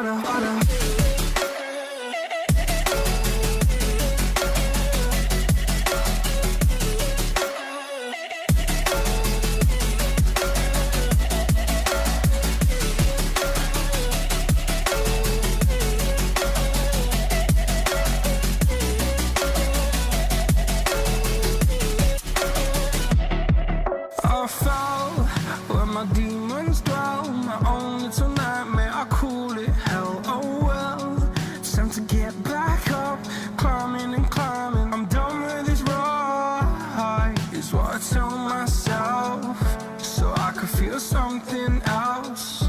I fell where my demons dwell. My own little nightmare, I call it hell. Oh well, it's time to get back up, climbing and climbing. I'm done with this ride, is what I tell myself, so I could feel something else.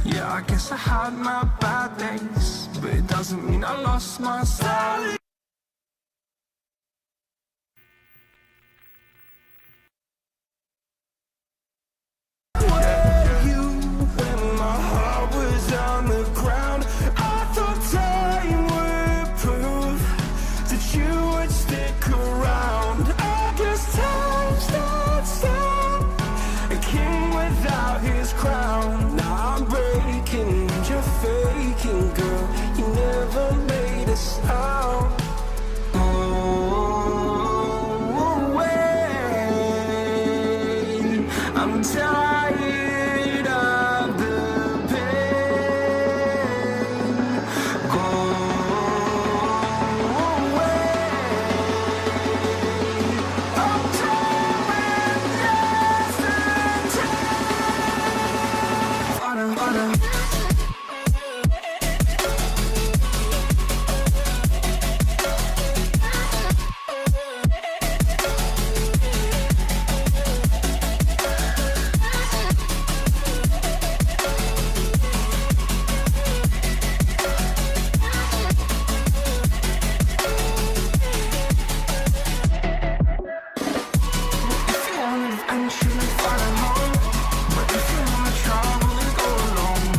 Yeah, I guess I had my bad days, but it doesn't mean I lost my style. I'm tired of the pain. Go away. I'm doing yesterday. And shouldn't find a home, but if you wanna travel, then go alone.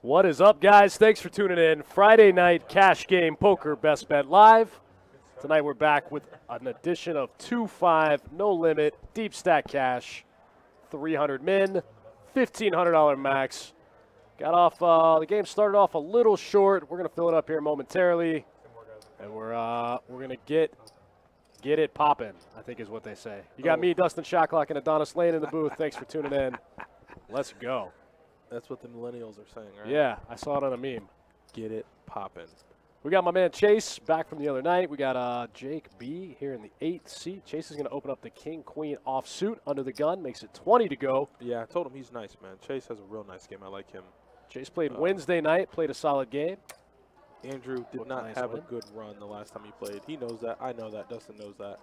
What is up, guys? Thanks for tuning in. Friday night cash game poker best bet live. Tonight we're back with an edition of 2-5, no limit, deep stack cash, 300 min, $1,500 max. Got off, the game started off a little short. We're going to fill it up here momentarily, and we're going to get it popping, I think is what they say. You got me, Dustin Shocklock, and Adonis Lane in the booth. Thanks for tuning in. Let's go. That's what the millennials are saying, right? Yeah, I saw it on a meme. Get it poppin'. We got my man Chase back from the other night. We got Jake B here in the 8th seat. Chase is going to open up the king-queen offsuit under the gun. Makes it 20 to go. Yeah, I told him he's nice, man. Chase has a real nice game. I like him. Chase played Wednesday night, played a solid game. Andrew did not have a good run the last time he played. He knows that. I know that. Dustin knows that.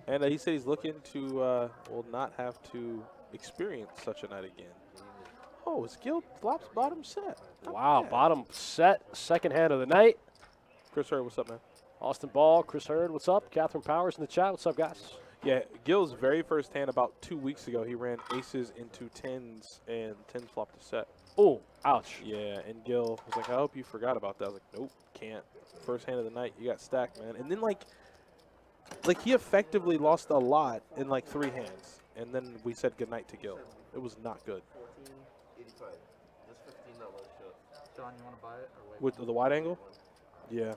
And he said he's looking to, not have to experience such a night again. Oh, it's Gil flops bottom set. Wow, bottom set, second hand of the night. Chris Hurd, what's up, man? Austin Ball, Chris Hurd, what's up? Catherine Powers in the chat, what's up, guys? Yeah, Gil's very first hand about 2 weeks ago, he ran aces into tens, and tens flopped a set. Oh, ouch. Yeah, and Gil was like, I hope you forgot about that. I was like, nope, can't. First hand of the night, you got stacked, man. And then, like he effectively lost a lot in, 3 hands. And then we said goodnight to Gil. It was not good. 14.85. This 15 that was show. John, you want to buy it or wait? With the wide angle? Yeah.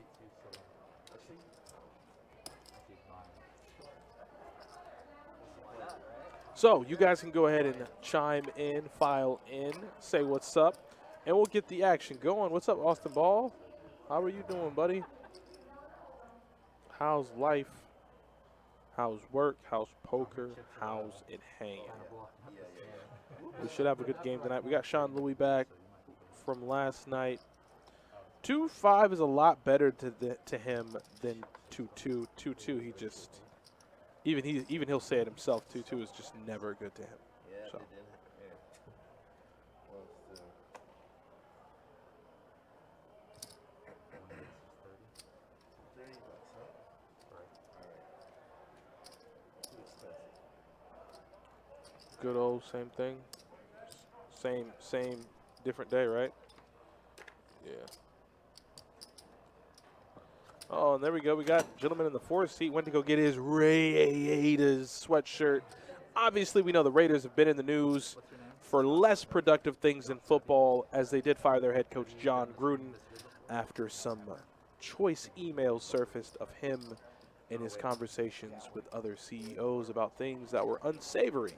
So you guys can go ahead and chime in, file in, say what's up, and we'll get the action going. What's up, Austin Ball? How are you doing, buddy? How's life? How's work? How's poker? How's it hanging? We should have a good game tonight. We got Sean Louis back from last night. 2-5 is a lot better to him than 2-2. 2-2, he just even he'll say it himself. 2-2 is just never good to him. Yeah, so. Good old same thing. Same different day, right? Yeah. Oh, and there we go. We got a gentleman in the 4th seat went to go get his Raiders sweatshirt. Obviously, we know the Raiders have been in the news for less productive things in football as they did fire their head coach John Gruden after some choice emails surfaced of him and his conversations with other CEOs about things that were unsavory,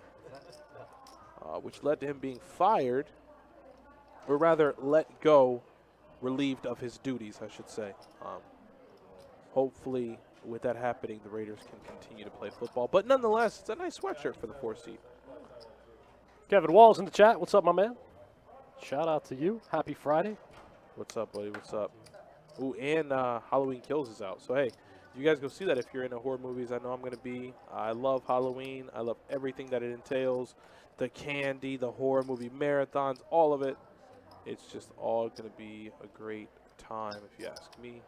which led to him being fired, or rather let go, relieved of his duties, I should say. Hopefully, with that happening, the Raiders can continue to play football. But nonetheless, it's a nice sweatshirt for the 4th seed. Kevin Walls in the chat. What's up, my man? Shout out to you. Happy Friday. What's up, buddy? What's up? Ooh, and Halloween Kills is out. So, hey, you guys go see that if you're into horror movies. I know I'm going to be. I love Halloween. I love everything that it entails. The candy, the horror movie marathons, all of it. It's just all going to be a great time, if you ask me.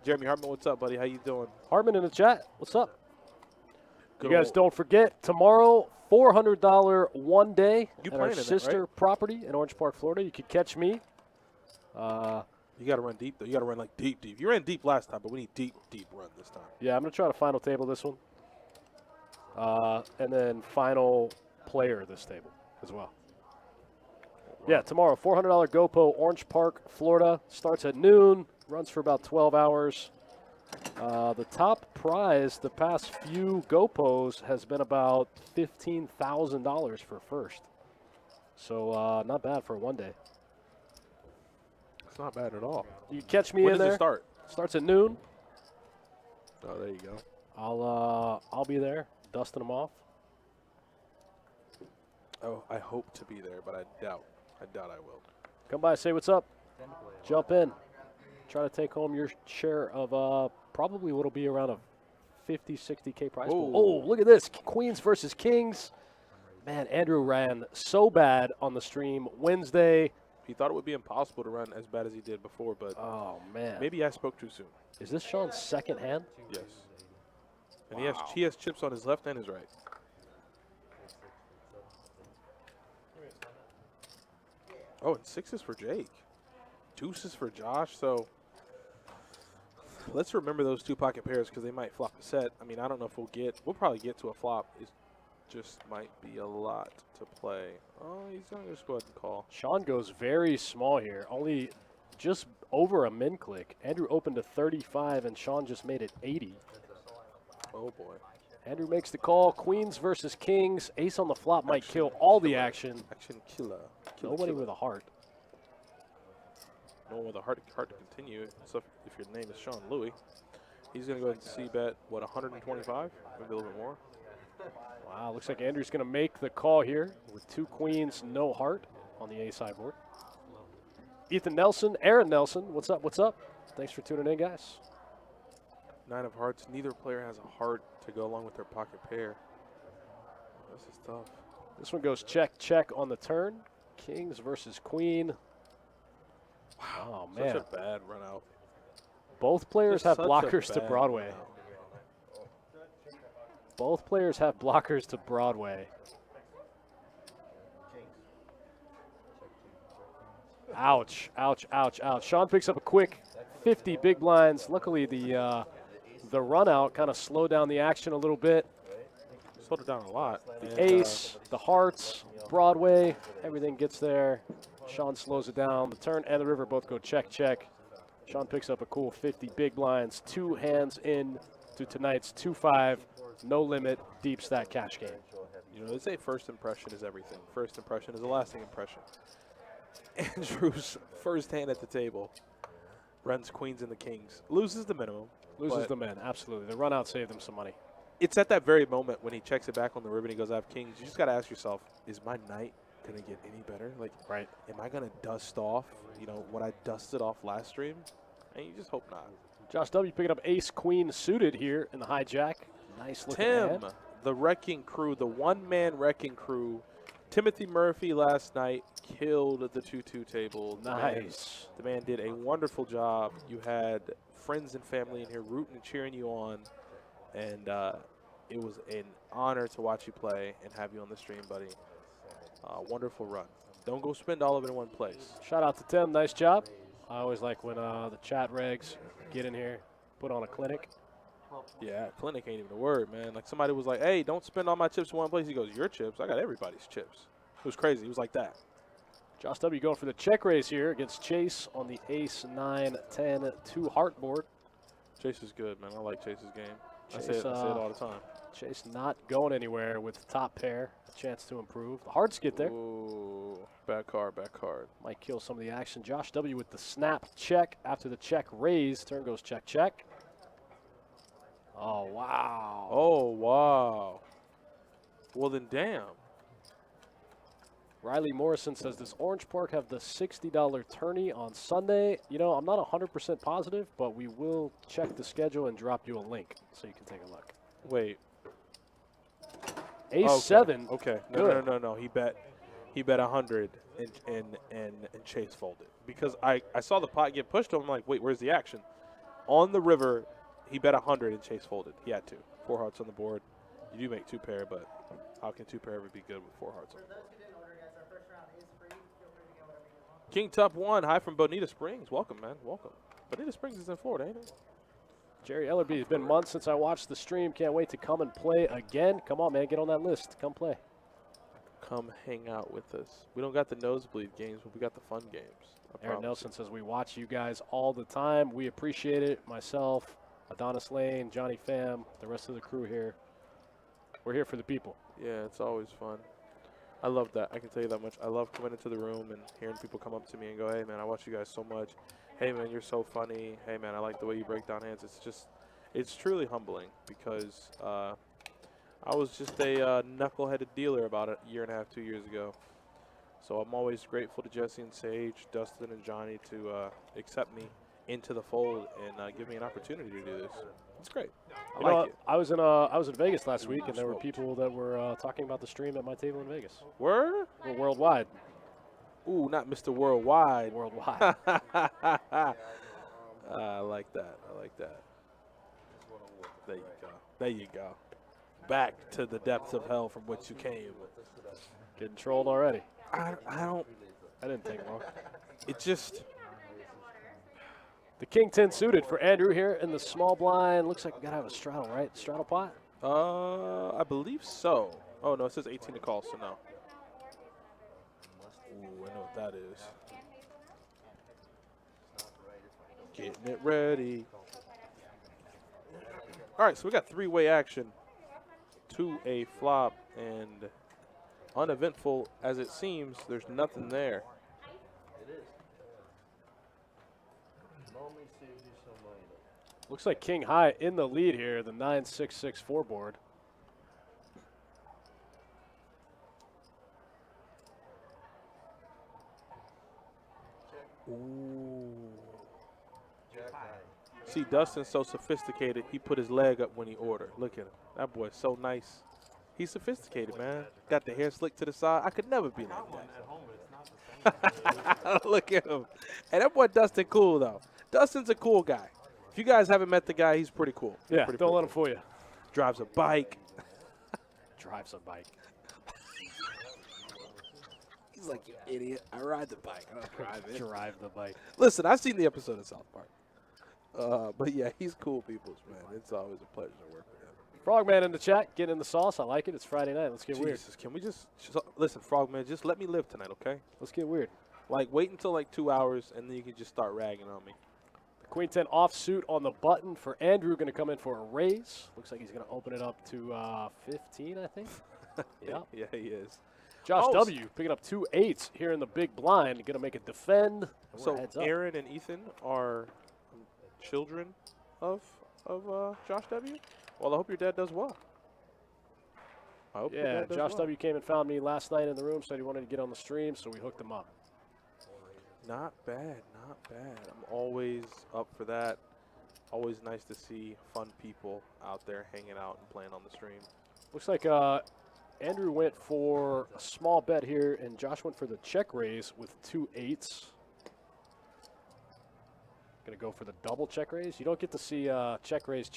Jeremy Hartman, what's up, buddy? How you doing? Hartman in the chat. What's up? Good you guys don't forget, tomorrow, $400 one day you at our sister right? property in Orange Park, Florida. You could catch me. You got to run deep, though. You got to run, deep. You ran deep last time, but we need deep run this time. Yeah, I'm going to try to final table this one. And then final player this table as well. Wow. Yeah, tomorrow, $400 GoPro, Orange Park, Florida. Starts at noon, runs for about 12 hours. The top prize the past few GoPros has been about $15,000 for first. So not bad for one day. It's not bad at all. You catch me when in does there. It start? Starts at noon. Oh, there you go. I'll be there, dusting them off. Oh, I hope to be there, but I doubt I will. Come by, say what's up. Jump in. Try to take home your share of probably what'll be around a 50, 60K prize pool. Oh, look at this. Queens versus Kings. Man, Andrew ran so bad on the stream Wednesday. He thought it would be impossible to run as bad as he did before, but maybe I spoke too soon. Is this Sean's second hand? Yes. And he has chips on his left and his right. Oh, and 6s for Jake. Deuces for Josh. So let's remember those 2 pocket pairs because they might flop a set. I mean, I don't know if we'll probably get to a flop. It just might be a lot to play. Oh, he's going to just go ahead and call. Sean goes very small here, only just over a min click. Andrew opened to 35, and Sean just made it 80. Oh, boy. Andrew makes the call. Queens versus kings. Ace on the flop might kill all the action. Action killer. Nobody with a heart. No one with a heart to continue. So if your name is Sean Louis, he's going to go ahead and c-bet, what, 125? Maybe a little bit more. Wow, looks like Andrew's going to make the call here with 2 queens, no heart on the ace high board. Ethan Nelson, Aaron Nelson, what's up, what's up? Thanks for tuning in, guys. 9 of hearts. Neither player has a heart to go along with their pocket pair. This is tough. This one goes check, check on the turn. Kings versus queen. Wow, oh, man. Such a bad run out. Both players have Just such a blockers to bad Broadway. run out. Both players have blockers to Broadway. Ouch, ouch, ouch, ouch. Sean picks up a quick 50 big blinds. Luckily, the run out kind of slowed down the action a little bit. Slowed it down a lot. The ace, the hearts, Broadway, everything gets there. Sean slows it down. The turn and the river both go check, check. Sean picks up a cool 50 big blinds. 2 hands in to tonight's 2-5, no limit, deep stack cash game. You know, they say first impression is everything. First impression is a lasting impression. Andrew's first hand at the table runs queens and the kings. Loses the minimum. Loses the men, absolutely. The run out saved him some money. It's at that very moment when he checks it back on the ribbon, he goes, I have kings. You just got to ask yourself, is my night going to get any better? Like, right. Am I going to dust off, you know, what I dusted off last stream? And you just hope not. Josh W. picking up ace queen suited here in the hijack. Nice looking Tim, hand. the wrecking crew, the one-man wrecking crew. Timothy Murphy last night killed the 2-2 table. Nice. The man did a wonderful job. You had friends and family in here rooting and cheering you on. And it was an honor to watch you play and have you on the stream, buddy. Wonderful run. Don't go spend all of it in one place. Shout out to Tim. Nice job. I always like when the chat regs get in here, put on a clinic. Yeah, clinic ain't even a word, man. Like somebody was like, hey, don't spend all my chips in one place. He goes, your chips? I got everybody's chips. It was crazy. He was like that. Josh W. going for the check raise here against Chase on the ace 9-10 2 heart board. Chase is good, man. I like Chase's game. Chase, I say it all the time. Chase not going anywhere with the top pair. A chance to improve. The hearts get there. Ooh, back card, back card. Might kill some of the action. Josh W. with the snap check after the check raise. Turn goes check, check. Oh, wow. Oh, wow. Well, then damn. Riley Morrison says, does Orange Park have the $60 tourney on Sunday? You know, I'm not 100% positive, but we will check the schedule and drop you a link so you can take a look. Wait. Ace Okay. 7. Okay. Good. No. He bet 100 and Chase folded. Because I saw the pot get pushed to him. I'm like, wait, where's the action? On the river, he bet 100 and Chase folded. He had to. 4 hearts on the board. You do make 2 pair, but how can 2 pair ever be good with 4 hearts on the board? King Top 1, hi from Bonita Springs. Welcome, man. Welcome. Bonita Springs is in Florida, ain't it? Jerry Ellerby, it's been months since I watched the stream. Can't wait to come and play again. Come on, man. Get on that list. Come play. Come hang out with us. We don't got the nosebleed games, but we got the fun games. Aaron Nelson says, we watch you guys all the time. We appreciate it. Myself, Adonis Lane, Johnny Pham, the rest of the crew here. We're here for the people. Yeah, it's always fun. I love that. I can tell you that much. I love coming into the room and hearing people come up to me and go, hey, man, I watch you guys so much. Hey, man, you're so funny. Hey, man, I like the way you break down hands. It's truly humbling because I was just a knuckleheaded dealer about a year and a half, 2 years ago. So I'm always grateful to Jesse and Sage, Dustin and Johnny to accept me into the fold and give me an opportunity to do this. It's great. I like it. I was in Vegas last week, and there were people that were talking about the stream at my table in Vegas. Word? Well, worldwide. Ooh, not Mr. Worldwide. Worldwide. I like that. I like that. There you go. There you go. Back to the depths of hell from which you came. Getting trolled already. I don't. I didn't take long. It just, The King 10 suited for Andrew here in the small blind. Looks like we got to have a straddle, right? Straddle pot? I believe so. Oh, no, it says 18 to call, so no. Ooh, I know what that is. Getting it ready. All right, so we got three-way action to a flop, and uneventful as it seems, there's nothing there. Looks like King High in the lead here, the 9-6-6-4 board. Ooh. See, Dustin's so sophisticated, he put his leg up when he ordered. Look at him. That boy's so nice. He's sophisticated, man. Got the hair slicked to the side. I could never be like that. Look at him. And that boy Dustin cool, though. Dustin's a cool guy. If you guys haven't met the guy, he's pretty cool. Yeah, don't let him fool you. Drives a bike. Drives a bike. He's like, you idiot. I ride the bike. I don't drive it. Drive the bike. Listen, I've seen the episode of South Park. But, yeah, he's cool peoples, man. It's always a pleasure to work with him. Frogman in the chat, getting in the sauce. I like it. It's Friday night. Let's get weird. Jesus, can we just listen, Frogman, just let me live tonight, okay? Let's get weird. Like, wait until like 2 hours, and then you can just start ragging on me. Queen 10 offsuit on the button for Andrew. Going to come in for a raise. Looks like he's going to open it up to 15, I think. Yep. Yeah, he is. Josh Oh, W. picking up 2 8s here in the big blind. Going to make it defend. So Heads up. Aaron and Ethan are children of Josh W. Well, I hope your dad does well. I hope your Yeah, dad does Josh well. W. came and found me last night in the room, said he wanted to get on the stream, so we hooked him up. Not bad, not bad. I'm always up for that. Always nice to see fun people out there hanging out and playing on the stream. Looks like Andrew went for a small bet here, and Josh went for the check raise with 2 8s. Going to go for the double check raise. You don't get to see check raise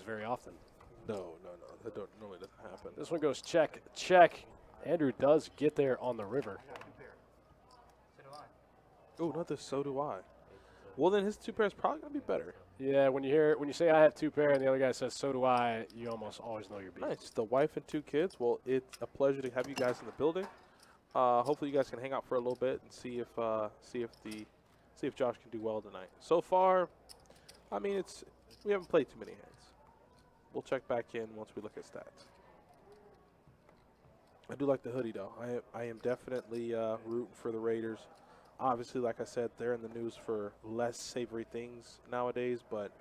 very often. No. That normally doesn't happen. This one goes check, check. Andrew does get there on the river. Oh, another so do I. Well, then his 2 pairs probably going to be better. Yeah, when you say I have 2 pair and the other guy says so do I, you almost always know you're beat. Nice. The wife and 2 kids. Well, it's a pleasure to have you guys in the building. Hopefully, you guys can hang out for a little bit and see if Josh can do well tonight. So far, I mean, we haven't played too many hands. We'll check back in once we look at stats. I do like the hoodie, though. I am definitely rooting for the Raiders. Obviously, like I said, they're in the news for less savory things nowadays, but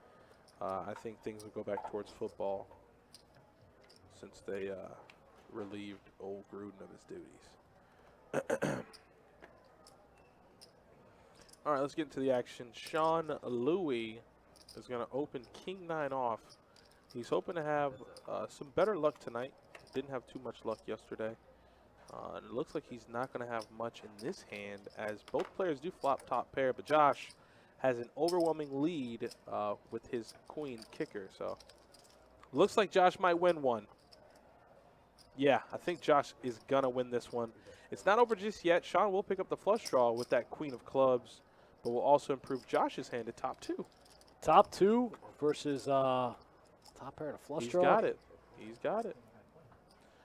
I think things will go back towards football since they relieved old Gruden of his duties. All right, let's get into the action. Sean Louie is going to open King 9 off. He's hoping to have some better luck tonight. Didn't have too much luck yesterday. And it looks like he's not going to have much in this hand, as both players do flop top pair, but Josh has an overwhelming lead with his queen kicker. So looks like Josh might win one. Yeah, I think Josh is going to win this one. It's not over just yet. Sean will pick up the flush draw with that queen of clubs, but will also improve Josh's hand to top 2. Top 2 versus top pair and a flush draw. He's got it. He's got it.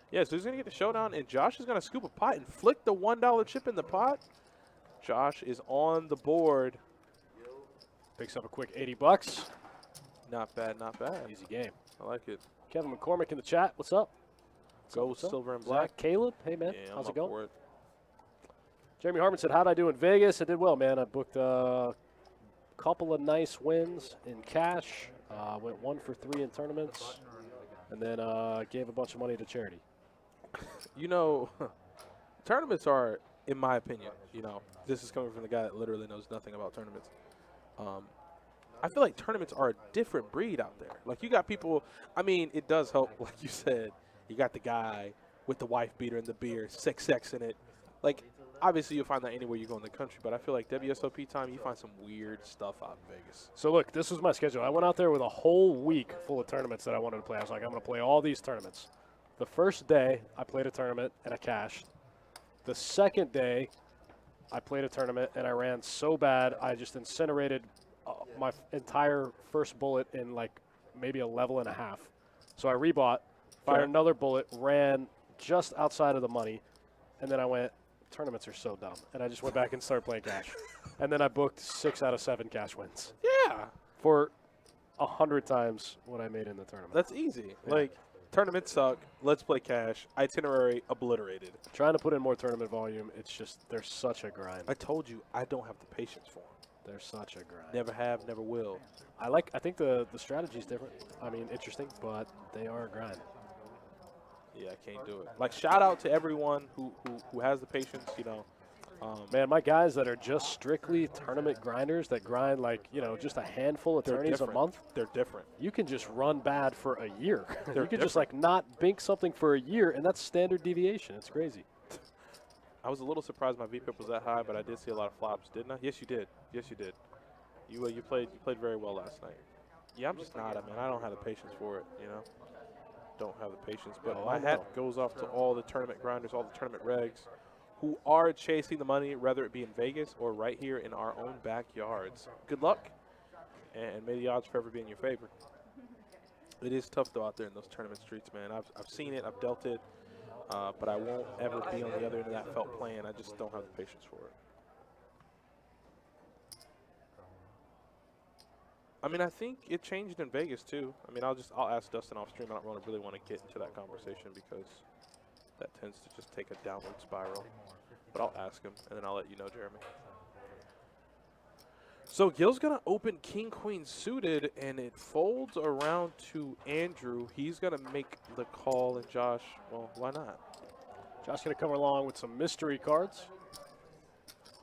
Yeah, so he's going to get the showdown, and Josh is going to scoop a pot and flick the $1 chip in the pot. Josh is on the board. Picks up a quick 80 bucks. Not bad, not bad. Easy game. I like it. Kevin McCormick in the chat. What's up? Go What's up? silver and black. Zach Caleb. Hey, man. Yeah, How's I'm it going? up for it. Jeremy Harmon said, how'd I do in Vegas? I did well, man. I booked a couple of nice wins in cash. Went 1 for 3 in tournaments. And then gave a bunch of money to charity. You know, tournaments are, in my opinion, this is coming from the guy that literally knows nothing about tournaments. I feel like tournaments are a different breed out there. Like, you got people, I mean, it does help, like you said. You got the guy with the wife beater and the beer, sex in it. Like, obviously you'll find that anywhere you go in the country, but I feel like WSOP time, you find some weird stuff out in Vegas. So, look, this was my schedule. I went out there with a whole week full of tournaments that I wanted to play. I was like, I'm going to play all these tournaments. The first day, I played a tournament and I cashed. The second day, I played a tournament, and I ran so bad, I just incinerated my entire first bullet in like maybe a level and a half. So I rebought, fired another bullet, ran just outside of the money, and then I went, tournaments are so dumb. And I just went back and started playing cash. And then I booked 6 out of 7 cash wins. Yeah. For 100 times what I made in the tournament. That's easy. Yeah. Like, tournaments suck. Let's play cash. Itinerary obliterated. Trying to put in more tournament volume, it's just, they're such a grind. I told you, I don't have the patience for them. They're such a grind. Never have, never will. I think the strategy's different. I mean, interesting, but they are a grind. Yeah, I can't do it. Like, shout out to everyone who has the patience, you know. Man, my guys that are just strictly tournament grinders that grind like, just a handful of tourneys a month. They're different. You can just run bad for a year. They're you can just like not bink something for a year, and that's standard deviation. It's crazy. I was a little surprised my VPIP was that high, but I did see a lot of flops, didn't I? Yes, you did. Yes, you did. You played very well last night. Yeah, I'm just not. I mean, I don't have the patience for it, you know. Don't have the patience. But my hat goes off to all the tournament grinders, all the tournament regs, who are chasing the money, whether it be in Vegas or right here in our own backyards. Good luck, and may the odds forever be in your favor. It is tough, though, out there in those tournament streets, man. I've seen it. I've dealt it. But I won't ever be on the other end of that felt plan. I just don't have the patience for it. I mean, I think it changed in Vegas too. I mean, I'll ask Dustin off stream. I don't really want to get into that conversation because that tends to just take a downward spiral. But I'll ask him, and then I'll let you know, Jeremy. So Gil's going to open king-queen suited, and it folds around to Andrew. He's going to make the call, and Josh, well, why not? Josh going to come along with some mystery cards.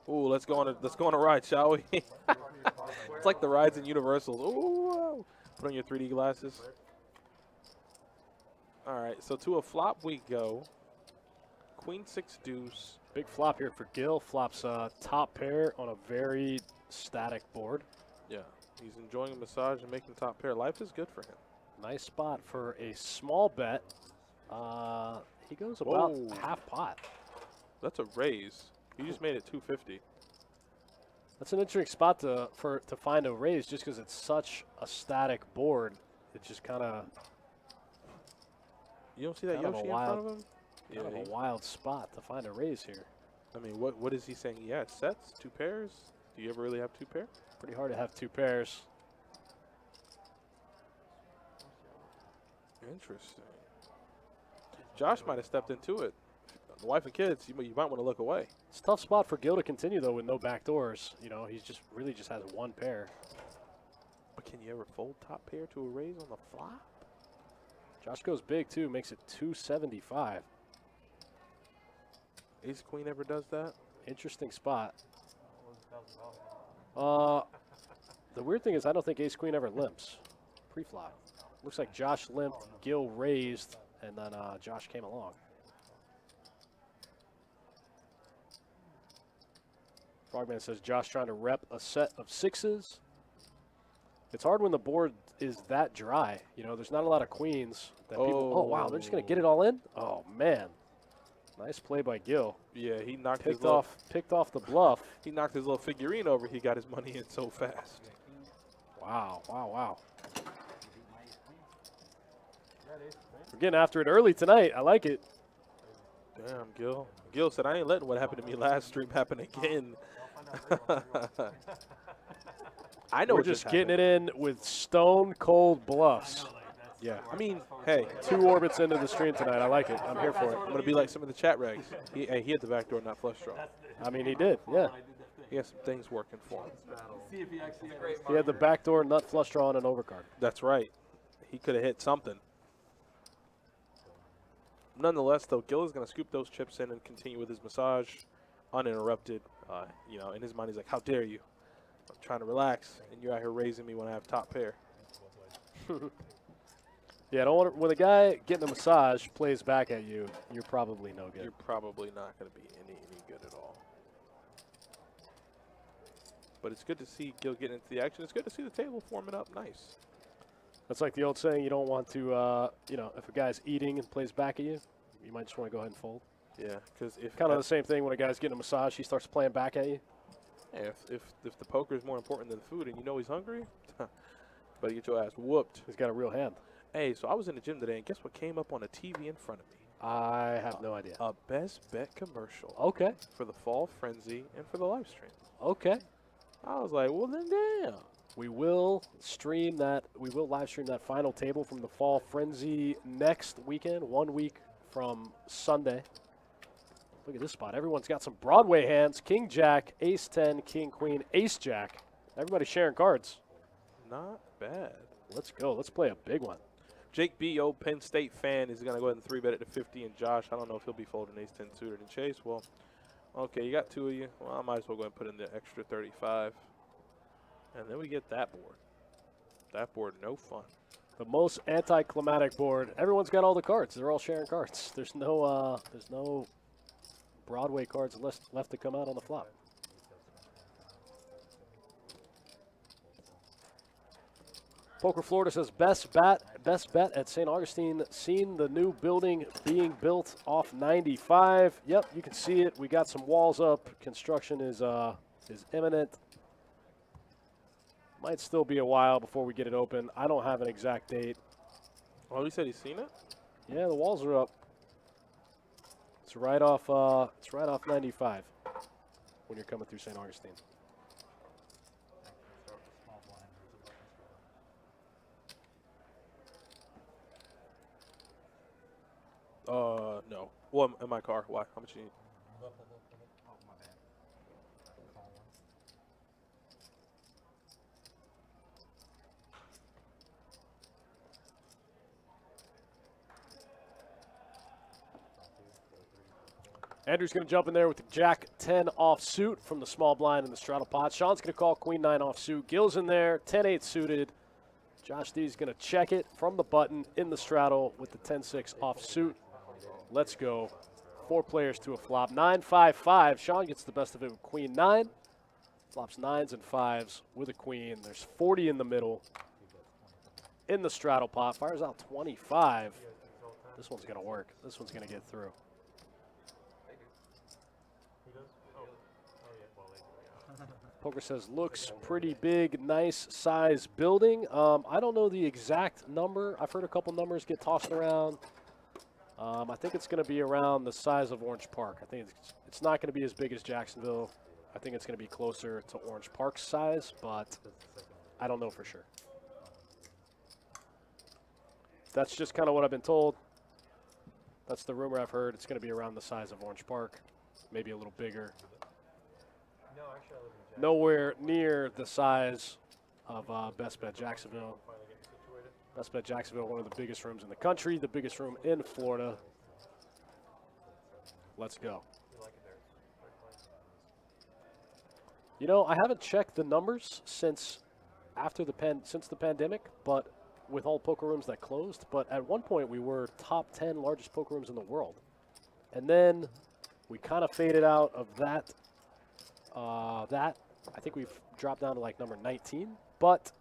Ooh, let's go on a ride, shall we? It's like the rides in Universal. Ooh, put on your 3D glasses. All right, so to a flop we go. Queen 6 deuce. Big flop here for Gil. Flops top pair on a very static board. Yeah, he's enjoying a massage and making top pair. Life is good for him. Nice spot for a small bet. He goes about half pot. That's a raise. You just made it 250. That's an interesting spot to find a raise just because it's such a static board. It just kind of. You don't see that Yoshi in front of him? Kind of a wild spot to find a raise here. I mean, what is he saying? Yeah, sets, 2 pairs. Do you ever really have 2 pair? Pretty hard to have 2 pairs. Interesting. Josh might have stepped into it. The wife and kids, you might want to look away. It's a tough spot for Gil to continue, though, with no back doors. He's just really just has 1 pair. But can you ever fold top pair to a raise on the flop? Josh goes big, too, makes it 275. Ace Queen ever does that? Interesting spot. The weird thing is I don't think Ace Queen ever limps pre-flop. Looks like Josh limped, Gil raised, and then Josh came along. Frogman says Josh trying to rep a set of 6s. It's hard when the board is that dry. There's not a lot of queens that people. Oh wow, they're just gonna get it all in. Oh man, nice play by Gil. Yeah, he knocked picked off the bluff. He knocked his little figurine over. He got his money in so fast. Wow, wow, wow. We're getting after it early tonight. I like it. Damn, Gil. Gil said, I ain't letting what happened to me last stream happen again. I know we're just getting it in with stone cold bluffs. Yeah. I mean, hey. 2 orbits into the stream tonight. I like it. I'm here for it. I'm going to be like some of the chat regs. He hit the back door, not flush draw. I mean, he did, yeah. He has some things working for him. He had the backdoor nut flush draw on an overcard. That's right. He could have hit something. Nonetheless, though, Gil is going to scoop those chips in and continue with his massage uninterrupted. In his mind, he's like, how dare you? I'm trying to relax, and you're out here raising me when I have top pair. Yeah, I don't want when a guy getting a massage plays back at you, you're probably no good. You're probably not going to be any good at all. But it's good to see Gil getting into the action. It's good to see the table forming up nice. That's like the old saying, you don't want to, if a guy's eating and plays back at you, you might just want to go ahead and fold. Yeah, because if Kind of the same thing when a guy's getting a massage, he starts playing back at you. yeah, if the poker is more important than the food, and you know he's hungry, better get your ass whooped. He's got a real hand. Hey, so I was in the gym today, and guess what came up on the TV in front of me? I have no idea. A Best Bet commercial Okay. for the Fall Frenzy and for the live stream. Okay. I was like, well, then damn. We will stream that. We will live stream that final table from the Fall Frenzy next weekend, 1 week from Sunday. Look at this spot. Everyone's got some Broadway hands. King Jack, Ace 10, King Queen, Ace Jack. Everybody sharing cards. Not bad. Let's go. Let's play a big one. Jake B., old Penn State fan, is going to go ahead and 3-bet it to 50. And Josh, I don't know if he'll be folding Ace 10 suited. And Chase, well, okay, you got two of you. Well, I might as well go ahead and put in the extra 35. And then we get that board. That board, no fun. The most anticlimactic board. Everyone's got all the cards. They're all sharing cards. There's no Broadway cards left to come out on the flop. Poker Florida says best bet at St. Augustine. Seen the new building being built off 95. Yep, you can see it. We got some walls up. Construction is imminent. Might still be a while before we get it open. I don't have an exact date. Oh, he said he's seen it? Yeah, the walls are up. It's right off 95 when you're coming through St. Augustine. No. Well, in my car. Why? How much you need? Andrew's going to jump in there with the Jack 10 offsuit from the small blind in the straddle pot. Sean's going to call Queen 9 offsuit. Gil's in there, 10-8 suited. Josh D's going to check it from the button in the straddle with the 10-6 offsuit. Let's go. 4 players to a flop. 9-5-5. Sean gets the best of it with Queen 9. Flops 9s and 5s with a queen. There's 40 in the middle. In the straddle pot. Fires out 25. This one's going to work. This one's going to get through. Poker says, looks pretty big, nice size building. I don't know the exact number. I've heard a couple numbers get tossed around. I think it's going to be around the size of Orange Park. I think it's not going to be as big as Jacksonville. I think it's going to be closer to Orange Park's size, but I don't know for sure. That's just kind of what I've been told. That's the rumor I've heard. It's going to be around the size of Orange Park, maybe a little bigger. Nowhere near the size of Best Bet Jacksonville. Best Bet Jacksonville, one of the biggest rooms in the country, the biggest room in Florida. Let's go. You know, I haven't checked the numbers since the pandemic, but with all poker rooms that closed. But at one point, we were top 10 largest poker rooms in the world, and then we kind of faded out of that. I think we've dropped down to like number 19, but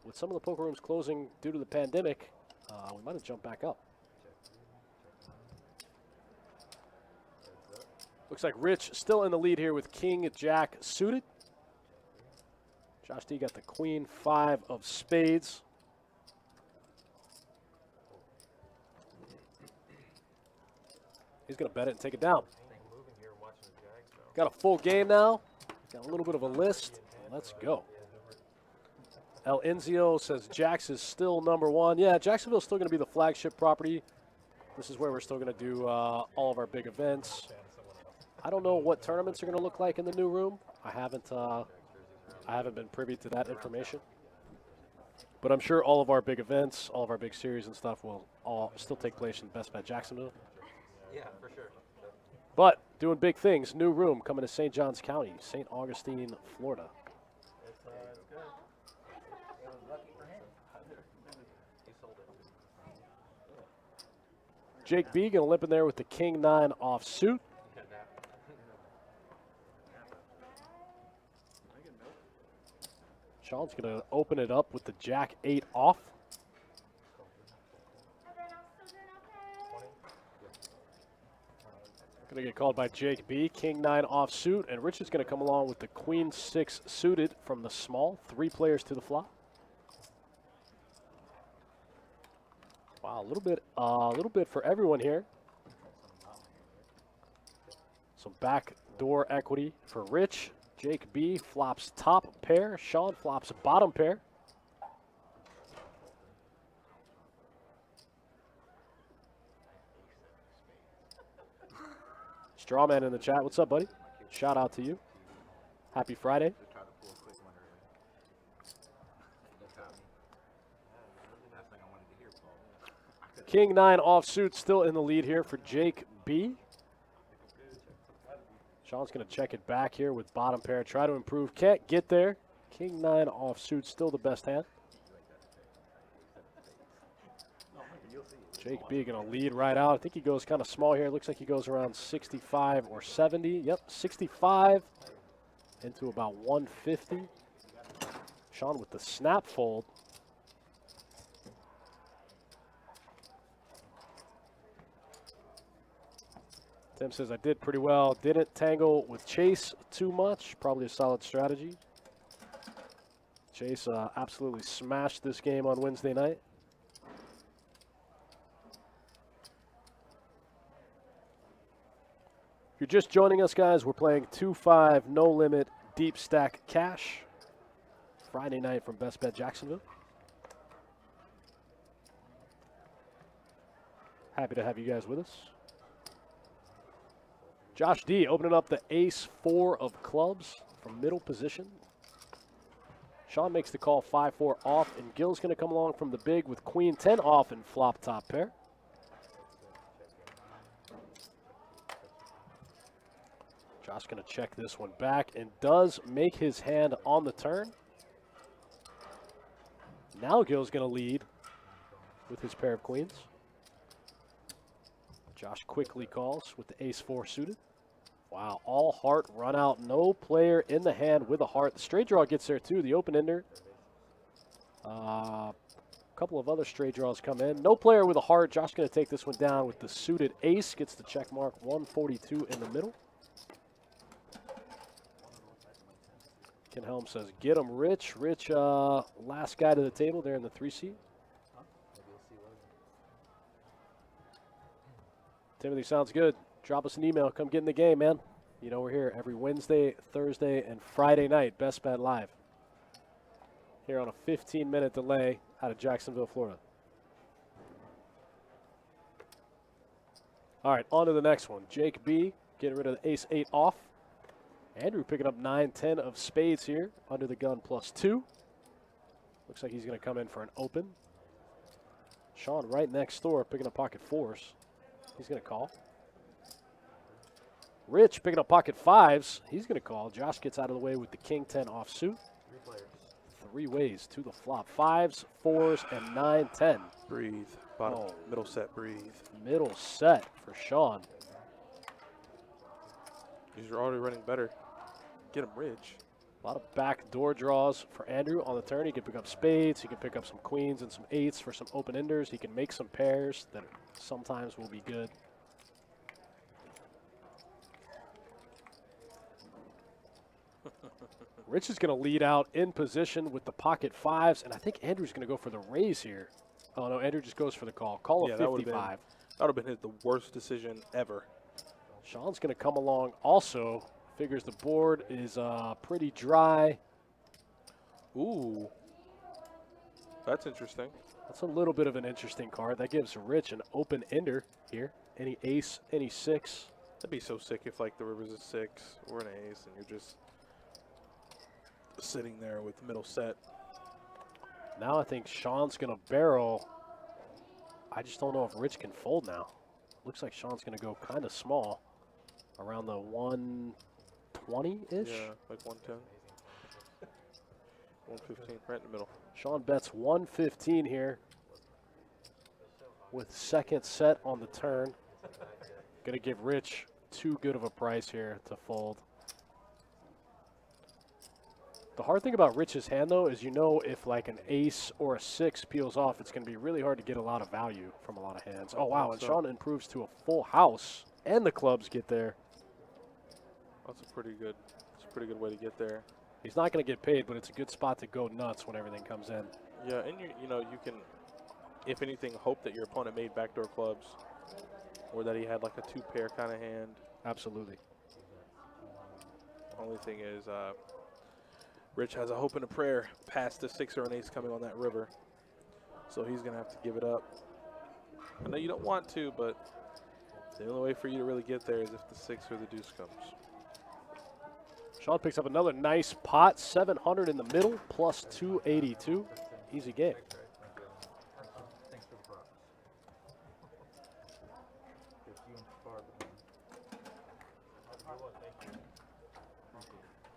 with some of the poker rooms closing due to the pandemic, we might have jumped back up. Looks like Rich still in the lead here with King Jack suited. Josh D got the Queen 5 of spades. He's going to bet it and take it down. Got a full game now. Got a little bit of a list. Let's go. El Enzio says Jax is still number 1. Yeah, Jacksonville's still going to be the flagship property. This is where we're still going to do all of our big events. I don't know what tournaments are going to look like in the new room. I haven't been privy to that information. But I'm sure all of our big events, all of our big series and stuff will all still take place in Best Bet Jacksonville. Yeah, for sure. But doing big things. New room coming to St. Johns County, St. Augustine, Florida. Jake B going to limp in there with the King 9 offsuit. Sean's going to open it up with the Jack 8 off. Going to get called by Jake B. King 9 offsuit, and Rich is going to come along with the Queen 6 suited from the small. 3 players to the flop. Wow, a little bit for everyone here. Some backdoor equity for Rich. Jake B flops top pair. Sean flops bottom pair. Strawman in the chat. What's up, buddy? Shout out to you. Happy Friday. King 9 offsuit still in the lead here for Jake B. Sean's going to check it back here with bottom pair. Try to improve. Can't get there. King 9 offsuit still the best hand. Jake B going to lead right out. I think he goes kind of small here. Looks like he goes around 65 or 70. Yep, 65 into about 150. Sean with the snap fold. Tim says, I did pretty well. Didn't tangle with Chase too much. Probably a solid strategy. Chase absolutely smashed this game on Wednesday night. If you're just joining us, guys, we're playing 2-5 no limit deep stack cash. Friday night from Best Bet Jacksonville. Happy to have you guys with us. Josh D opening up the ace-4 of clubs from middle position. Sean makes the call 5-4 off, and Gil's going to come along from the big with queen 10 off and flop top pair. Josh going to check this one back and does make his hand on the turn. Now Gil's going to lead with his pair of queens. Josh quickly calls with the ace-4 suited. Wow, all heart run out. No player in the hand with a heart. The straight draw gets there too, the open ender. A couple of other straight draws come in. No player with a heart. Josh going to take this one down with the suited ace. Gets the check mark, 142 in the middle. Ken Helm says, get him, Rich. Rich, last guy to the table there in the 3 seat. Timothy, sounds good. Drop us an email. Come get in the game, man. You know we're here every Wednesday, Thursday, and Friday night. Best Bet Live. Here on a 15-minute delay out of Jacksonville, Florida. All right, on to the next one. Jake B getting rid of the ace-8 off. Andrew picking up 9-10 of spades here under the gun +2. Looks like he's going to come in for an open. Sean right next door picking up pocket 4s. He's going to call. Rich picking up pocket 5s. He's going to call. Josh gets out of the way with the king 10 offsuit. 3 ways to the flop. 5s, 4s, and 9-10. Breathe. Bottom, middle set, breathe. Middle set for Sean. These are already running better. Get him, Rich. A lot of backdoor draws for Andrew on the turn. He can pick up spades. He can pick up some queens and some 8s for some open enders. He can make some pairs that sometimes will be good. Rich is going to lead out in position with the pocket 5s, and I think Andrew's going to go for the raise here. Oh, no, Andrew just goes for the call. Call of 55. That would have been the worst decision ever. Sean's going to come along also. Figures the board is pretty dry. Ooh. That's interesting. That's a little bit of an interesting card. That gives Rich an open ender here. Any ace, any 6. That'd be so sick if, like, the river's a 6 or an ace and you're just sitting there with the middle set. Now I think Sean's going to barrel. I just don't know if Rich can fold now. Looks like Sean's going to go kind of small. Around the 120-ish? Yeah, like 110. 115, right in the middle. Sean bets 115 here with second set on the turn. Going to give Rich too good of a price here to fold. The hard thing about Rich's hand, though, is you know if like an ace or a 6 peels off, it's going to be really hard to get a lot of value from a lot of hands. Oh, wow, and Sean improves to a full house. and the clubs get there. That's a pretty good way to get there. He's not going to get paid, but it's a good spot to go nuts when everything comes in. Yeah, and you can, if anything, hope that your opponent made backdoor clubs, or that he had like a 2-pair kind of hand. Absolutely. Only thing is, Rich has a hope and a prayer past the 6 or an ace coming on that river, so he's gonna have to give it up. I know you don't want to, but the only way for you to really get there is if the 6 or the deuce comes. Sean picks up another nice pot, 700 in the middle, plus 282. Easy game. Thanks for the props.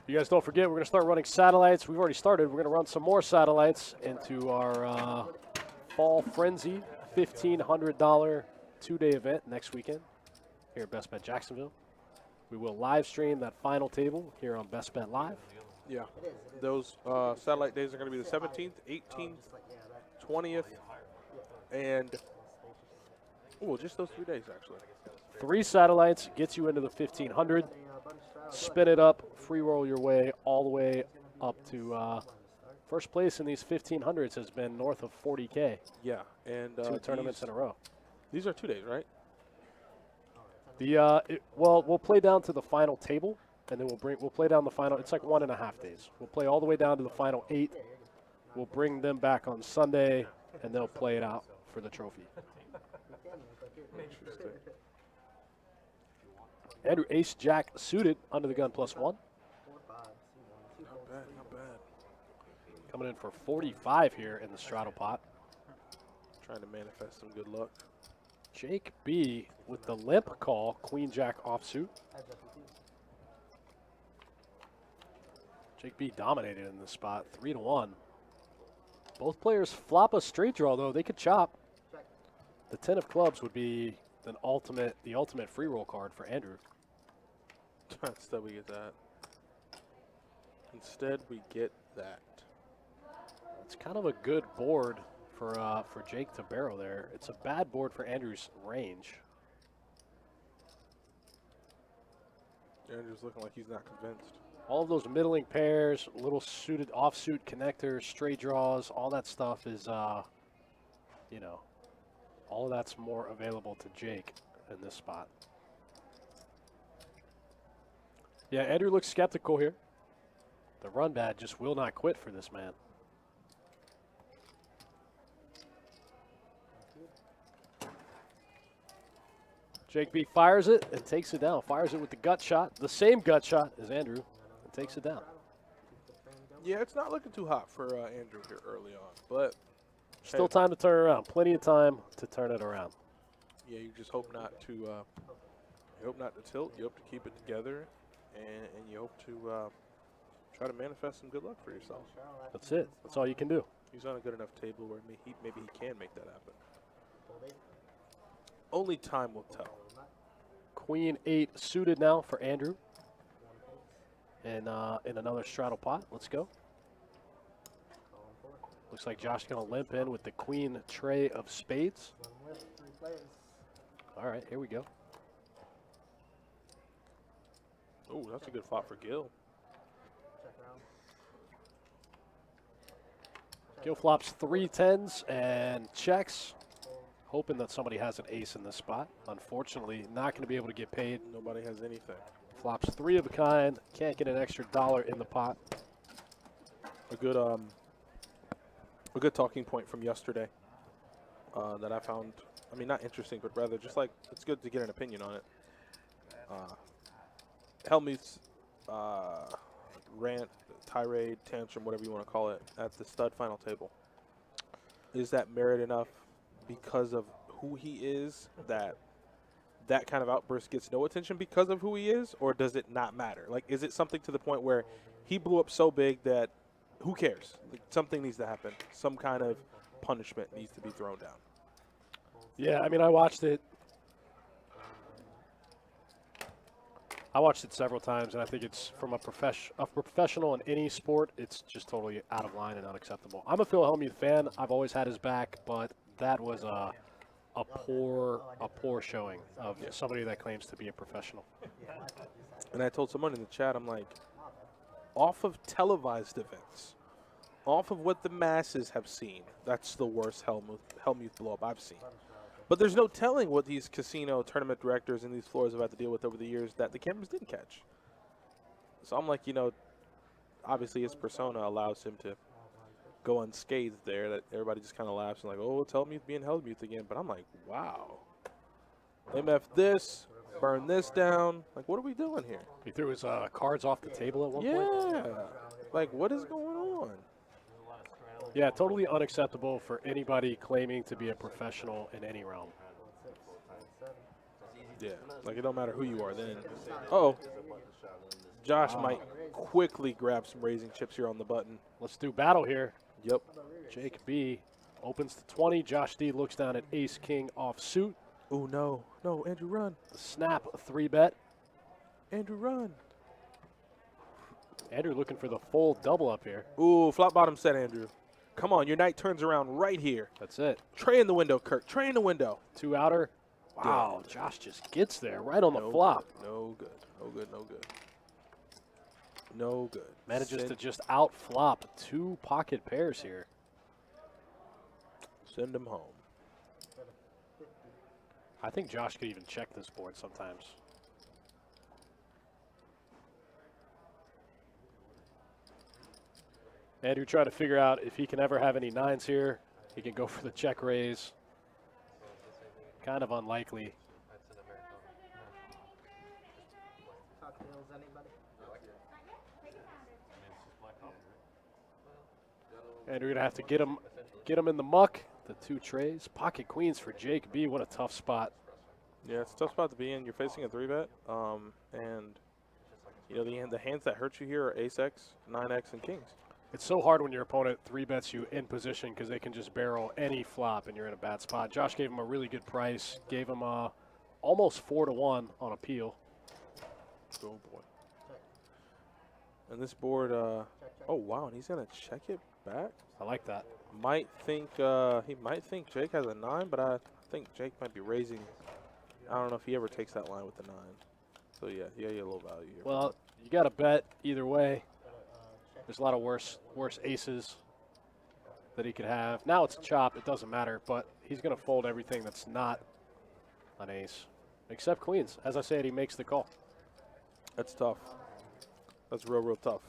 You guys don't forget, we're going to start running satellites. We've already started. We're going to run some more satellites into our Fall Frenzy $1,500 2-day event next weekend here at Best Bet Jacksonville. We will live stream that final table here on Best Bet Live. Yeah, those satellite days are going to be the 17th, 18th, 20th, and just those 3 days actually. 3 satellites gets you into the 1,500. Spin it up, free roll your way all the way up to first place in these 1,500s has been north of 40K. Yeah, and 2 tournaments in a row. These are 2 days, right? We'll play down to the final table, and then we'll play down the final. It's like 1.5 days. We'll play all the way down to the final 8. We'll bring them back on Sunday, and they'll play it out for the trophy. Interesting. Andrew Ace Jack suited under the gun +1. Not bad, not bad. Coming in for 45 here in the straddle pot. Trying to manifest some good luck. Jake B with the limp call, Queen Jack offsuit. Jake B dominated in this spot, 3-1. Both players flop a straight draw though. They could chop. The 10 of clubs would be the ultimate free roll card for Andrew. Instead we get that. Instead we get that. It's kind of a good board for Jake to barrel there. It's a bad board for Andrew's range. Andrew's looking like he's not convinced. All of those middling pairs, little suited offsuit connectors, straight draws, all that stuff is, all of that's more available to Jake in this spot. Yeah, Andrew looks skeptical here. The run bad just will not quit for this man. Jake B fires it and takes it down. Fires it with the gut shot, the same gut shot as Andrew, and takes it down. Yeah, it's not looking too hot for Andrew here early on, but still time to turn around. Plenty of time to turn it around. Yeah, you just hope not to. You hope not to tilt. You hope to keep it together, and you hope to try to manifest some good luck for yourself. That's it. That's all you can do. He's on a good enough table where maybe he can make that happen. Only time will tell. Queen 8 suited now for Andrew. And in another straddle pot. Let's go. Looks like Josh's going to limp in with the Queen tray of spades. All right, here we go. Oh, that's a good flop for Gil. Gil flops 3 10s and checks, hoping that somebody has an ace in this spot. Unfortunately, not going to be able to get paid. Nobody has anything. Flops 3 of a kind, can't get an extra $1 in the pot. A good talking point from yesterday that I found, I mean, not interesting, but rather just like, it's good to get an opinion on it. Helmuth's rant, tirade, tantrum, whatever you want to call it, at the stud final table. Is that merit enough because of who he is, that kind of outburst gets no attention because of who he is, or does it not matter? Like, is it something to the point where he blew up so big that who cares? Like, something needs to happen. Some kind of punishment needs to be thrown down. Yeah, I mean, I watched it. I watched it several times, and I think it's from a professional in any sport, it's just totally out of line and unacceptable. I'm a Phil Hellmuth fan. I've always had his back, but that was a poor showing of somebody that claims to be a professional. And I told someone in the chat, I'm like, off of televised events, off of what the masses have seen, that's the worst Helmuth blow-up I've seen. But there's no telling what these casino tournament directors and these floors have had to deal with over the years that the cameras didn't catch. So I'm like, you know, obviously his persona allows him to go unscathed there, that everybody just kind of laughs and like, oh, it's Helmuth being Helmuth again. But I'm like, wow. MF this, burn this down. Like, what are we doing here? He threw his cards off the table at one point. Yeah. Like, what is going on? Yeah, totally unacceptable for anybody claiming to be a professional in any realm. Yeah, like it don't matter who you are then. Uh-oh. Josh might quickly grab some raising chips here on the button. Let's do battle here. Yep. Jake B opens to 20. Josh D looks down at ace king off suit. Oh, no. No, Andrew, run. The snap, a 3-bet. Andrew, run. Andrew looking for the full double up here. Ooh, flop bottom set, Andrew. Come on, your knight turns around right here. That's it. Tray in the window, Kirk. Tray in the window. 2 outer. Wow, Josh just gets there right on the flop. No good. No good. No good. No good. Manages to just out flop 2 pocket pairs here. Send him home. I think Josh could even check this board sometimes. Andrew trying to figure out if he can ever have any 9s here. He can go for the check raise. Kind of unlikely. Andrew gonna have to get him in the muck. The 2 trays. Pocket queens for Jake B. What a tough spot. Yeah, it's a tough spot to be in. You're facing a 3-bet, and you know the hands that hurt you here are ace-x, 9x, and kings. It's so hard when your opponent 3-bets you in position because they can just barrel any flop and you're in a bad spot. Josh gave him a really good price. Gave him almost 4-1 on a peel. Oh boy. And this board, oh wow, and he's gonna check it back. I like that. He might think Jake has a 9, but I think Jake might be raising. I don't know if he ever takes that line with the 9. So yeah, you get a little value here. Well, you got to bet either way. There's a lot of worse aces that he could have. Now it's a chop. It doesn't matter, but he's going to fold everything that's not an ace, except queens. As I said, he makes the call. That's tough. That's real tough.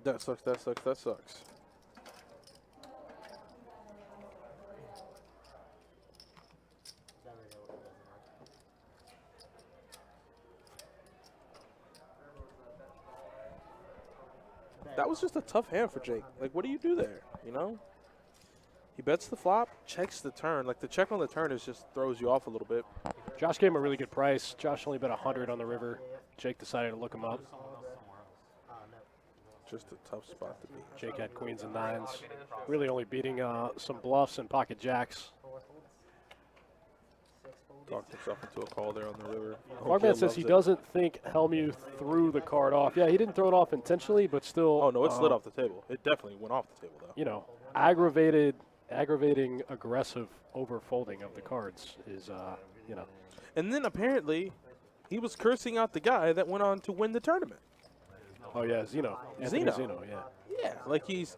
That sucks, that sucks, that sucks. That was just a tough hand for Jake. Like, what do you do there, you know? He bets the flop, checks the turn. Like, the check on the turn just throws you off a little bit. Josh gave him a really good price. Josh only bet 100 on the river. Jake decided to look him up. Just a tough spot to be. Jake had queens and 9s. Really only beating some bluffs and pocket jacks. Talked himself into a call there on the river. Markman says he doesn't think Helmuth threw the card off. Yeah, he didn't throw it off intentionally, but still. Oh, no, it slid off the table. It definitely went off the table, though. You know, aggravating, aggressive overfolding of the cards is, you know. And then apparently he was cursing out the guy that went on to win the tournament. Oh, yeah, Zeno. Zeno, yeah. Yeah, like he's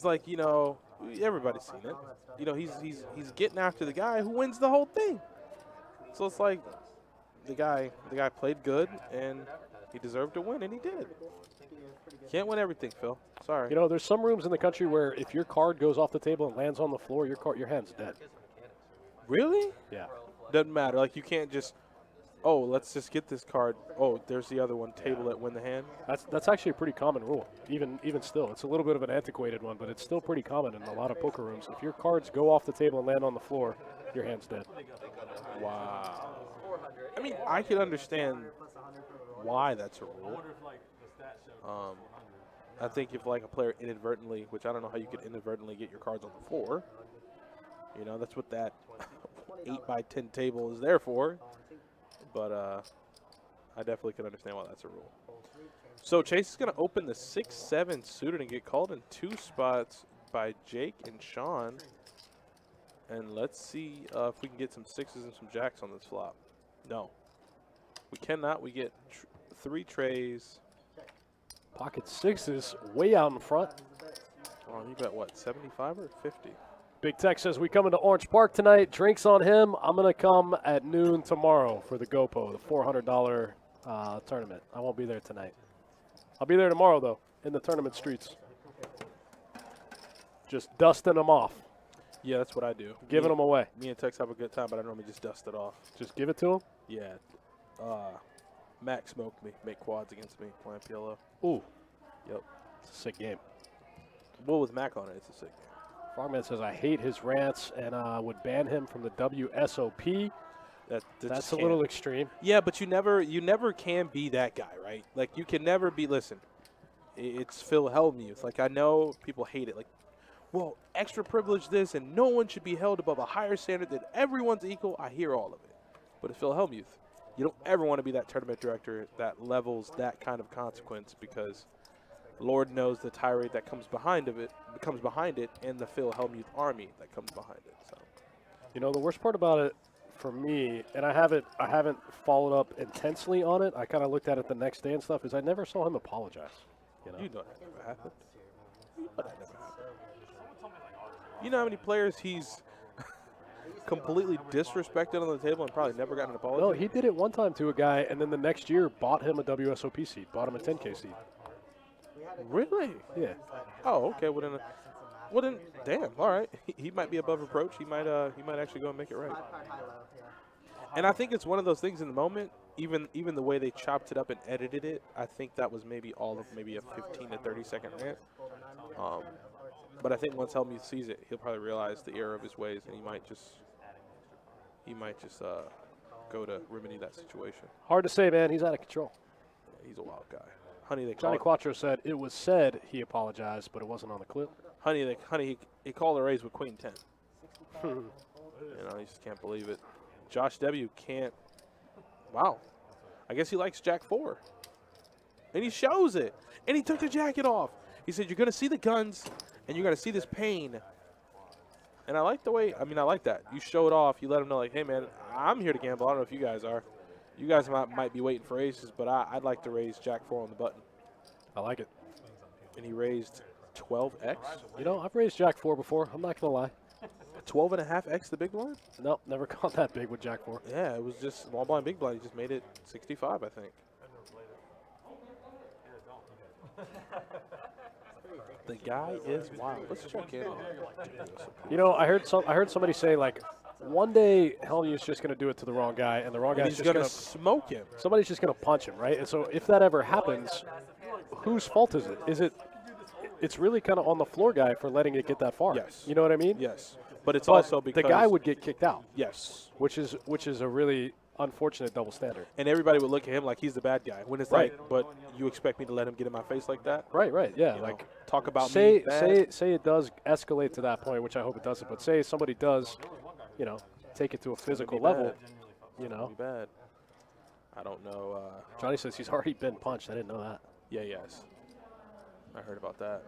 like, you know, everybody's seen it. You know, he's getting after the guy who wins the whole thing. So it's like the guy played good and he deserved to win, and he did. Can't win everything, Phil. Sorry. You know, there's some rooms in the country where if your card goes off the table and lands on the floor, your hand's dead. Really? Yeah. Doesn't matter. Like, you can't just, oh, let's just get this card. Oh, there's the other one. Table it, win the hand. That's actually a pretty common rule. Even still, it's a little bit of an antiquated one, but it's still pretty common in a lot of poker rooms. If your cards go off the table and land on the floor, your hand's dead. Wow. I mean, I can understand why that's a rule. I think if like a player inadvertently, which I don't know how you could inadvertently get your cards on the floor. You know, that's what that 8x10 table is there for. But I definitely can understand why that's a rule. So Chase is going to open the 6-7 suited and get called in 2 spots by Jake and Sean. And let's see if we can get some 6s and some jacks on this flop. No. We cannot. We get 3 trays. Pocket 6s way out in front. Oh, you bet what, 75 or 50? Big Tech says we come into Orange Park tonight. Drinks on him. I'm going to come at noon tomorrow for the GoPo, the $400 tournament. I won't be there tonight. I'll be there tomorrow, though, in the tournament streets. Just dusting them off. Yeah, that's what I do. Giving them away. Me and Tex have a good time, but I normally just dust it off. Just give it to him? Yeah. Mac smoked me, make quads against me, playing PLO. Ooh. Yep. It's a sick game. Well, with Mac on it, it's a sick game. Frogman says, I hate his rants and would ban him from the WSOP. That's a little extreme. Yeah, but you never can be that guy, right? Like, you can never be, listen, it's Phil Hellmuth. Like, I know people hate it. Like, well, extra privilege this, and no one should be held above a higher standard that everyone's equal. I hear all of it. But it's Phil Hellmuth. You don't ever want to be that tournament director that levels that kind of consequence, because Lord knows the tirade that comes behind it, and the Phil Hellmuth army that comes behind it. So, you know, the worst part about it for me, and I haven't followed up intensely on it. I kind of looked at it the next day and stuff. Is I never saw him apologize. You know that never happened. You know how many players he's completely disrespected on the table and probably never gotten an apology? No, he did it one time to a guy, and then the next year bought him a WSOP seed, bought him a 10K seed. Really? Yeah. Oh, okay. Well then, damn. All right. He might be above reproach. He might actually go and make it right. And I think it's one of those things in the moment. Even the way they chopped it up and edited it, I think that was maybe all of maybe a 15 to 30-second rant. But I think once Hellmuth sees it, he'll probably realize the error of his ways, and he might just go to remedy that situation. Hard to say, man. He's out of control. Yeah, he's a wild guy. Honey, Johnny Quattro said it was said he apologized, but it wasn't on the clip. Honey, he called a raise with Queen 10. You know, he just can't believe it. Josh W. can't. Wow. I guess he likes Jack 4. And he shows it. And he took the jacket off. He said, you're going to see the guns, and you're going to see this pain. And I like the way, I like that. You show it off. You let him know, like, hey, man, I'm here to gamble. I don't know if you guys are. You guys might be waiting for aces, but I'd like to raise Jack 4 on the button. I like it. And he raised 12x. You know, I've raised Jack 4 before. I'm not going to lie. 12.5x the big blind? Nope, never gone that big with Jack 4. Yeah, it was just small blind, big blind. He just made it 65, I think. The guy is wild. Let's check in. You know, I heard somebody say, like, one day Hellmuth's just going to do it to the wrong guy, and the wrong guy's He's just going to smoke him. Somebody's just going to punch him, right? And so if that ever happens, whose fault is it? It's really kind of on the floor guy for letting it get that far. Yes. You know what I mean? Yes. But it's also because the guy would get kicked out. Yes. Which is a really unfortunate double standard. And everybody would look at him like he's the bad guy. When it's right. Like, but you expect me to let him get in my face like that? Right, yeah. You like know, talk about say me bad. say it does escalate to that point, which I hope it doesn't, but say somebody does, you know, take it to a physical level, bad. you know. Be bad. I don't know. Johnny says he's already been punched. I didn't know that. Yeah, yes. I heard about that.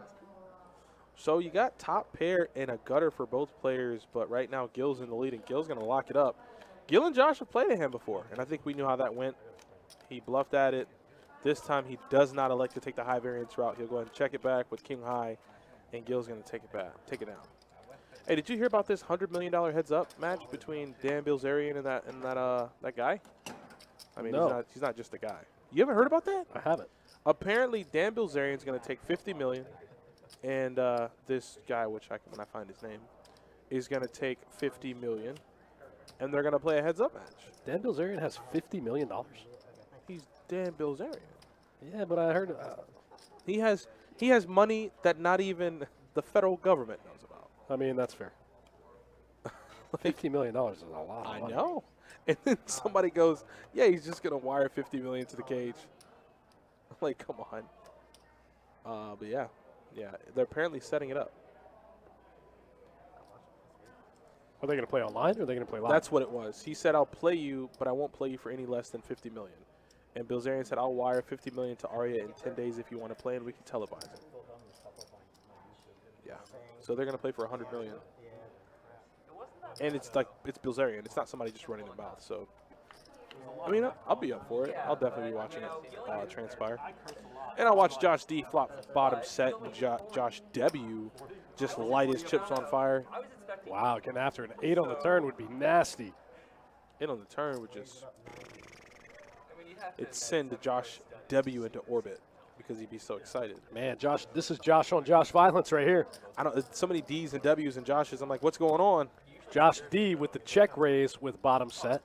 So you got top pair and a gutter for both players, but right now Gil's in the lead, and Gil's going to lock it up. Gil and Josh have played a hand before, and I think we knew how that went. He bluffed at it. This time he does not elect to take the high variance route. He'll go ahead and check it back with king high, and Gil's going to take it down. Hey, did you hear about this $100 million heads-up match between Dan Bilzerian and that guy? I mean, no. he's not just a guy. You ever heard about that? I haven't. Apparently, Dan Bilzerian's going to take $50 million, and this guy, when I find his name, is going to take $50 million, and they're going to play a heads-up match. Dan Bilzerian has $50 million. He's Dan Bilzerian. Yeah, but I heard he has money that not even the federal government knows about. I mean, that's fair. $50 million is a lot of money. I know. And then somebody goes, yeah, he's just going to wire $50 million to the cage. I'm like, come on. But yeah, they're apparently setting it up. Are they going to play online or are they going to play live? That's what it was. He said, I'll play you, but I won't play you for any less than $50 million. And Bilzerian said, I'll wire $50 million to Arya in 10 days if you want to play, and we can televise it. Yeah. So they're going to play for $100 million. And it's Bilzerian. It's not somebody just running their mouth. So, I mean, I'll be up for it. I'll definitely be watching it transpire. And I'll watch Josh D flop bottom set and Josh W just light his chips on fire. Wow, getting after an 8 on the turn would be nasty. 8 on the turn would just it'd send Josh W into orbit because he'd be so excited. Man, Josh, this is Josh on Josh violence right here. So many D's and W's and Joshes. I'm like, what's going on? Josh D with the check raise with bottom set.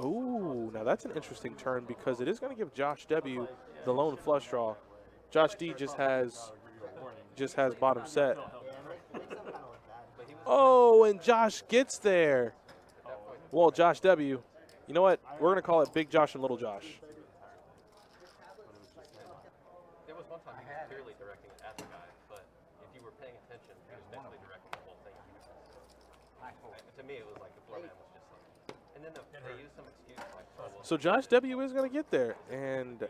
Ooh, now that's an interesting turn because it is going to give Josh W the lone flush draw. Josh D just has bottom set. Oh, and Josh gets there. Well, Josh W, you know what? We're going to call it Big Josh and Little Josh. There was one time he was clearly directing it at the guy, but if you were paying attention, he was definitely directing the whole thing. To me, it was like the floor man was just like, and then they used some excuse like, oh, well, So Josh W is going to get there. And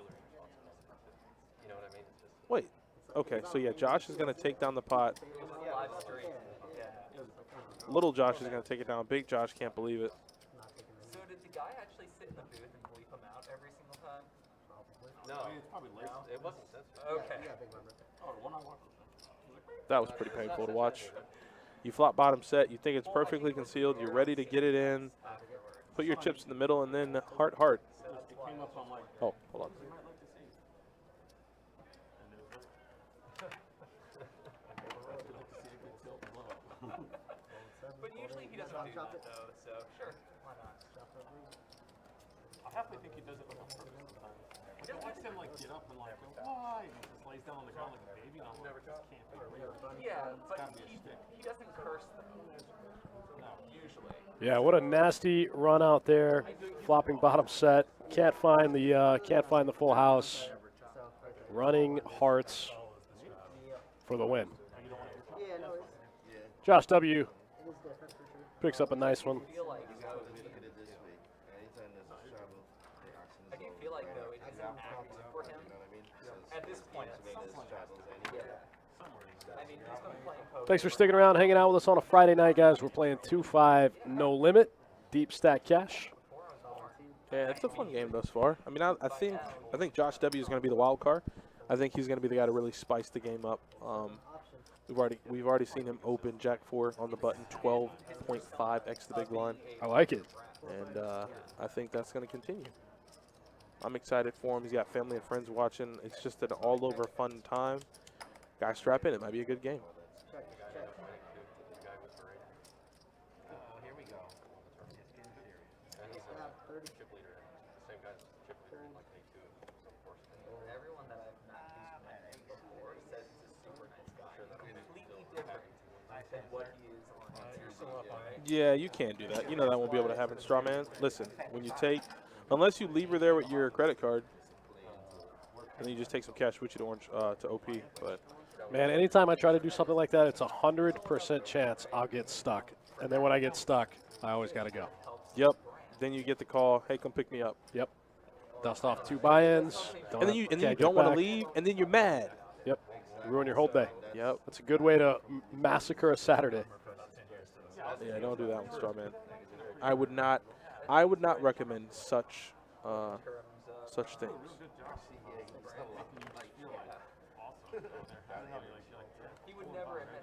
you know what I mean? It's just wait. Okay, so yeah, Josh is going to take down the pot. 5 straight. Little Josh is going to take it down. Big Josh can't believe it. So did the guy actually sit in the booth and bleep him out every single time? No. It wasn't censored. Okay. That was pretty painful to watch. You flop bottom set. You think it's perfectly concealed. You're ready to get it in. Put your chips in the middle and then heart. Oh, hold on. But usually he doesn't do that though, so sure. Why not? I halfway think he does it on purpose sometimes. I watch him like get up and like go, why? And he just lays down on the ground like a baby, and I'm like, this can't be real. Yeah, but he doesn't curse them. Usually. Yeah, what a nasty run out there, flopping bottom set. Can't find the full house. Running hearts for the win. Josh W picks up a nice one. I do feel like though it is an act for him at this point. Yeah. I mean, he's been playing poker. Thanks for sticking around, hanging out with us on a Friday night, guys. We're playing 2-5 no limit, deep stack cash. Yeah, it's a fun game thus far. I mean, I think Josh W is going to be the wild card. I think he's going to be the guy to really spice the game up. We've already seen him open Jack 4 on the button, 12.5x the big blind, I like it. and I think that's going to continue. I'm excited for him. He's got family and friends watching. It's just an all-over fun time. Guys, strap in. It might be a good game. Everyone that I've met who's met him before says he's a super nice guy. Completely different than what he is on TV. Yeah, you can't do that. You know that won't be able to happen, straw man. Listen, when you take, unless you leave her there with your credit card, and then you just take some cash with you to Orange to OP. But Man, anytime I try to do something like that, it's 100% chance I'll get stuck. And then when I get stuck, I always got to go. yep, then you get the call, hey, come pick me up, Yep. Dust off 2 buy-ins. and then you don't want to leave, and then you're mad. Yep. Ruin your whole day. Yep. That's a good way to massacre a Saturday. Yeah, don't do that one, straw man. I would not recommend such things.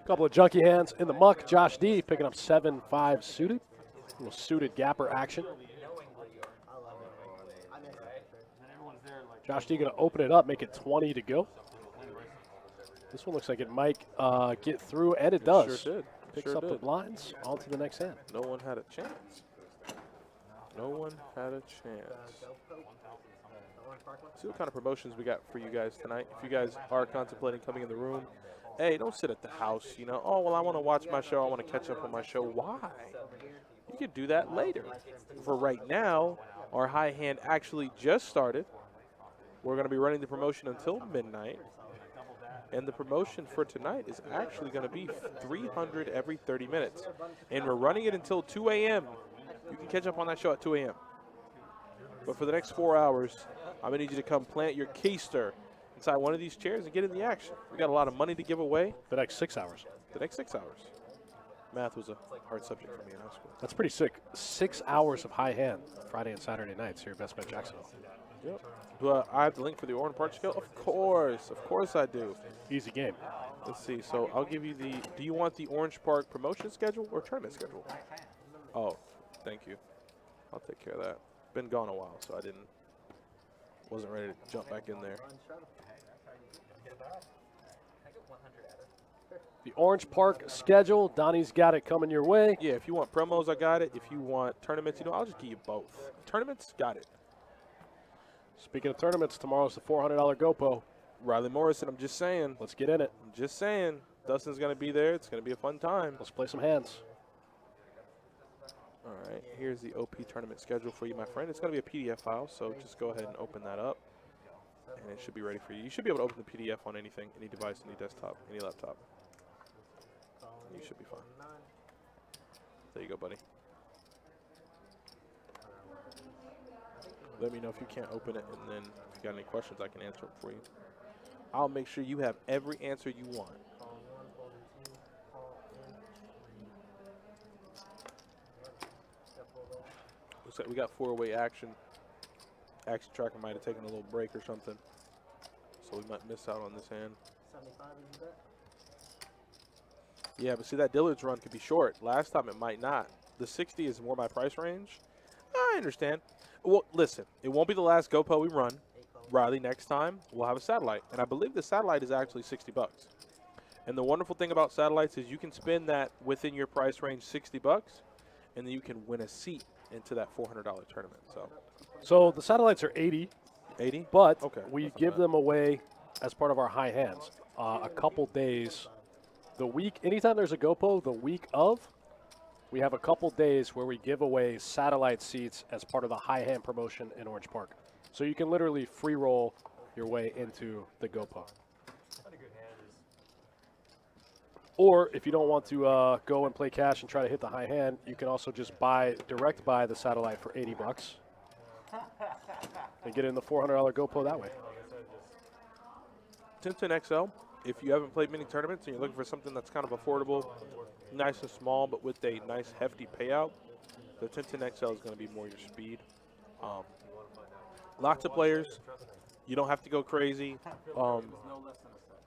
Couple of junkie hands in the muck. Josh D picking up 7-5 suited. A little suited gapper action. Josh D going to open it up, make it 20 to go. This one looks like it might get through, and it does. Sure did. Picks Sure up the did. blinds, on to the next hand. No one had a chance. No one had a chance. See what kind of promotions we got for you guys tonight. If you guys are contemplating coming in the room, hey, don't sit at the house, you know. Oh, well, I want to watch my show. I want to catch up on my show. Why? You can do that later. For right now, our high hand actually just started. We're going to be running the promotion until midnight. And the promotion for tonight is actually going to be 300 every 30 minutes. And we're running it until 2 a.m. You can catch up on that show at 2 a.m. But for the next 4 hours, I'm going to need you to come plant your keister inside one of these chairs and get in the action. We got a lot of money to give away The next 6 hours. the next 6 hours. Math was a hard subject for me in high school. That's pretty sick. 6 hours of high hand Friday and Saturday nights here at Best Bet Jacksonville. Yep. But I have the link for the Orange Park scale? Of course I do. Easy game. Let's see. So I'll give you the. Do you want the Orange Park promotion schedule or tournament schedule? Oh, thank you. I'll take care of that. Been gone a while, so wasn't ready to jump back in there. The Orange Park schedule. Donnie's got it coming your way. Yeah, if you want promos, I got it. If you want tournaments, I'll just give you both. Tournaments, got it. Speaking of tournaments, tomorrow's the $400 GoPro. Riley Morrison, I'm just saying. Let's get in it. I'm just saying. Dustin's going to be there. It's going to be a fun time. Let's play some hands. All right, here's the OP tournament schedule for you, my friend. It's going to be a PDF file, so just go ahead and open that up, and it should be ready for you. You should be able to open the PDF on anything, any device, any desktop, any laptop. You should be fine. There you go, buddy. Let me know if you can't open it, and then if you got any questions, I can answer them for you. I'll make sure you have every answer you want. Looks like we got 4-way action. Action tracker might have taken a little break or something, so we might miss out on this hand. 75 is that? Yeah, but see, that Dillard's run could be short. Last time it might not. The 60 is more my price range. I understand. Well, listen, it won't be the last GoPro we run. Riley, next time, we'll have a satellite. And I believe the satellite is actually $60. And the wonderful thing about satellites is you can spend that within your price range, $60, and then you can win a seat into that $400 tournament. So the satellites are 80, 80? but Okay, we that's not give bad. them away as part of our high hands. A couple days, the week, anytime there's a GoPro, the week of, we have a couple days where we give away satellite seats as part of the high hand promotion in Orange Park. So you can literally free roll your way into the GoPro. Or if you don't want to go and play cash and try to hit the high hand, you can also just direct buy the satellite for $80 and get in the $400 GoPro that way. 1010 XL, if you haven't played many tournaments and you're looking for something that's kind of affordable, nice and small, but with a nice hefty payout, the 1010 XL is going to be more your speed. Lots of players. You don't have to go crazy.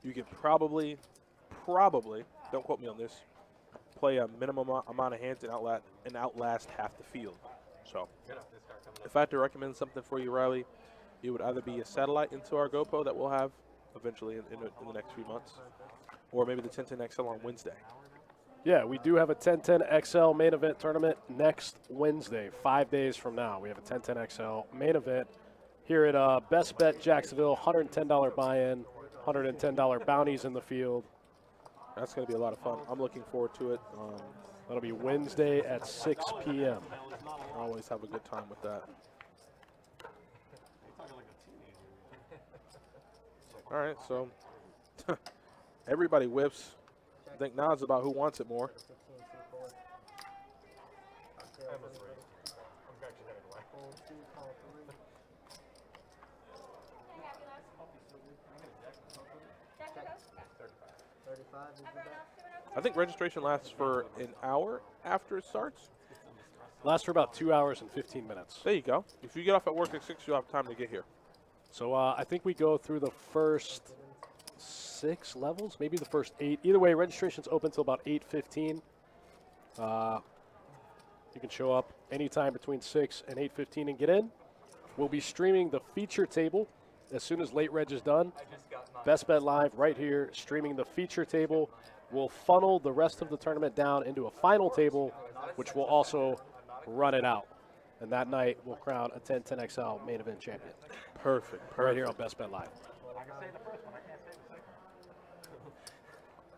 You can probably, don't quote me on this, play a minimum amount of hands and outlast half the field. So if I had to recommend something for you, Riley, it would either be a satellite into our GoPro that we'll have eventually in the next few months, or maybe the 1010 XL on Wednesday. Yeah, we do have a 1010 XL main event tournament next Wednesday, 5 days from now. We have a 1010 XL main event here at Best Bet Jacksonville, $110 buy-in, $110 bounties in the field. That's going to be a lot of fun. I'm looking forward to it. That'll be Wednesday at 6 p.m. I always have a good time with that. All right, so everybody whips. I think now it's about who wants it more. 35 is that? I think registration lasts for an hour after it starts. Lasts for about 2 hours and 15 minutes. There you go. If you get off at work at 6, you'll have time to get here. So I think we go through the first 6 levels, maybe the first 8. Either way, registration's open until about 8:15. You can show up anytime between 6 and 8:15 and get in. We'll be streaming the feature table as soon as late reg is done. Best Bet Live right here, streaming the feature table. We'll funnel the rest of the tournament down into a final table, which will also run it out. And that night, we'll crown a 1010 XL main event champion. Perfect. Right here on Best Bet Live.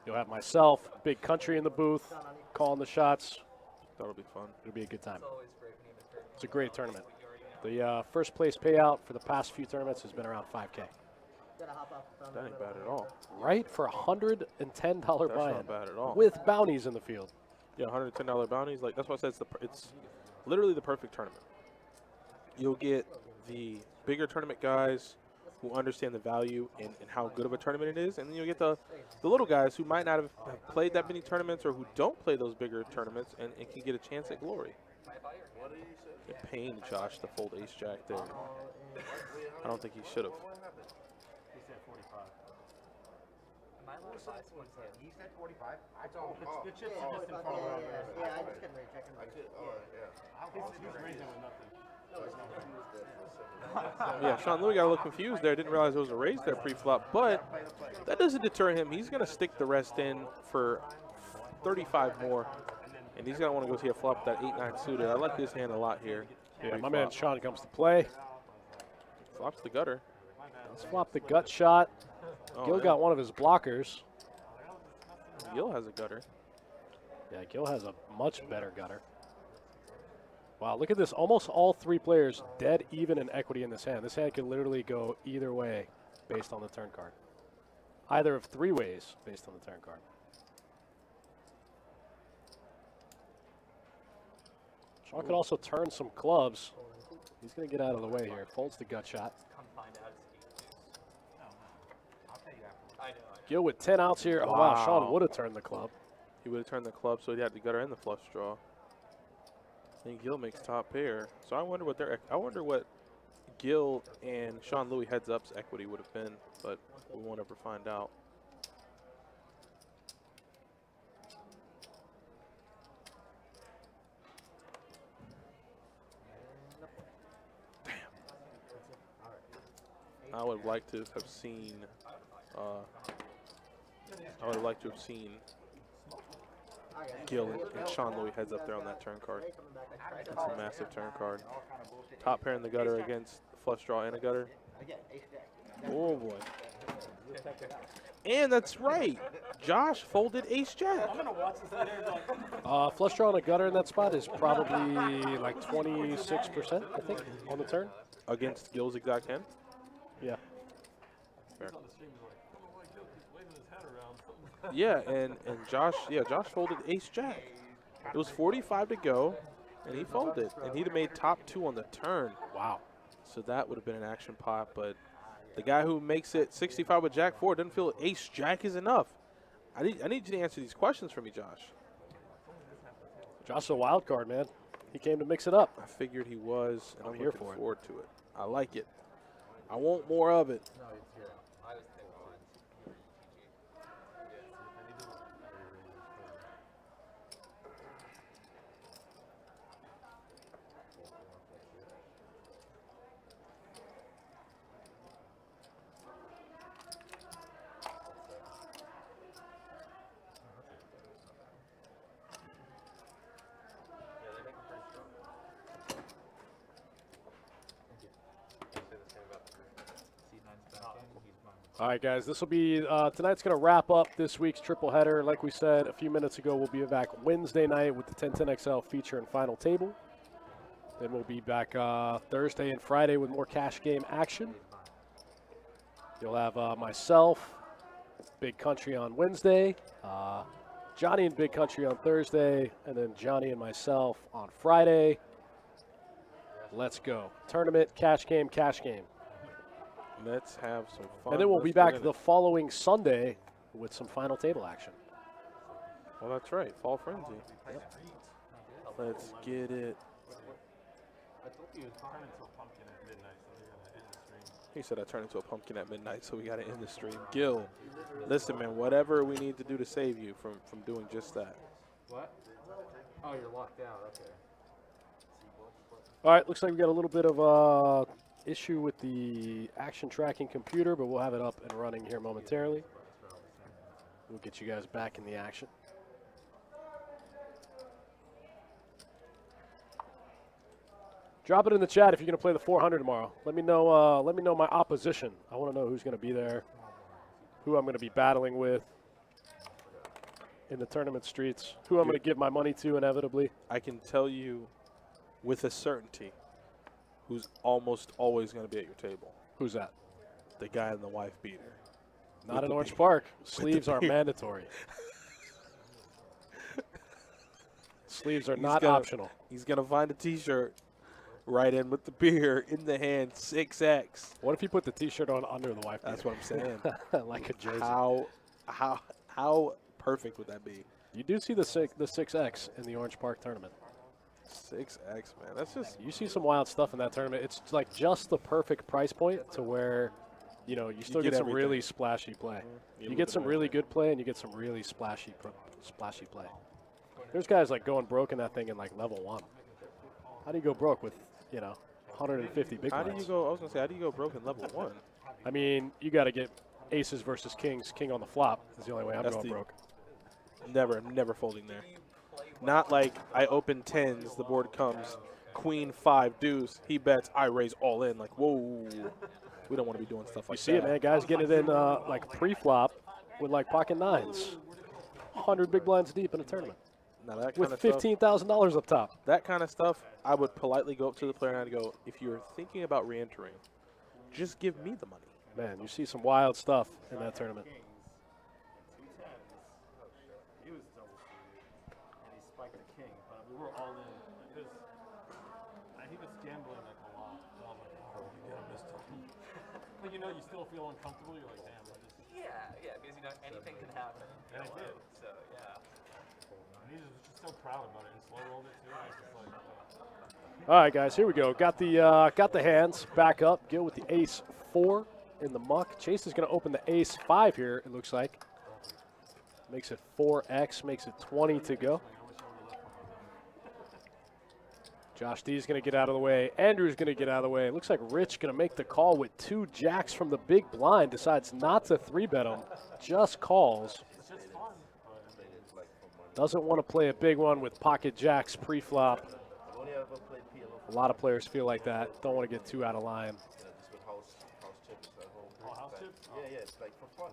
You'll have myself, Big Country in the booth, calling the shots. That'll be fun. It'll be a good time. It's a great tournament. The first place payout for the past few tournaments has been around $5K. That ain't bad at all. Right for $110 That's buy-in not bad at all. with bounties in the field. Yeah, $110 bounties. Like that's why I said it's literally the perfect tournament. You'll get the bigger tournament guys who understand the value and how good of a tournament it is. And then you get the little guys who might not have played that many tournaments or who don't play those bigger tournaments and can get a chance at glory. It pained Josh to fold ace-jack there. I don't think he should have. He said 45. He said 45. The chips are just in front of him. Yeah, I just couldn't really check him. He's raising with nothing. Yeah, Sean Louis got a little confused there. Didn't realize there was a raise there pre-flop, but that doesn't deter him. He's going to stick the rest in for 35 more, and he's going to want to go see a flop with that 8-9 suited. I like this hand a lot here. Yeah, my man Sean comes to play. Flops the gutter. Let's flop the gut shot. Oh, Gil yeah. got one of his blockers. Gil has a gutter. Yeah, Gil has a much better gutter. Wow, look at this. Almost all three players dead even in equity in this hand. This hand could literally go either way based on the turn card. Either of three ways based on the turn card. Sean could also turn some clubs. He's going to get out of the way here. Folds the gut shot. Gil with 10 outs here. Oh, wow. Sean would have turned the club. He would have turned the club, so he'd have the gutter and the flush draw. And Gil makes top pair. So I wonder what Gil and Sean Louis heads up's equity would have been, but we won't ever find out. I would have liked to have seen. I would have liked to have seen Gil and Sean Louis heads up there on that turn card. That's a massive turn card. Top pair in the gutter against flush draw and a gutter. Oh boy. And that's right. Josh folded ace jack. I'm gonna watch this later. Like, Flush draw and a gutter in that spot is probably like 26%, I think, on the turn. Against Gil's exact hand. Yeah. Fair. on the stream, he's like, I don't know why Gil's waving his head around. Yeah, and Josh folded ace jack. It was 45 to go, and he folded. And he'd have made top two on the turn. Wow. So that would have been an action pot, but the guy who makes it 65 with jack 4 doesn't feel ace jack is enough. I need you to answer these questions for me, Josh. Josh is a wild card, man. He came to mix it up. I figured he was, and I'm I'm here looking for it. forward to it. I like it. I want more of it. All right, guys, this will be tonight's going to wrap up this week's triple header. Like we said a few minutes ago, we'll be back Wednesday night with the 1010XL feature and final table. Then we'll be back Thursday and Friday with more cash game action. You'll have myself, Big Country on Wednesday, Johnny and Big Country on Thursday, and then Johnny and myself on Friday. Let's go. Tournament, cash game, cash game. Let's have some fun. And then we'll be Let's back get in the it. following Sunday with some final table action. Well, that's right. Fall Frenzy. Let's get it. I told you it was turning into a pumpkin at midnight, so they're gonna end the stream. He said I turned into a pumpkin at midnight, so we got to end the stream. Gil, listen, man, whatever we need to do to save you from doing just that. What? Oh, you're locked out. Okay. All right, looks like we got a little bit of issue with the action tracking computer, but we'll have it up and running here momentarily. We'll get you guys back in the action. Drop it in the chat if you're going to play the 400 tomorrow. Let me know. Let me know my opposition. I want to know who's going to be there, who I'm going to be battling with in the tournament streets, who I'm going to give my money to inevitably. I can tell you with a certainty who's almost always going to be at your table. Who's that? The guy in the wife beater. Not With in the Orange beard. Park. the Sleeves are beard. mandatory. Sleeves are He's not gonna- optional. He's going to find a T-shirt Right in with the beer in the hand, 6X. What if you put the T-shirt on under the wife? That's what I'm saying. Like a jersey. How perfect would that be? You do see the 6X in the Orange Park tournament. 6X, man. That's just You see some wild stuff in that tournament. It's like just the perfect price point to where, you know, you still get get some everything. really splashy play. You look get at some that. really good play, and you get some really splashy play. There's guys like going broke in that thing in like level 1. How do you go broke with, you know, 150 big how do blinds? you go? I was gonna say, how do you go broken level 1? I mean, you got to get aces versus kings. King on the flop is the only way I'm That's going the- broke. Never folding there. Not like I open tens, the board comes, queen, 5, deuce, he bets, I raise all in. Like, whoa. We don't want to be doing stuff You like see that. it, man. Guys getting it in like pre-flop with like pocket nines. 100 big blinds deep in a tournament Now that kind with of stuff, $15,000 up top. that kind of stuff, I would politely go up to the player and I'd go, if you're thinking about re-entering, just give me the money. Man, you see some wild stuff in that tournament. He was double suited, and he spiked the king, but we were all in because he was gambling like a lot. And I was like, oh, we get him this time. But you know, you still feel uncomfortable. You're like, damn, Yeah, because you know anything can happen. And it did. So yeah. And he was just so proud about it and slow rolled it too. I was just like, All right, guys, here we go. Got the hands back up. Gil with the ace 4 in the muck. Chase is going to open the ace 5 here, it looks like. Makes it 4x, makes it 20 to go. Josh D is going to get out of the way. Andrew's going to get out of the way. It looks like Rich going to make the call with 2 jacks from the big blind. Decides not to 3-bet him. Just calls. Doesn't want to play a big one with pocket jacks pre-flop. A lot of players feel like that. Don't want to get too out of line. Yeah, it's like for fun.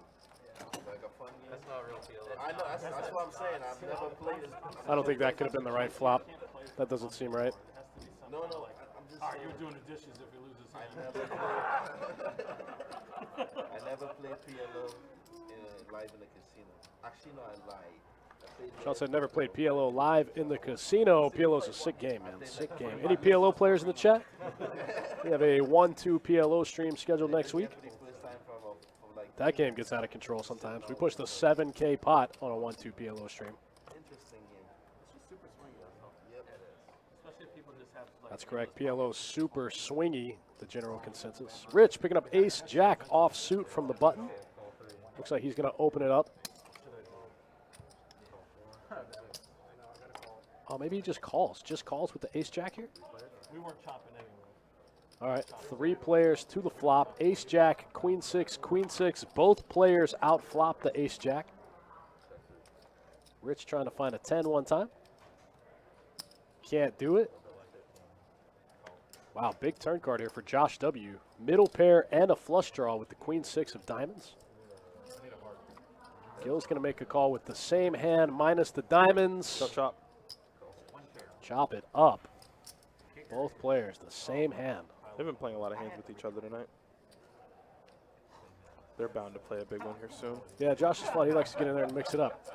Like a fun game. That's not a real feel. I know, that's what I'm saying. I've never played it. I don't think that could have been the right flop. That doesn't seem right. No, I'm just all right, saying. you're doing the dishes if he loses. I never played PLO live in the casino. Actually, no, I lied. Sean said never played PLO live in the casino. PLO's a sick game, man. Sick game. Any PLO players in the chat? We have a 1-2 PLO stream scheduled next week. That game gets out of control sometimes. We push the 7K pot on a 1-2 PLO stream. Interesting game. Especially if people just have like. That's correct. PLO super swingy, the general consensus. Rich picking up ace jack off suit from the button. Looks like he's going to open it up. Oh, maybe he just calls. Just calls with the ace jack here? We weren't chopping anyway. All right, 3 players to the flop. Ace jack, queen 6, queen 6. Both players out flop the ace jack. Rich trying to find a 10 one time. Can't do it. Wow, big turn card here for Josh W. Middle pair and a flush draw with the queen 6 of diamonds. Gil's going to make a call with the same hand minus the diamonds. Chop, chop. Chop it up. Both players, the same hand. They've been playing a lot of hands with each other tonight. They're bound to play a big one here soon. Yeah, Josh is fun. He likes to get in there and mix it up.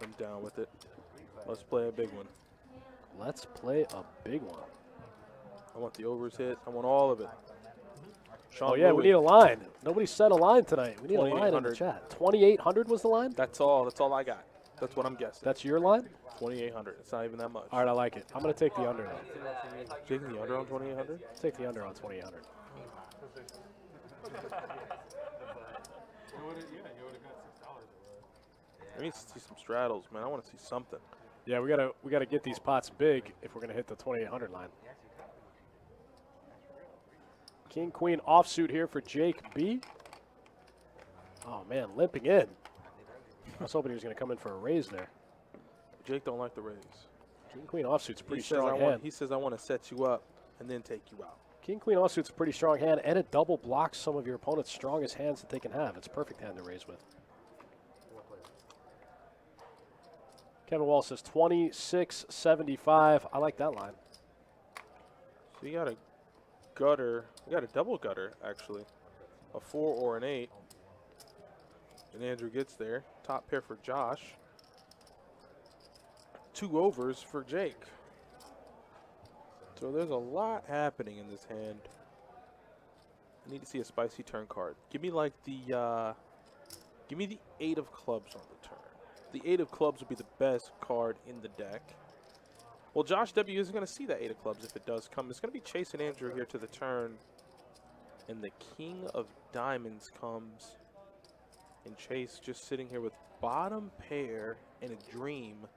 I'm down with it. Let's play a big one. Let's play a big one. I want the overs hit. I want all of it. Sean Oh, yeah, we Louis. need a line. Nobody set a line tonight. We need a line in the 2800. chat. 2,800 was the line? That's all. That's all I got. That's what I'm guessing. That's your line? 2,800. It's not even that much. All right, I like it. I'm going to take the under, though. Taking the under on 2,800? Take the under on 2,800. You would have got $6. I need to see some straddles, man. I want to see something. Yeah, we gotta get these pots big if we're going to hit the 2,800 line. King, queen offsuit here for Jake B. Oh, man, limping in. I was hoping he was going to come in for a raise there. Jake don't like the raise. King, queen offsuit's a pretty He says, strong hand. he says, I want to set you up and then take you out. King, queen offsuit's a pretty strong hand, and it double blocks some of your opponent's strongest hands that they can have. It's a perfect hand to raise with. Kevin Wall says 26.75. I like that line. So you got a gutter. You got a double gutter, actually. A 4 or an 8. And Andrew gets there. Top pair for Josh. 2 overs for Jake. So there's a lot happening in this hand. I need to see a spicy turn card. Give me like the, give me the 8 of clubs on the turn. The 8 of clubs would be the best card in the deck. Well, Josh W. isn't going to see that 8 of clubs if it does come. It's going to be Chase and Andrew here to the turn. And the king of diamonds comes. And Chase just sitting here with bottom pair and a dream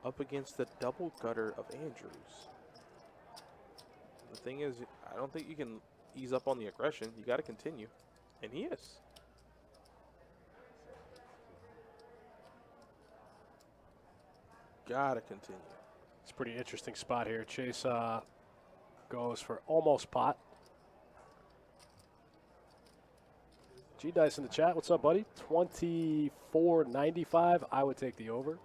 up against the double gutter of Andrews. The thing is, I don't think you can ease up on the aggression. You got to continue. And he is. Got to continue. It's a pretty interesting spot here. Chase goes for almost pot. G-Dice in the chat. What's up, buddy? 24.95. I would take the over.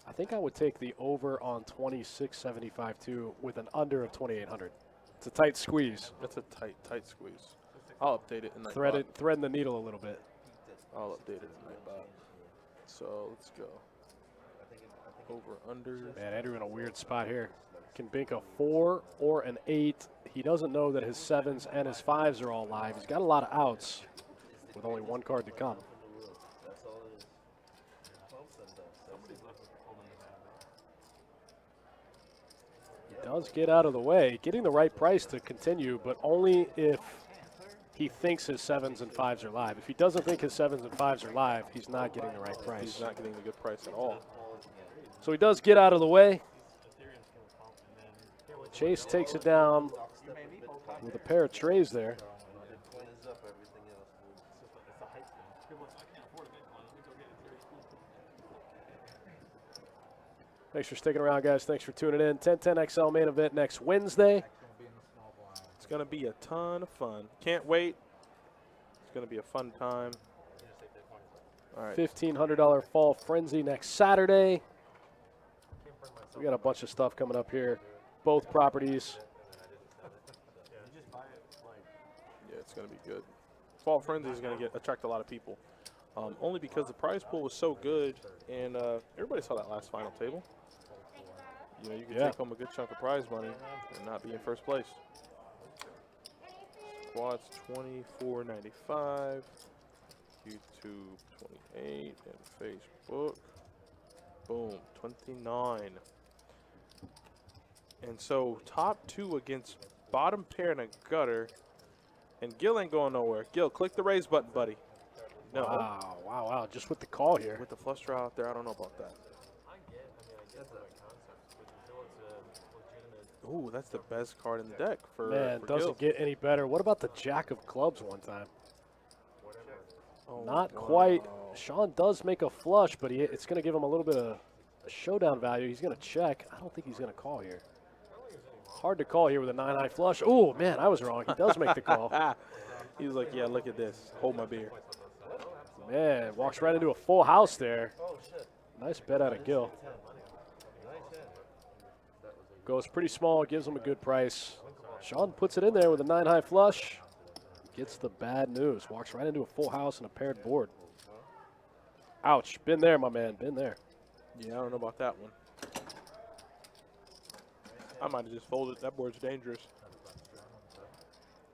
I think I would take the over on 26.75 too, with an under of 2,800. It's a tight squeeze. That's a tight squeeze. I'll update it in night. Threading the needle a little bit. I'll update it in Nightbot. So let's go. Over, under. Man, Andrew in a weird spot here. Can bink a 4 or an 8. He doesn't know that his 7s and his 5s are all live. He's got a lot of outs with only one card to come. He does get out of the way, getting the right price to continue, but only if he thinks his 7s and 5s are live. If he doesn't think his 7s and 5s are live, he's not getting the right price. He's not getting the good price at all. So he does get out of the way. Chase takes it down with a pair of trays there. Thanks for sticking around, guys. Thanks for tuning in. 1010 XL main event next Wednesday. It's going to be a ton of fun. Can't wait. It's going to be a fun time. All right. $1,500 Fall Frenzy next Saturday. We got a bunch of stuff coming up here. Both properties. Yeah, it's going to be good. Fall Frenzy is going to attract a lot of people. Only because the prize pool was so good, and everybody saw that last final table. You know, you can take home a good chunk of prize money and not be in first place. Squats $24.95, YouTube 28, and Facebook, boom, 29. And so top 2 against bottom pair and a gutter, and Gil ain't going nowhere. Gil, click the raise button, buddy. No. Wow. Just with the call here. With the flush draw out there, I don't know about that. Ooh, that's the best card in the deck for Man, for doesn't Gil. get any better. What about the Jack of Clubs one time? Oh, Not wow. quite. Sean does make a flush, but it's going to give him a little bit of showdown value. He's going to check. I don't think he's going to call here. Hard to call here with a 9-high flush. Oh, man, I was wrong. He does make the call. He was like, yeah, look at this. Hold my beer. Man, walks right into a full house there. Nice bet out of Gil. Goes pretty small, gives him a good price. Sean puts it in there with a 9-high flush. Gets the bad news. Walks right into a full house and a paired board. Ouch. Been there, my man. Been there. Yeah, I don't know about that one. I might have just folded. That board's dangerous.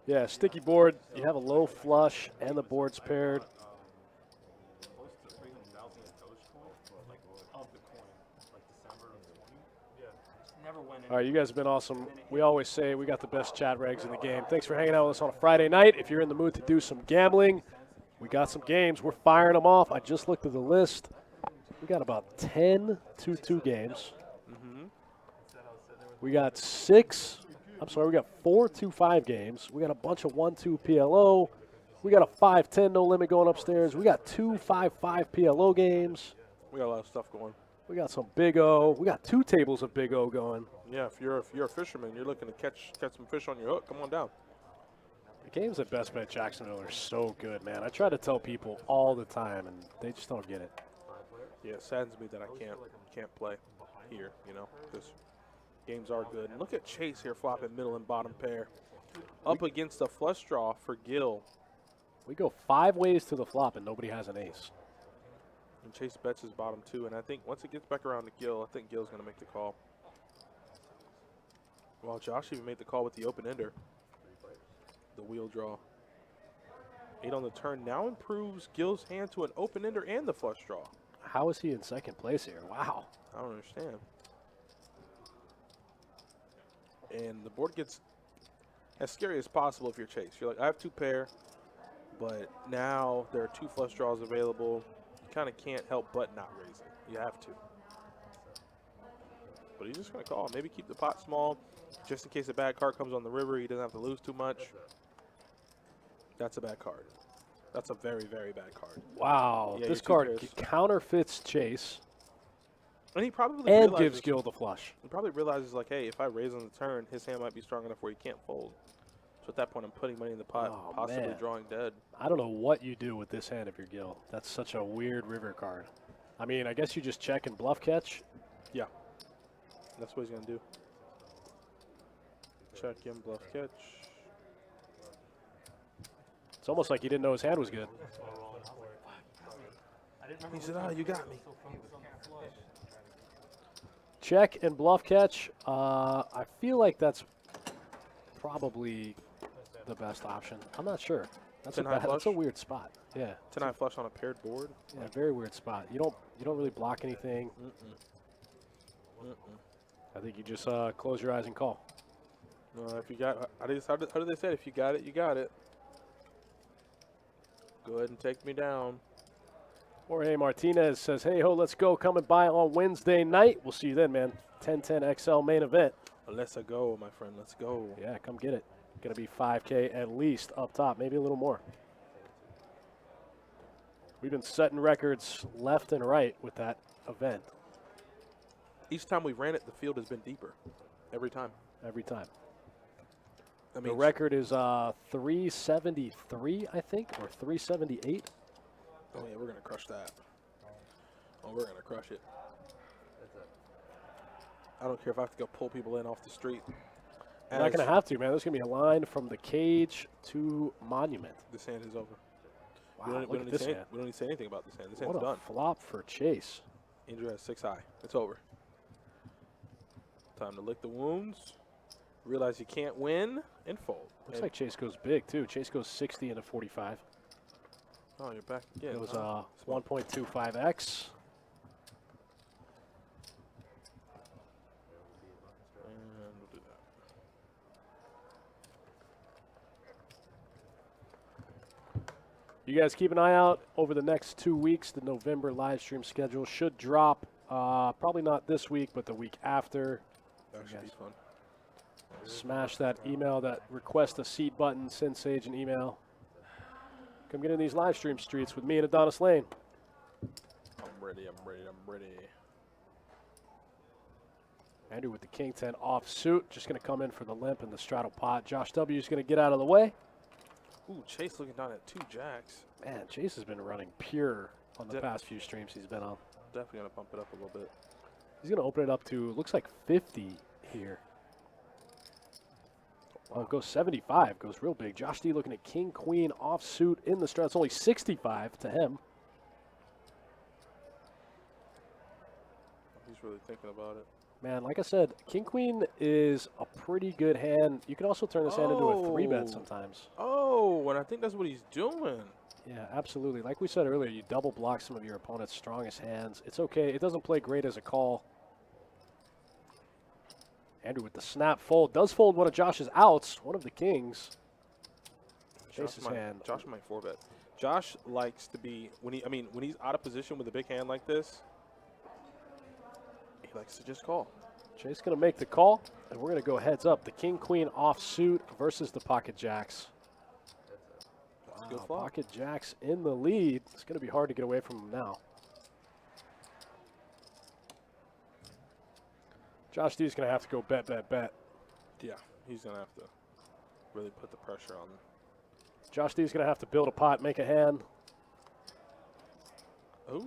Yeah, sticky board. You have a low flush and the board's paired. All right, you guys have been awesome. We always say we got the best chat regs in the game. Thanks for hanging out with us on a Friday night. If you're in the mood to do some gambling, we got some games. We're firing them off. I just looked at the list. We got about 10 2-2 games. We got 4 2-5 games. We got a bunch of 1-2 PLO. We got a 5-10 no limit going upstairs. We got 2 5-5 PLO games. We got a lot of stuff going. We got some Big O. We got 2 tables of Big O going. Yeah, if you're a fisherman, you're looking to catch some fish on your hook, come on down. The games at Best Bet Jacksonville are so good, man. I try to tell people all the time, and they just don't get it. Yeah, it saddens me that I can't play here, you know, because games are good. And look at Chase here flopping middle and bottom pair. Up against a flush draw for Gil. We go 5 ways to the flop, and nobody has an ace. And Chase bets his bottom 2, and I think once it gets back around to Gil, I think Gil's going to make the call. Well, Josh even made the call with the open ender. The wheel draw. 8 on the turn now improves Gil's hand to an open ender and the flush draw. How is he in second place here? Wow. I don't understand. And the board gets as scary as possible if you're Chase. You're like, I have 2 pair, but now there are 2 flush draws available. You kind of can't help but not raise it. You have to. But he's just going to call. Maybe keep the pot small just in case a bad card comes on the river. He doesn't have to lose too much. That's a bad card. That's a very, very bad card. Wow. Yeah, This your card 2 pairs. counterfeits Chase And he probably and realizes, gives Gil the flush. He probably realizes, like, hey, if I raise on the turn, his hand might be strong enough where he can't fold. So at that point, I'm putting money in the pot, Oh, possibly man. drawing dead. I don't know what you do with this hand if you're Gil. That's such a weird river card. I mean, I guess you just check and bluff catch. Yeah. That's what he's going to do. Check in, bluff catch. It's almost like he didn't know his hand was good. He said, oh, you got me. Check and bluff catch. I feel like that's probably the best option. I'm not sure. That's a 10 high bad, that's a flush? weird spot. Yeah. 10 high flush on a paired board. Yeah, very weird spot. You don't really block anything. I think you just close your eyes and call. If you got, how do they say it? If you got it, you got it. Go ahead and take me down. Jorge Martinez says, hey, ho, let's go. Come and buy on Wednesday night. We'll see you then, man. 1010 XL main event. Let's go, my friend. Let's go. Yeah, come get it. Going to be 5K at least up top, maybe a little more. We've been setting records left and right with that event Each time we ran it, the field has been deeper. Every time. every time. I The mean, record is 373, I think, or 378. oh, yeah, we're going to crush that. Oh, we're going to crush it. I don't care if I have to go pull people in off the street. You're not going to have to, man. There's going to be a line from the cage to Monument. This hand is over. Wow, look at this hand. We don't need to say anything about this hand. This What hand's a done. flop for Chase. Andrew has 6 high. It's over. Time to lick the wounds. Realize you can't win and fold. Looks And- like Chase goes big, too. Chase goes 60 into 45. Oh, you're back again. It was huh? 1.25x. And we'll do that. You guys keep an eye out over the next 2 weeks. The November live stream schedule should drop. Probably not this week, but the week after. That should be Yes. fun. Smash that email, that request a seat button, send Sage an email. Come get in these live stream streets with me and Adonis Lane. I'm ready. Andrew with the King 10 offsuit. Just going to come in for the limp and the straddle pot. Josh W is going to get out of the way. Ooh, Chase looking down at 2 jacks. Man, Chase has been running pure on the Dep- past few streams he's been on. Definitely going to pump it up a little bit. He's going to open it up to, looks like 50 here. Oh, it goes 75. Goes real big. Josh D looking at King Queen offsuit in the strat. It's only 65 to him. He's really thinking about it. Man, like I said, King Queen is a pretty good hand. You can also turn this hand into a 3-bet Oh. sometimes. Oh, and I think that's what he's doing. Yeah, absolutely. Like we said earlier, you double block some of your opponent's strongest hands. It's okay. It doesn't play great as a call. Andrew with the snap fold. Does fold one of Josh's outs, one of the kings. Chase's hand. Josh might 4-bet. Josh likes to be when he's out of position with a big hand like this. He likes to just call. Chase going to make the call, and we're going to go heads up. The King Queen offsuit versus the Pocket Jacks. That's a good Wow, flop. Pocket Jacks in the lead. It's going to be hard to get away from him now. Josh D's going to have to go bet. Yeah, he's gonna have to really put the pressure on. Josh D's going to have to build a pot, make a hand. Ooh,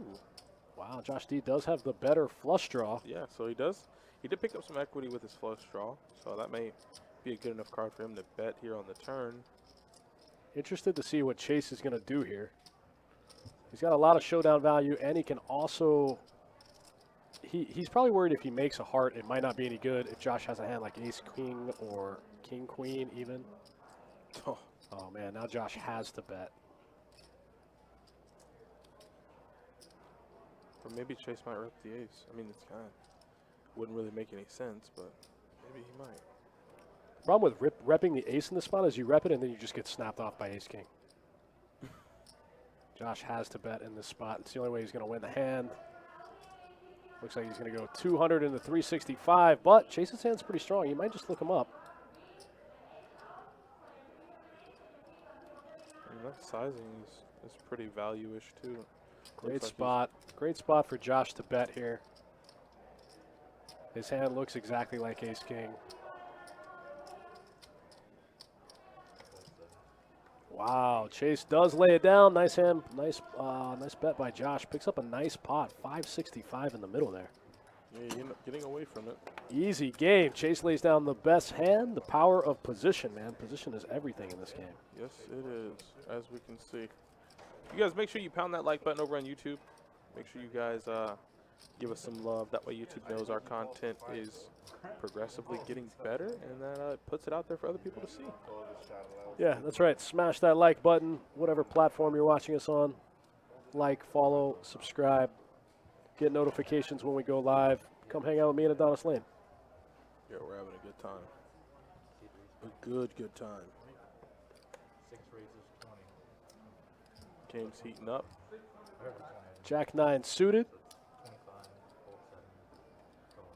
Wow, Josh D does have the better flush draw. yeah. So he does. He did pick up some equity with his flush draw, so that may be a good enough card for him to bet here on the turn. Interested to see what Chase is going to do here. He's got a lot of showdown value, and he can also he's probably worried if he makes a heart, it might not be any good. If Josh has a hand like ace king or king queen even. Oh, Oh man, now Josh has to bet. but maybe Chase might rip the ace. I mean, it's kind of wouldn't really make any sense, but maybe he might. The problem with repping the ace in this spot is you rep it and then you just get snapped off by ace king. Josh has to bet in this spot. It's the only way he's going to win the hand. Looks like he's going to go 200 into 365, but Chase's hand's pretty strong. You might just look him up. And that sizing is pretty value-ish too. Great Looks like spot. Great spot for Josh to bet here. His hand looks exactly like ace king. Wow, Chase does lay it down. Nice hand, nice bet by Josh. Picks up a nice pot, 565 in the middle there. Yeah, you end up getting away from it. Easy game. Chase lays down the best hand. The power of position, man. Position is everything in this game. Yes, it is, as we can see. You guys make sure you pound that like button over on YouTube. Make sure you guys give us some love. That way YouTube knows our content is progressively getting better, and that puts it out there for other people to see. Yeah, that's right. Smash that like button, whatever platform you're watching us on. Like, follow, subscribe. Get notifications when we go live. Come hang out with me and Adonis Lane. Yeah, we're having a good time. A good time. 6 raises, 20. Game's heating up. Jack 9 suited. 25, fold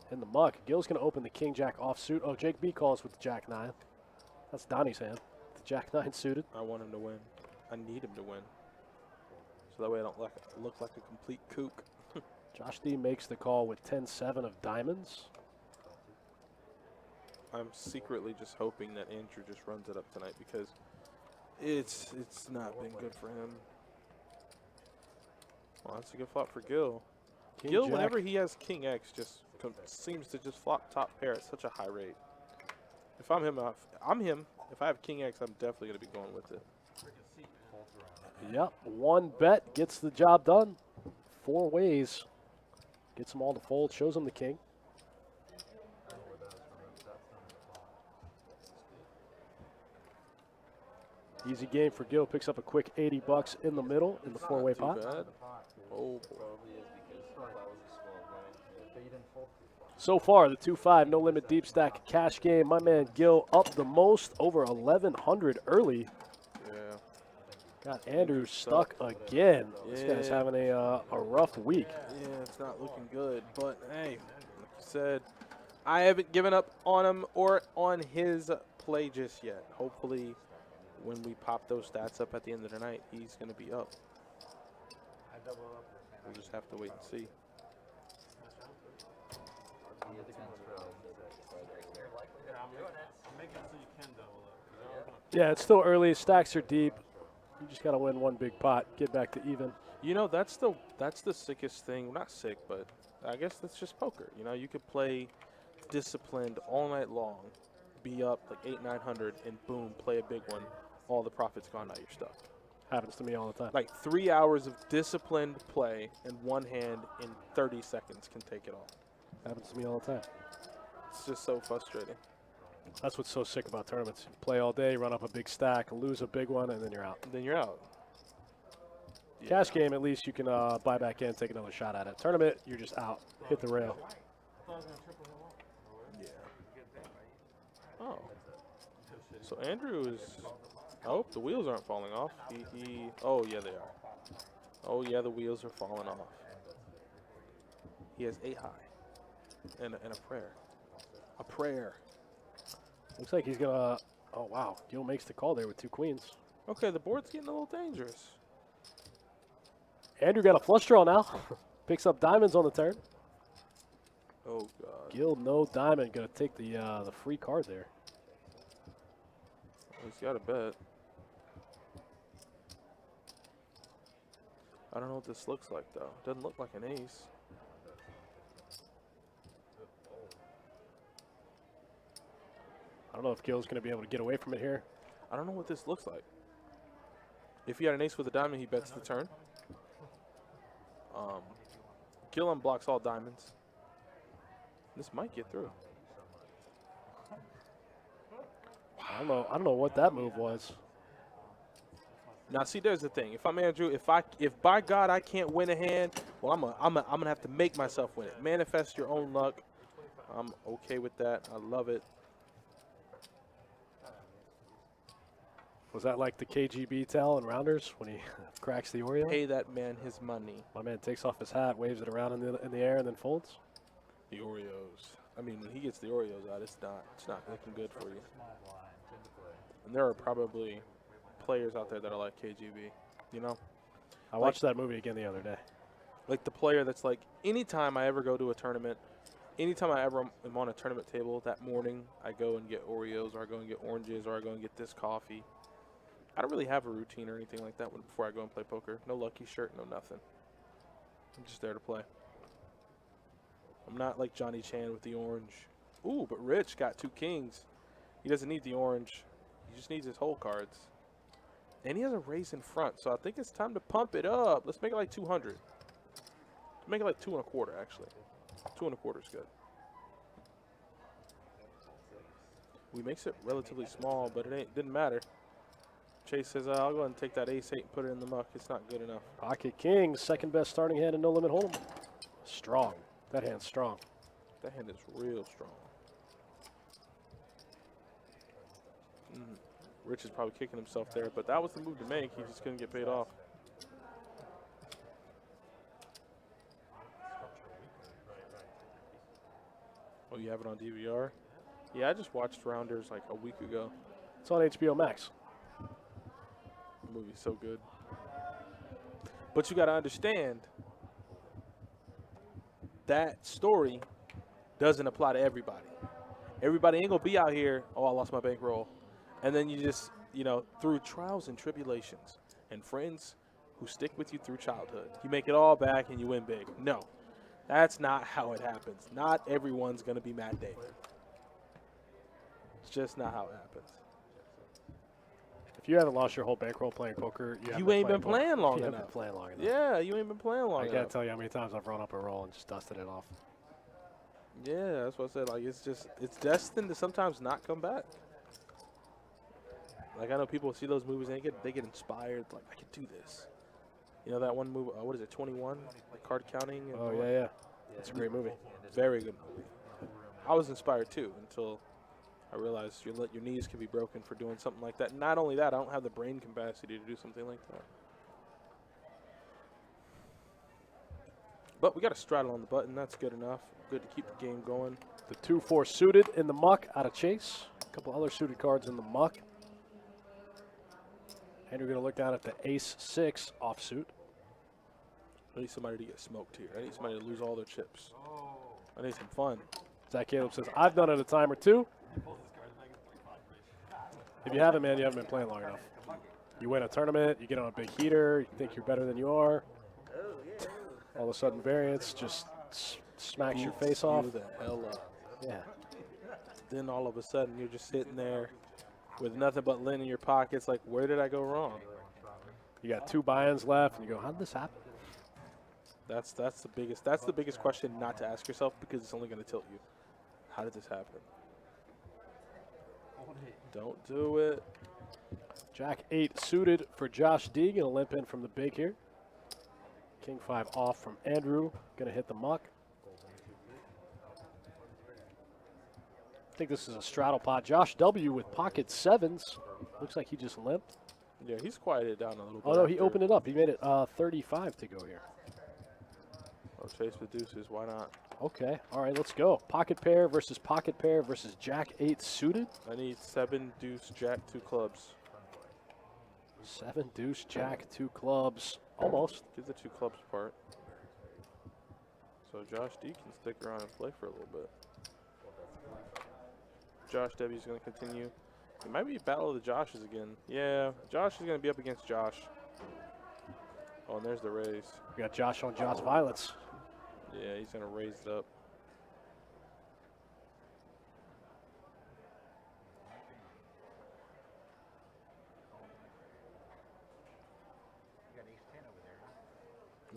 7. In the muck. Gil's going to open the king jack offsuit. Oh, Jake B calls with the jack 9. That's Donnie's hand. The jack 9 suited. I want him to win. I need him to win. So that way I don't look like a complete kook. Josh D makes the call with 10-7 of diamonds. I'm secretly just hoping that Andrew just runs it up tonight because it's not been good for him. Well, that's a good flop for Gil. King Gil, jack. whenever he has King X, just seems to just flop top pair at such a high rate. If I'm him, if I have King X, I'm definitely going to be going with it. Yep, one bet gets the job done. 4 ways. Gets them all to fold, shows them the king. Easy game for Gil. Picks up a quick 80 bucks in the middle in the 4-way Too pot. bad. Oh, boy. Probably is because that was a small blind. But you didn't fold. So far, the 2-5 no limit deep stack cash game. My man Gil up the most, over 1,100 early. Yeah. Got Andrew stuck again. This guy's Yeah. having a rough week. Yeah, it's not looking good. But, hey, like you said, I haven't given up on him or on his play just yet. Hopefully, when we pop those stats up at the end of the night, he's going to be up. We'll just have to wait and see. I'm making it so you can double up. Yeah, it's still early. Stacks are deep. You just got to win one big pot, get back to even. You know, that's the sickest thing. Well, not sick, but I guess that's just poker. You know, you could play disciplined all night long, be up like 800-900, and boom, play a big one. All the profits gone out of your stuff. Happens to me all the time. Like 3 hours of disciplined play and one hand in 30 seconds can take it all. Happens to me all the time. It's just so frustrating. That's what's so sick about tournaments. You play all day, run up a big stack, lose a big one, and then you're out. And then you're out. Cash game, at least you can buy back in, take another shot at it. Tournament, you're just out. Hit the rail. Yeah. Oh. So Andrew is. Oh, the wheels aren't falling off. Oh, yeah, they are. Oh, yeah, the wheels are falling off. He has 8 high. And a prayer. A prayer. Looks like he's going to. Oh, wow. Gil makes the call there with 2 queens. Okay, the board's getting a little dangerous. Andrew got a flush draw now. Picks up diamonds on the turn. Oh, God. Gil, no diamond. Going to take the free card there. He's got a bet. I don't know what this looks like, though. Doesn't look like an ace. I don't know if Gil's going to be able to get away from it here. I don't know what this looks like. If he had an ace with a diamond, he bets the turn. Gil unblocks all diamonds. This might get through. I don't know what that move was. Now, see, there's the thing. If I'm Andrew, if by God I can't win a hand, well, I'm gonna have to make myself win it. Manifest your own luck. I'm okay with that. I love it. Was that like the KGB tell in Rounders when he cracks the Oreo? Pay that man his money. My man takes off his hat, waves it around in the air, and then folds. The Oreos. I mean, when he gets the Oreos out, it's not looking good for you. And there are probably players out there that are like KGB, you know? I watched that movie again the other day. Like the player that's like, anytime I ever go to a tournament, anytime I ever am on a tournament table, that morning I go and get Oreos, or I go and get oranges, or I go and get this coffee. I don't really have a routine or anything like that before I go and play poker. No lucky shirt, no nothing. I'm just there to play. I'm not like Johnny Chan with the orange. Ooh, but Rich got 2 kings. He doesn't need the orange. He just needs his whole cards. And he has a raise in front, so I think it's time to pump it up. Let's make it like 200. Make it like 2 1/4, actually. 2 1/4 is good. We makes it relatively small, but it didn't matter. Chase says, I'll go ahead and take that ace-8 and put it in the muck. It's not good enough. Pocket King, second best starting hand in No Limit Hold'em. Strong. That hand's strong. That hand is real strong. Rich is probably kicking himself there, but that was the move to make. He just couldn't get paid off. Oh, you have it on DVR? Yeah, I just watched Rounders like a week ago. It's on HBO Max. The movie's so good. But you got to understand, that story doesn't apply to everybody. Everybody ain't going to be out here, oh, I lost my bankroll. And then you just, you know, through trials and tribulations and friends who stick with you through childhood, you make it all back and you win big. No, that's not how it happens. Not everyone's going to be Matt Damon. It's just not how it happens. If you haven't lost your whole bankroll playing poker, you ain't been playing long enough. enough. Been playing long enough. Yeah, you ain't been playing long enough. I can't tell you how many times I've run up a roll and just dusted it off. Yeah, that's what I said. Like, it's destined to sometimes not come back. Like, I know people see those movies and they get inspired. Like, I could do this. You know that one movie, what is it, 21? Like card counting? And oh, yeah. It's a great movie. Very good movie. I was inspired, too, until I realized your knees can be broken for doing something like that. Not only that, I don't have the brain capacity to do something like that. But we got a straddle on the button. That's good enough. Good to keep the game going. The 2-4 suited in the muck out of Chase. A couple other suited cards in the muck. And we're going to look down at the Ace-6 offsuit. I need somebody to get smoked here. I need somebody to lose all their chips. I need some fun. Zach Caleb says, I've done it a time or two. If you haven't, man, you haven't been playing long enough. You win a tournament, you get on a big heater, you think you're better than you are. All of a sudden, variance just smacks your face off. You the hell up. Yeah. Then all of a sudden, you're just sitting there with nothing but lint in your pockets. Like, where did I go wrong? You got 2 buy-ins left, and you go, how did this happen? That's the biggest question not to ask yourself, because it's only going to tilt you. How did this happen? Don't do it. Jack 8 suited for Josh D. Going to limp in from the big here. King 5 off from Andrew. Going to hit the muck. I think this is a straddle pot. Josh W. with pocket 7s. Looks like he just limped. Yeah, he's quieted down a little bit. Oh, no, he opened it up. He made it 35 to go here. Oh, chase with deuces. Why not? Okay. All right, let's go. Pocket pair versus Jack 8 suited. I need 7 deuce jack 2 clubs. 7 deuce Jack 2 clubs. Almost. Give the 2 clubs apart. So Josh D can stick around and play for a little bit. Josh W's going to continue. It might be a battle of the Joshes again. Yeah, Josh is going to be up against Josh. Oh, and there's the raise. We got Josh on Josh Violets. Yeah, he's going to raise it up.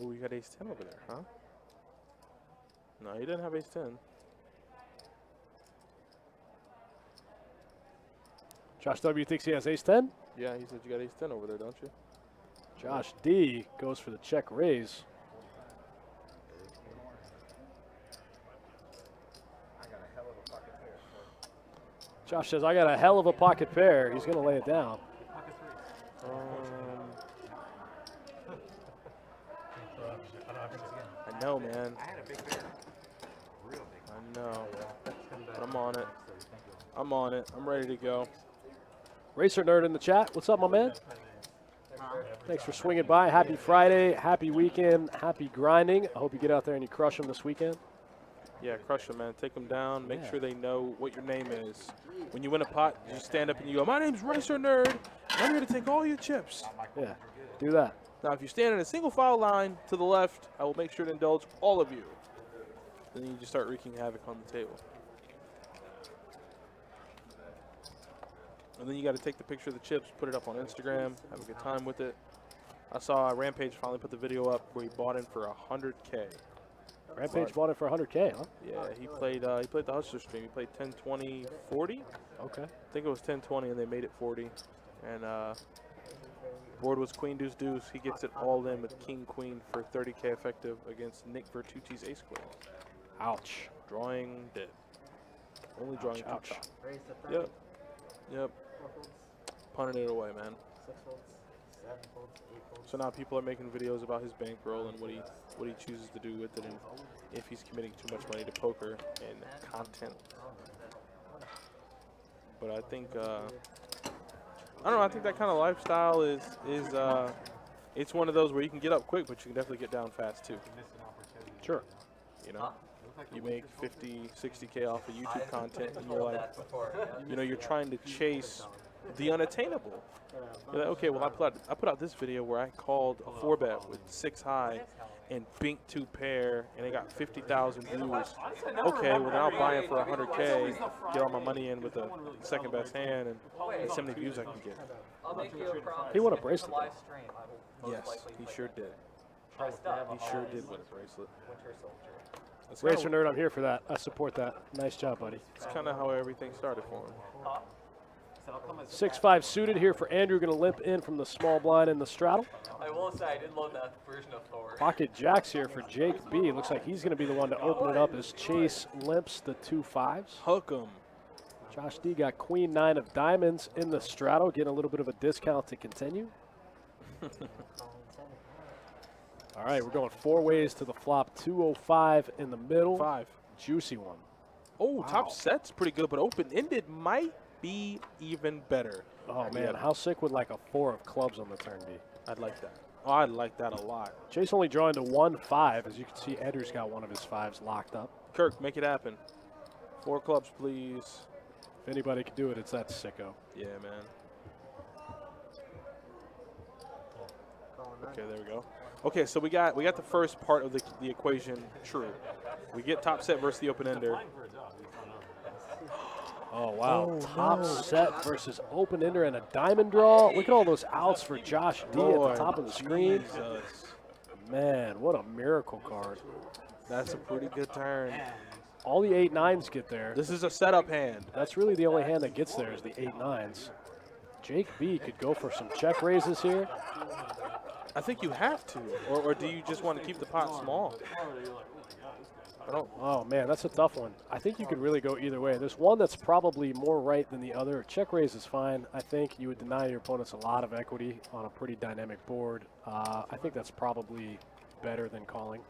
Ooh, you got ace-10 over there, huh? No, he didn't have ace-10. Josh W. thinks he has ace-10. Yeah, he said you got ace-10 over there, don't you? Josh D. goes for the check raise. Josh says, I got a hell of a pocket pair. He's going to lay it down. I know, man. I know. But I'm on it. I'm on it. I'm ready to go. Racer Nerd in the chat. What's up, my man? Thanks for swinging by. Happy Friday. Happy weekend. Happy grinding. I hope you get out there and you crush them this weekend. Yeah, crush them, man. Take them down. Make Yeah. sure they know what your name is. When you win a pot, you just stand up and you go, my name's Racer Nerd. And I'm here to take all your chips. Yeah, do that. Now, if you stand in a single file line to the left, I will make sure to indulge all of you. Then you just start wreaking havoc on the table. And then you got to take the picture of the chips, put it up on Instagram, have a good time with it. I saw Rampage finally put the video up where he bought in for $100K. Rampage bought it for 100K, huh? Yeah, he played the Hustler stream. He played 10, 20, 40. Okay. I think it was 10, 20, and they made it 40. And board was Queen Deuce Deuce. He gets it all in with King Queen for 30K effective against Nick Vertucci's Ace Queen. Ouch. Drawing dead. Only drawing Ouch. two. Raise to 30. Yep. Yep. 4 folds, Punting it away, man. 6 folds, 7 folds, 8 folds. So now people are making videos about his bankroll and what he chooses to do with it, and if he's committing too much money to poker and content. But I think I don't know. I think that kind of lifestyle is it's one of those where you can get up quick, but you can definitely get down fast too. Sure. You know, you make 50, 60K off of YouTube content, and you're like, you know, you're trying to chase the unattainable. You're like, okay, well, I put out this video where I called a 4-bet with 6 high and binked 2 pair, and I got 50,000 views. Okay, well, then I'll buy it for 100K, get all my money in with the second best hand, and see how many views I can get. He won a bracelet. Yes, he sure did. He sure did win a bracelet. That's Racer kinda, Nerd, I'm here for that. I support that. Nice job, buddy. that's kind of how everything started for him. 6-5 suited here for Andrew. Going to limp in from the small blind in the straddle. I will say I did load that version of Thor. Pocket jacks here for Jake B. Looks like he's going to be the one to open it up as Chase limps the 2 5s. Hook 'em. Josh D got queen 9 of diamonds in the straddle, getting a little bit of a discount to continue. All right, we're going 4 ways to the flop. 205 in the middle. 5. Juicy one. Oh, top set's pretty good, but open-ended might be even better. Oh, man, how sick would like a 4 of clubs on the turn be? I'd like that. Oh, I'd like that a lot. Chase only drawing to 1 5. As you can see, Andrew's got one of his 5s locked up. Kirk, make it happen. 4 clubs, please. If anybody could do it, it's that sicko. Yeah, man. Okay, there we go. Okay, so we got the first part of the equation true. We get top set versus the open-ender. Oh, wow. Top set versus open-ender and a diamond draw. Look at all those outs for Josh D at the top of the screen. Jesus. Man, what a miracle card. That's a pretty good turn. All the 8-9s get there. This is a setup hand. That's really the only hand that gets there is the 8-9s. Jake B could go for some check raises here. I think you have to. Or do you just want to keep the pot small? I don't. Oh, man, that's a tough one. I think you could really go either way. There's one that's probably more right than the other. Check raise is fine. I think you would deny your opponents a lot of equity on a pretty dynamic board. I think that's probably better than calling.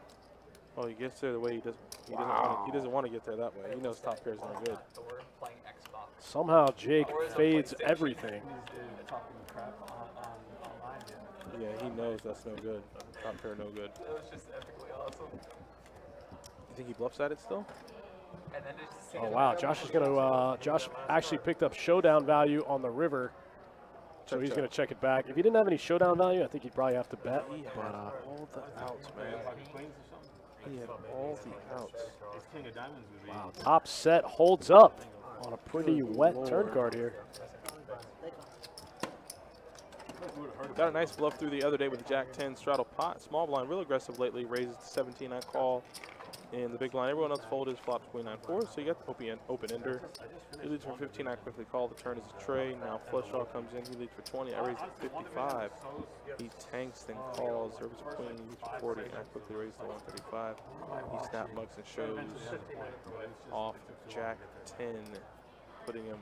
Oh, he gets there the way he doesn't. He doesn't want to get there that way. He knows top pair's not good. Somehow Jake fades everything. Yeah, he knows that's no good. Top pair no good. That was just epically awesome. You think he bluffs at it still? And then just Oh, wow. Josh is going to Josh actually picked up showdown value on the river. So he's going to check it back. If he didn't have any showdown value, I think he'd probably have to bet. He had But, all the outs, man. He had all the outs. wow, top set holds up on a pretty wet turn card here. Got a nice bluff through the other day with the Jack 10 straddle pot. Small blind, real aggressive lately. Raises to 17. I call. in the big blind. Everyone else folded his flop 29-4, so you got the open ender. He leads for 15. I quickly call. The turn is a tray. Now flush draw comes in. He leads for 20. I raise to 55. He tanks, then calls. There was a queen. He leads for 40. And I quickly raise to 135. He snap mugs and shows off Jack 10, putting him.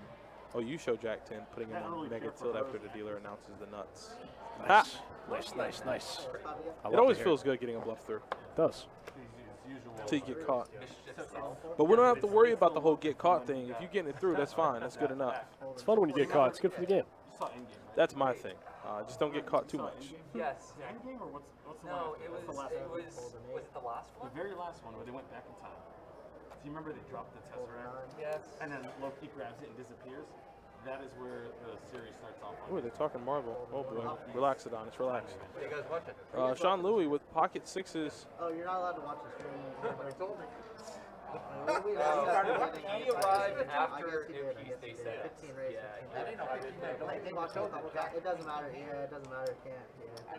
Oh, you show Jack 10, putting him in mega tilt after the dealer announces the nuts. Nice. Nice. It always feels good getting a bluff through. It does. Until you get caught. But we don't have to worry about the whole get caught thing. If you're getting it through, that's fine. That's good enough. It's fun when you get caught. It's good for the game. That's my thing. Just don't get caught too much. Yes. Endgame or what's the No, last? it what's was. the last It one? was it the last The one? very last one where they went back in time. Do you remember they dropped the Tesseract? Yes. And then Loki grabs it and disappears? That is where the series starts off. Oh, they're talking marble. Oh boy. Relax, Adonis. Relax. What are you guys watching? Sean Louis with pocket sixes. Oh, you're not allowed to watch the stream. Nobody told me. He arrived after they said it. 15 race. Yeah. I didn't know 15 race. Like, they watched it a couple times. It doesn't matter. Yeah, it doesn't matter. It can't. Yeah.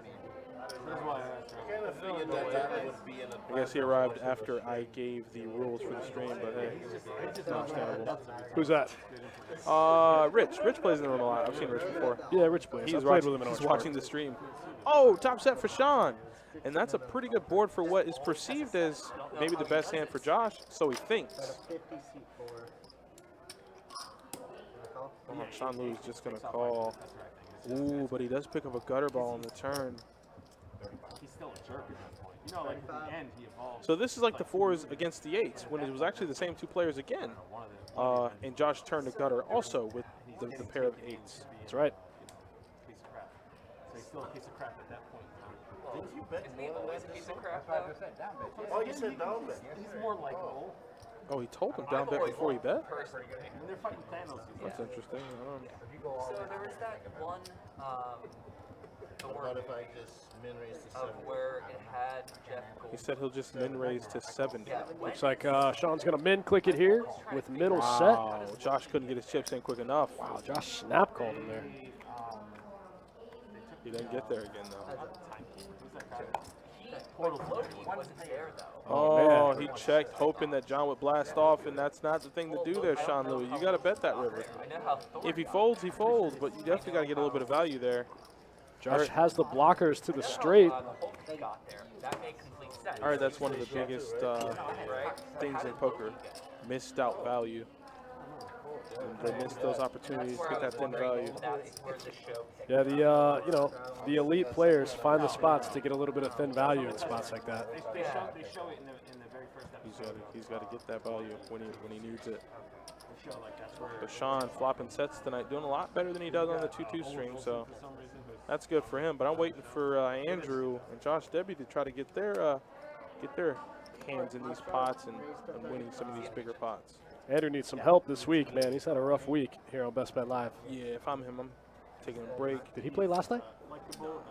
That's why I asked. Kind of figured that would be in a I guess he arrived after I gave the rules for the stream, but hey, it's understandable. Who's that? Rich. Rich plays in the room a lot. I've seen Rich before. Yeah, Rich plays. He's I played watching, with him in he's Orange watching the stream. Oh, top set for Sean. And that's a pretty good board for what is perceived as maybe the best hand for Josh, so he thinks. 50 seat four. Sean Louis is just going to call. Ooh, but he does pick up a gutter ball on the turn. He's still a jerk at that point. You know, like at the end, he evolves. So this is like the fours against the eights, when it was actually the same two players again. And Josh turned the gutter also with the pair of eights. That's right. Piece of crap. So he's still a piece of crap at that point. Did you bet Isn't he more than always a that? piece of crap though? Oh, you said down bet. He's more like Cole. Oh, he told him down bet before he bet? Personally. And they're fighting Thanos. That's interesting. I don't know. So there was that one What if I just min raise to of 7? where it had Jeff He Gold. said he'll just min raise to 70. Looks like Sean's going to min click it here with middle Wow, Josh couldn't get his chips in quick enough. set. Wow, Josh snap called him there. He didn't get there again, though. Loki wasn't there though. Oh, he checked, hoping that John would blast off, and that's not the thing to do there, Sean Louis. You got to bet that river. I know how Thor If he folds, he folds, but you definitely got to get a little bit of value there. Josh has the blockers to the straight. the Hulk got there. That made complete sense. All right, that's one of the biggest things in poker. Missed out value. And they missed those opportunities to get that thin value. That's where the show Yeah, the elite players find the spots to get a little bit of thin value in spots like that. They show it in the very first episode. He's got to get that value when he needs it. They show like that's where But Sean flopping sets tonight, doing a lot better than he does on the 2-2 stream, so for some reason. that's good for him. But I'm waiting for Andrew and Josh Debbie to try to get their hands in these pots and winning some of these bigger pots. Andrew needs some help this week, man. He's had a rough week here on Best Bet Live. Yeah, if I'm him, I'm taking a break. Did he play last night?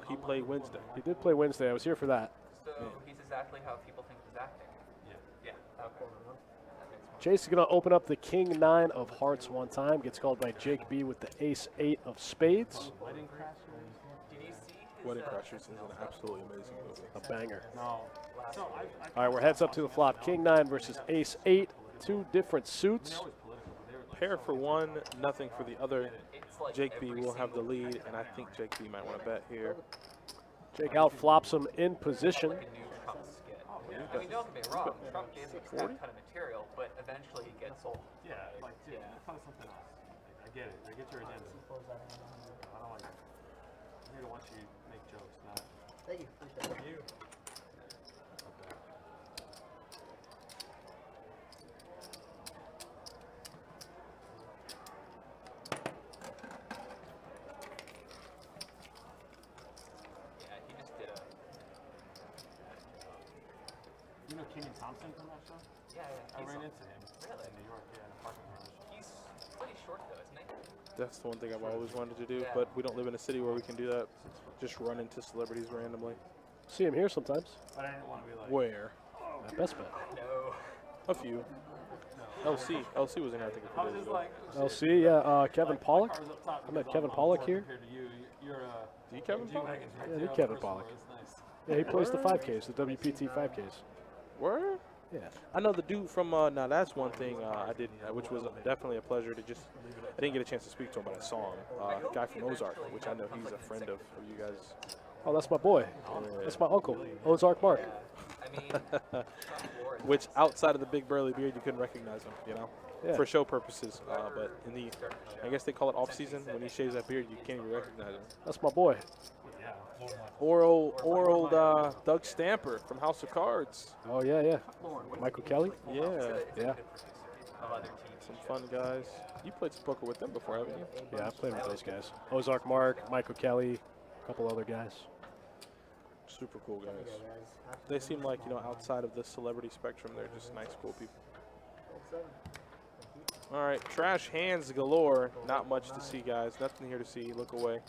He played Wednesday. He did play Wednesday. I was here for that. So he's exactly how people think he's acting. Yeah. Okay. That makes more Chase is going to open up the King 9 of hearts one time. Gets called by Jake B with the Ace 8 of spades. Did you see his, Wedding Crashers is an absolutely amazing movie. A banger. No. So All right, we're heads up to the flop. King 9 versus Ace 8. Two different suits. Pair for one, nothing for the other. It's like Jake B every will have the single lead, and I think Jake B might want to bet here. Jake out flops him in position. like a new Trump skit. I mean, don't get me wrong. Trump gave him a ton of material, but eventually he gets old. yeah, like dude, find something else. I get it. I get your agenda. I don't like it. I'm here to watch you make jokes, not. Thank you. Appreciate it. Yeah, he just did a. You know Kenyon Thompson from that show? Yeah, I he's ran into him Really? in New York, yeah, in a parking garage. He's pretty short though, isn't he? That's the one thing I've always wanted to do, Yeah. but we don't live in a city where we can do that. Just run into celebrities randomly. See him here sometimes. But I didn't want to be like. Where? At Best Bet. No. A few. LC was in here, I think, a I few was days just ago. like. LC, yeah. Kevin like, Pollak. my car was up top I met because Kevin I'm Pollak low here. compared to you. You're The Kevin Pollak? G-Wagon's right Yeah, there the on Kevin the first floor. Pollak. It's nice. Yeah, he plays the 5Ks, the WPT 5Ks. Where? Yeah. I know the dude from, now that's one thing I did, which was definitely a pleasure to just, I didn't get a chance to speak to him, but I saw him. Guy from Ozark, which I know he's a friend of you guys. Oh, that's my boy. That's my uncle, Ozark Mark. Which outside of the big burly beard, you couldn't recognize him, you know, Yeah. for show purposes. But in the, I guess they call it off season, when he shaves that beard, you can't even recognize him. That's my boy. Or old Doug Stamper from House of Cards. Oh, yeah, yeah. Michael Kelly? Yeah, Yeah. some fun guys. You played some poker with them before, haven't you? Yeah, I played with those guys. Ozark Mark, Michael Kelly, a couple other guys. Super cool guys. They seem like, you know, outside of the celebrity spectrum, they're just nice, cool people. All right, trash hands galore. Not much to see, guys. Nothing here to see. Look away.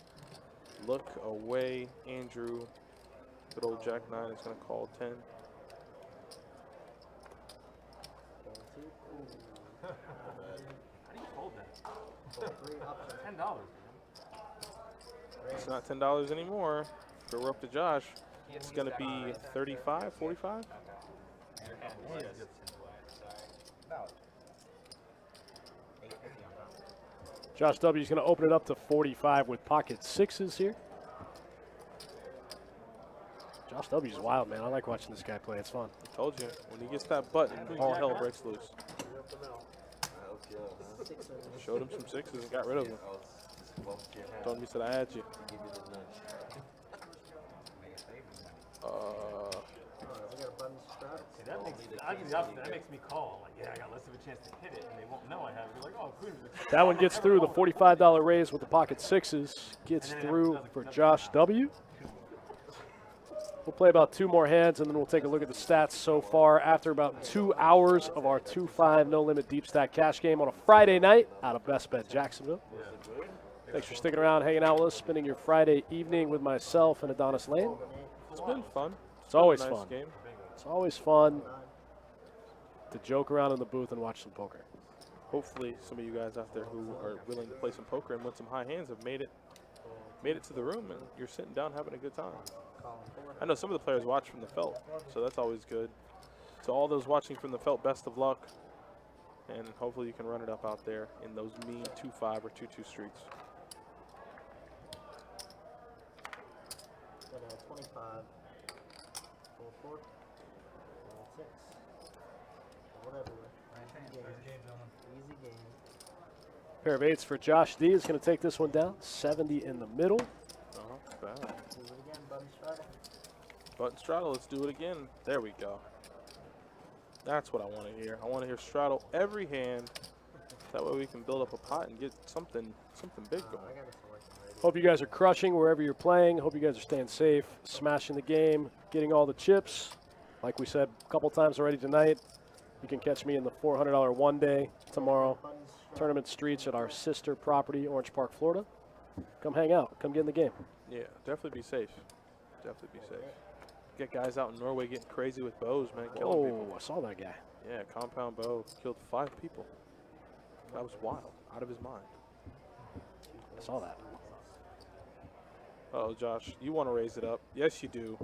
Look away, Andrew. Good old Jack 9 is going to call 10. How do you hold that? $10. It's not $10 anymore. If we're up to Josh, it's going to be 35, 45. Josh W. is going to open it up to 45 with pocket sixes here. Josh W. is wild, man. I like watching this guy play. It's fun. I told you, when he gets that button, all hell breaks loose. Showed him some sixes and got rid of them. Told me, he said, I had you. That makes me call. Like, yeah, I got less of a chance to hit it, and they won't know I have it. They're like, oh, Queen was That one gets through. The $45 raise with the pocket sixes gets through for Josh W. We'll play about 2 more hands, and then we'll take a look at the stats so far after about 2 hours of our 2-5 no-limit deep stack cash game on a Friday night out of Best Bet Jacksonville. Thanks for sticking around, hanging out with us, spending your Friday evening with myself and Adonis Lane. It's been fun. It's always been a nice fun. game. It's always fun to joke around in the booth and watch some poker. Hopefully, some of you guys out there who are willing to play some poker and win some high hands have made it to the room, and you're sitting down having a good time. I know some of the players watch from the felt, so that's always good. To all those watching from the felt, best of luck, and hopefully you can run it up out there in those mean 2-5 or 2-2 streets. 25, 4, 6, whatever. Easy game. Pair of eights for Josh D is going to take this one down. 70 in the middle. Bad. Do it again, Button Straddle. Button straddle, let's do it again. There we go. That's what I want to hear. I want to hear straddle every hand. That way we can build up a pot and get something big going. I got this working already. Hope you guys are crushing wherever you're playing. Hope you guys are staying safe, smashing the game, getting all the chips. Like we said a couple times already tonight, you can catch me in the $400 one day tomorrow. Tournament streets at our sister property, Orange Park, Florida. Come hang out. Come get in the game. Yeah, definitely be safe. Definitely be safe. Get guys out in Norway getting crazy with bows, man. Killing people. Oh, I saw that guy. Yeah, compound bow. Killed 5 people. That was wild. Out of his mind. I saw that. Uh-oh, Josh. You want to raise it up. Yes, you do.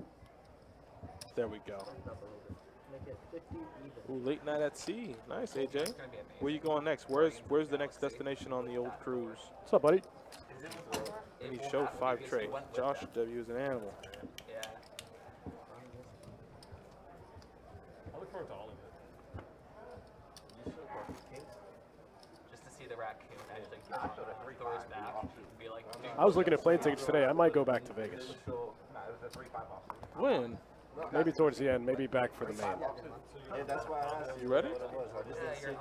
There we go. Make it 50 even. Ooh, late night at sea. Nice, AJ. Where you going next? Where's the next destination on the old cruise? What's up, buddy? And he showed 5 trade. Josh W is an animal. Yeah. I look forward to all of it. Just to see the raccoon actually throw his back and be like, dude, I was looking at plane tickets today. I might go back to Vegas. When? Maybe towards the end. Maybe back for the main. Yeah, that's why I asked You ready? you're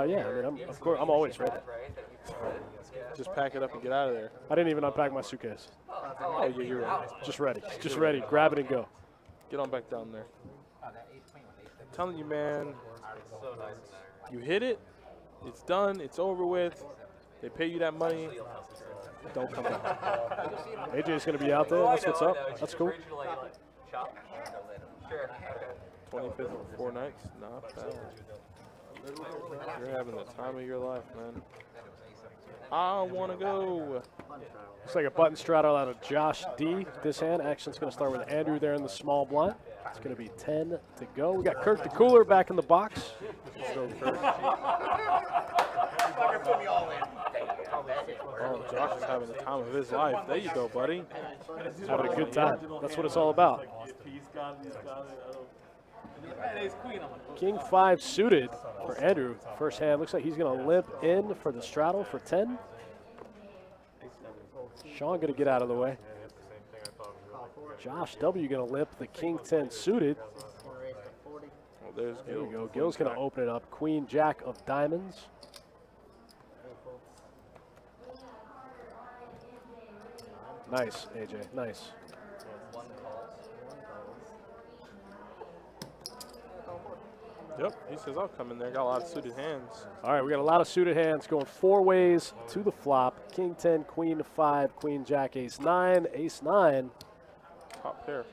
Yeah. I mean, of course, I'm always ready. right? That you said. Yeah. Just pack it up and get out of there. I didn't even unpack my suitcase. Oh, yeah, you're ready. Just ready. Just ready. Grab it and go. Get on back down there. I'm telling you, man. So nice in there. You hit it. It's done. It's over with. They pay you that money. Don't come back. AJ's going to be out there. That's what's up. That's cool. Originally, like, chop. Sure. Okay. 25th for 4 nights. Not bad. You're having the time of your life, man. I want to go. Looks like a button straddle out of Josh D. This hand action's going to start with Andrew there in the small blind. It's going to be 10 to go. We got Kirk the Cooler back in the box. Oh, Josh is having the time of his life. There you go, buddy. Having a good time. That's what it's all about. King 5 suited for Andrew. First hand looks like he's going to limp in for the straddle for 10. Sean going to get out of the way. Josh W going to limp the King 10 suited. Oh, there's There Gil. you go. Gil's going to open it up. Queen Jack of diamonds. Nice, AJ. Nice. Yep, he says I'll come in there. Got a lot of suited hands. All right, we got a lot of suited hands going 4 ways to the flop. King 10, Queen 5, Queen Jack, Ace 9, Ace 9. Top pair.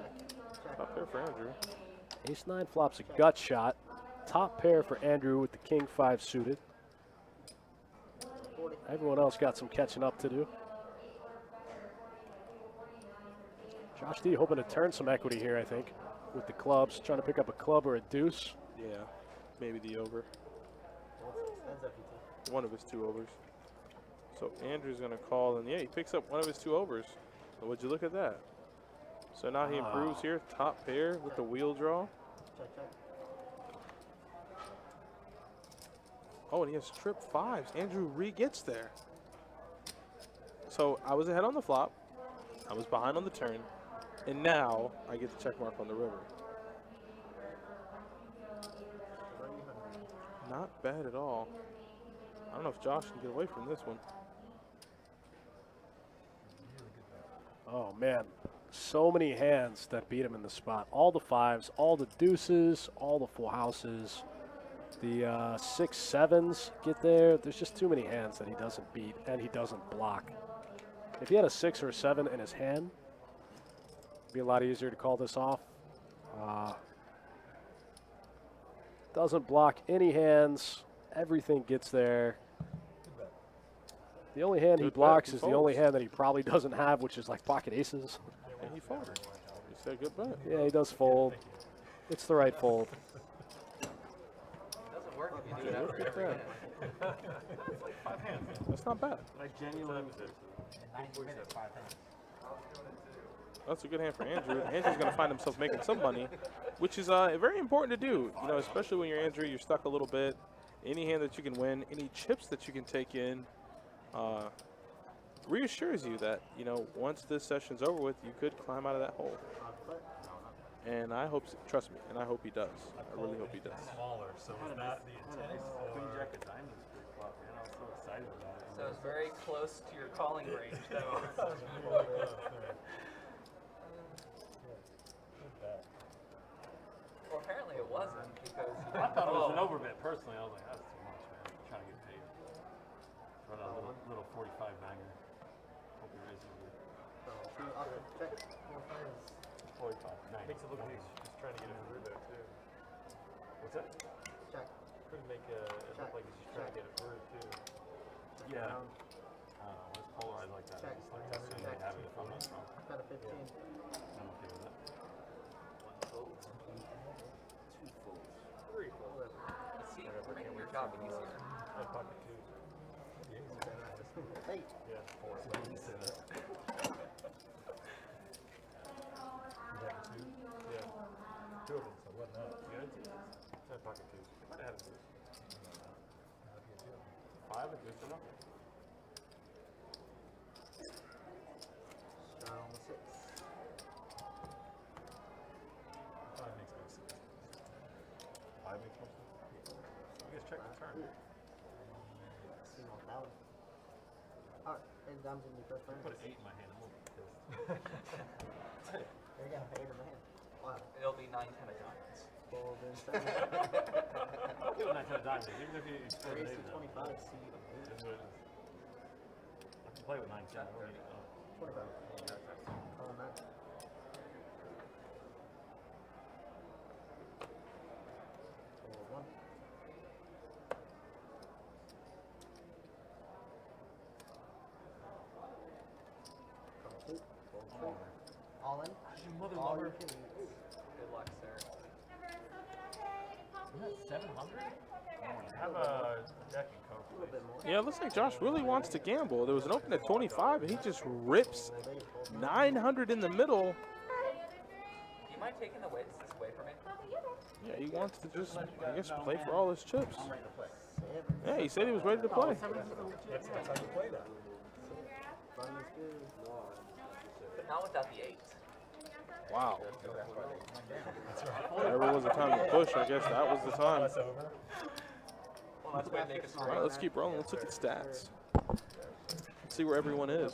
Top pair for Andrew. Ace 9 flops a gut shot. Top pair for Andrew with the King 5 suited. Everyone else got some catching up to do. Josh D hoping to turn some equity here, I think, with the clubs. Trying to pick up a club or a deuce. Yeah, maybe the over. One of his 2 overs. So Andrew's going to call, and yeah, he picks up one of his 2 overs. So would you look at that? So now he improves here. Top pair with the wheel draw. Oh, and he has trip 5s. Andrew re-gets there. So I was ahead on the flop. I was behind on the turn. And now I get the check mark on the river. Not bad at all. I don't know if Josh can get away from this one. Oh, man. So many hands that beat him in the spot. All the 5s, all the deuces, all the full houses. The 6 7s get there. There's just too many hands that he doesn't beat and he doesn't block. If he had a 6 or a 7 in his hand, it'd be a lot easier to call this off. Doesn't block any hands. Everything gets there. The only hand he Good bet. blocks He is the only folds. hand that he probably doesn't have, which is like pocket aces. And he folded. He said good bet. Yeah, he does fold. It's the right fold. Doesn't work if you do it Look after at every that. hand. That's not bad. That's a good hand for Andrew. Andrew's going to find himself making some money, which is very important to do. You know, especially when you're Andrew, you're stuck a little bit. Any hand that you can win, any chips that you can take in, reassures you that, you know, once this session's over with, you could climb out of that hole. And I hope, trust me, and I hope he does. I really hope he does. Smaller, so is that the intent? Queen Jack of diamonds for the flop, man. I was so excited about it. So it's very close to your calling range, though. Well, apparently it wasn't because he I didn't thought it was an fold. overbet personally. I was like, that's too much, man. I'm trying to get paid. Run a little 45 banger. Hope he raises it. 45. Nice. Makes it look like he's just trying to get a through there too. What's that? Could make it look like he's just trying to get a through too. Yeah. It's polarized like that. It's like that's the way they have it if I'm not wrong. Got a 15. I'm okay with that. See, we're making your job easier. Pocket twos. Hey. Yeah, 4. You say that. Yeah. 2 of them, so what not? You got it? 10 pocket twos. Might have had a twos. 5 is good enough. Straddle on the 6. 5 makes more sense. 5 makes more sense? You guys check the turn. See you on that one. Alright, and dimes in the first round. Put an 8 in my hand. I'm gonna be pissed. There you go, 8 in the hand. Wow. It'll be 9, 10 of diamonds. Fold in 7. I'll give it 9 10 of diamonds. Even if you explode Raise an 8 to now. 25. See That's what it is. I can play with 9 10. I don't need it. 25. Call that. Fold 1. All in. Mother All lover. you can eat. Good luck, sir. Isn't that 700? Have a Jack and Coke. A little bit more. Yeah, it looks like Josh really wants to gamble. There was an open at 25, and he just rips 900 in the middle. Do you mind taking this away from me? Yeah, he wants to just, I guess, play for all his chips. Yeah, he said he was ready to play. That's how you play that. Fun is good. But not without the 8. Wow. Whatever was the time to push, I guess that was the time. That's over. Well, that's why I make it All right, let's keep rolling. Let's look at stats. Let's see where everyone is.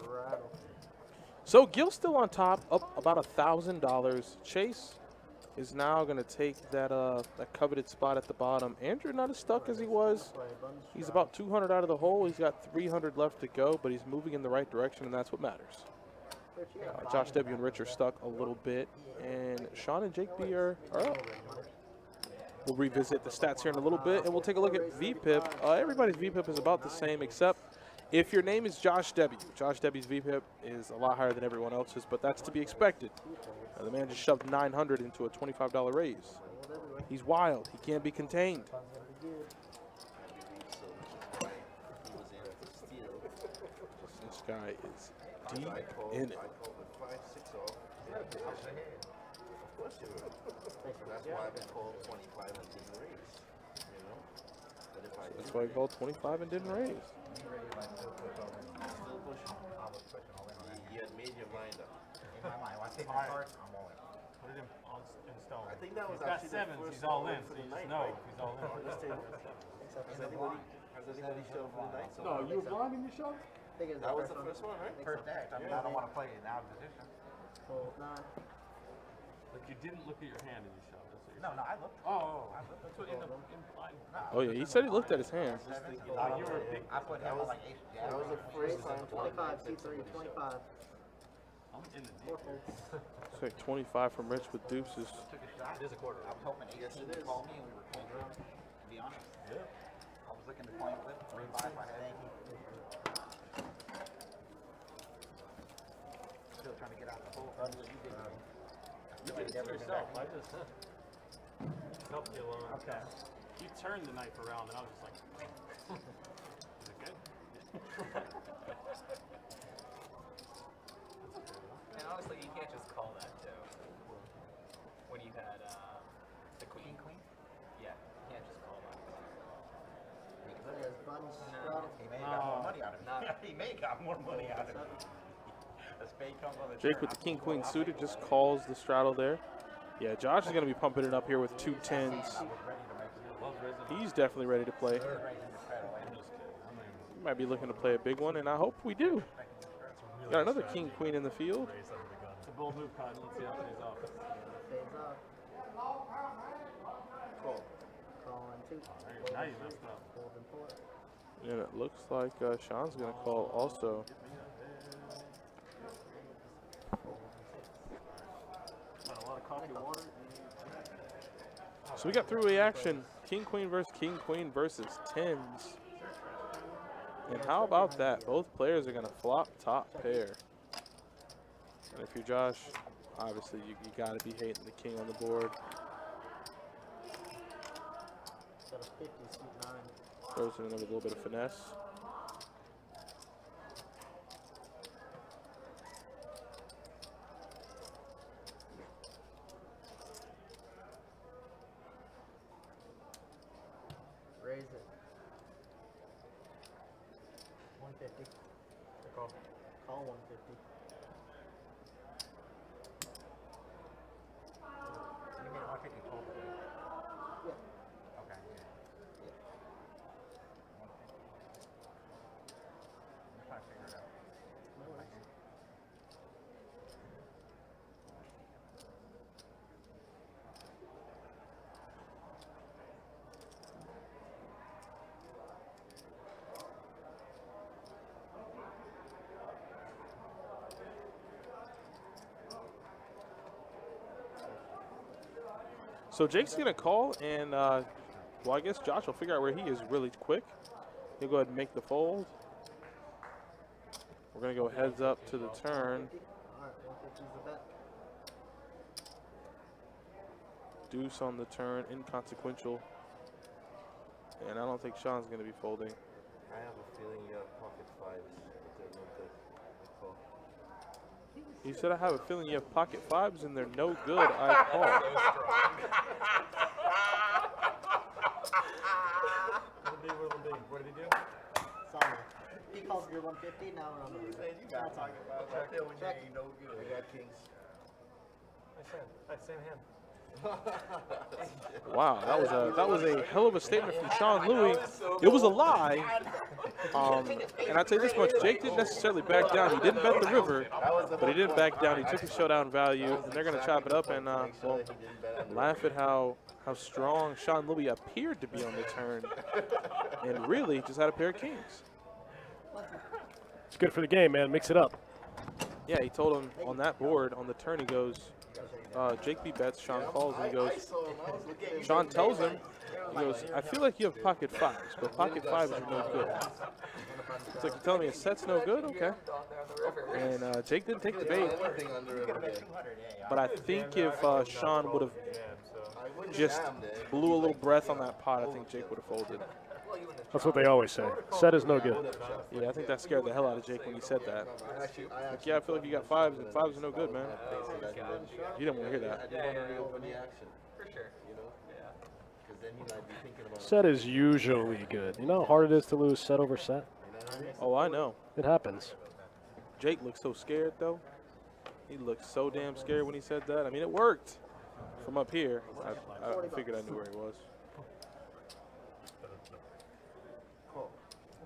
Rattle. So Gil's still on top, up about $1,000. Chase is now going to take that that coveted spot at the bottom. Andrew not as stuck as he was. He's about 200 out of the hole. He's got 300 left to go, but he's moving in the right direction, and that's what matters. Josh, W, and Rich are stuck a little bit, and Sean and Jake B are up. We'll revisit the stats here in a little bit, and we'll take a look at VPIP. Everybody's VPIP is about the same, except if your name is Josh W. Josh W's VPIP is a lot higher than everyone else's, but that's to be expected. The man just shoved 900 into a $25 raise. He's wild. He can't be contained. This guy is deep in it. That's why I've been called 25 and didn't raise. You know? But if I That's why he called 25 and didn't raise. still pushing. You had made your mind up. In my mind, when I take my card, I'm all in. Put it in stone. I think that was He's got actually sevens, the first he's all in, for so the you night, just know right? he's all in. On this table. Has anybody shown for the night? No, you were blind in your shot? I think it's That was the first one, right? First act. I mean, I don't want to play it out of position. Fold 9. Like you didn't look at your hand in your shot. No, I looked. Oh, that's what ended up implying. Oh, yeah, he said he looked at his hand. Oh, you were a big. I put him on like ace jack. That was the first time. 25, C3, 25. I'm in the Four deep. folds. It's like 25 from Rich with deuces. Took a shot. It is a quarter. I was hoping 18 would call me and we were close. To be honest. Yeah. I was looking to coin flip, 3-5 if I had. Still trying to get out the hole. You did it yourself. I just helped you along. Okay. You turned the knife around, and I was just like, is it good? And honestly, you can't just call that too. When you had the queen. Yeah, you can't just call that. There's bunch straddle. He may have got more money out of it. He may have got more money out of it. The spade comes on the Jake with the king queen suited just calls the straddle there. Yeah, Josh is going to be pumping it up here with 2 10s. He's definitely ready to play. He might be looking to play a big one, and I hope we do. Got another king queen in the field. It's a bold move, Cotton. Let's see how it pays off. Fades off. Call. Call on 2. Now you messed up. Fold and 4. And it looks like Sean's going to call also. Got a lot of coffee water. So we got three-way action. King queen versus 10s. And how about that? Both players are going to flop top pair. And if you're Josh, obviously you got to be hating the king on the board. Got a 50, suit 9. Throws it in there with a little bit of finesse. Raise it. 150. Call. Call 150. You made 150 total. Yeah. Okay. I'm trying to figure it out. No worries. So Jake's going to call, and well, I guess Josh will figure out where he is really quick. He'll go ahead and make the fold. We're going to go heads up to the turn. Alright, 150 is the Deuce on the turn, inconsequential. And I don't think Sean's going to be folding. I have a feeling you have pocket fives, but they're no good. Call. He said, I have a feeling you have pocket fives and they're no good. I call. What did he do? Sorry. He called your 150, now we're on the river. That's all. Check. No good. I got kings. Same hand. Wow, that was a hell of a statement from Sean Louis. It was a lie. And I'd say this much, Jake didn't necessarily back down. He didn't bet the river, but he didn't back down. He took his showdown value, and they're going to chop it up and well, laugh at how strong Sean Louis appeared to be on the turn, and really just had a pair of kings. It's good for the game, man. Mix it up. Yeah, he told him on that board, on the turn, he goes, Jake B bets, Sean calls, and he goes, Sean tells him, he goes, I feel like you have pocket fives, but pocket fives are no good. It's like, you're telling me a set's no good? Okay. And Jake didn't take the bait. But I think if Sean would have just blew a little breath on that pot, I think Jake would have folded. That's what they always say. Set is no good. Yeah, I think that scared the hell out of Jake when he said that. Like, yeah, I feel like you got fives, and fives are no good, man. You didn't want to hear that. For sure. Set is usually good. You know how hard it is to lose set over set? Oh, I know. It happens. Jake looked so scared, though. He looked so damn scared when he said that. I mean, it worked from up here. I figured I knew where he was.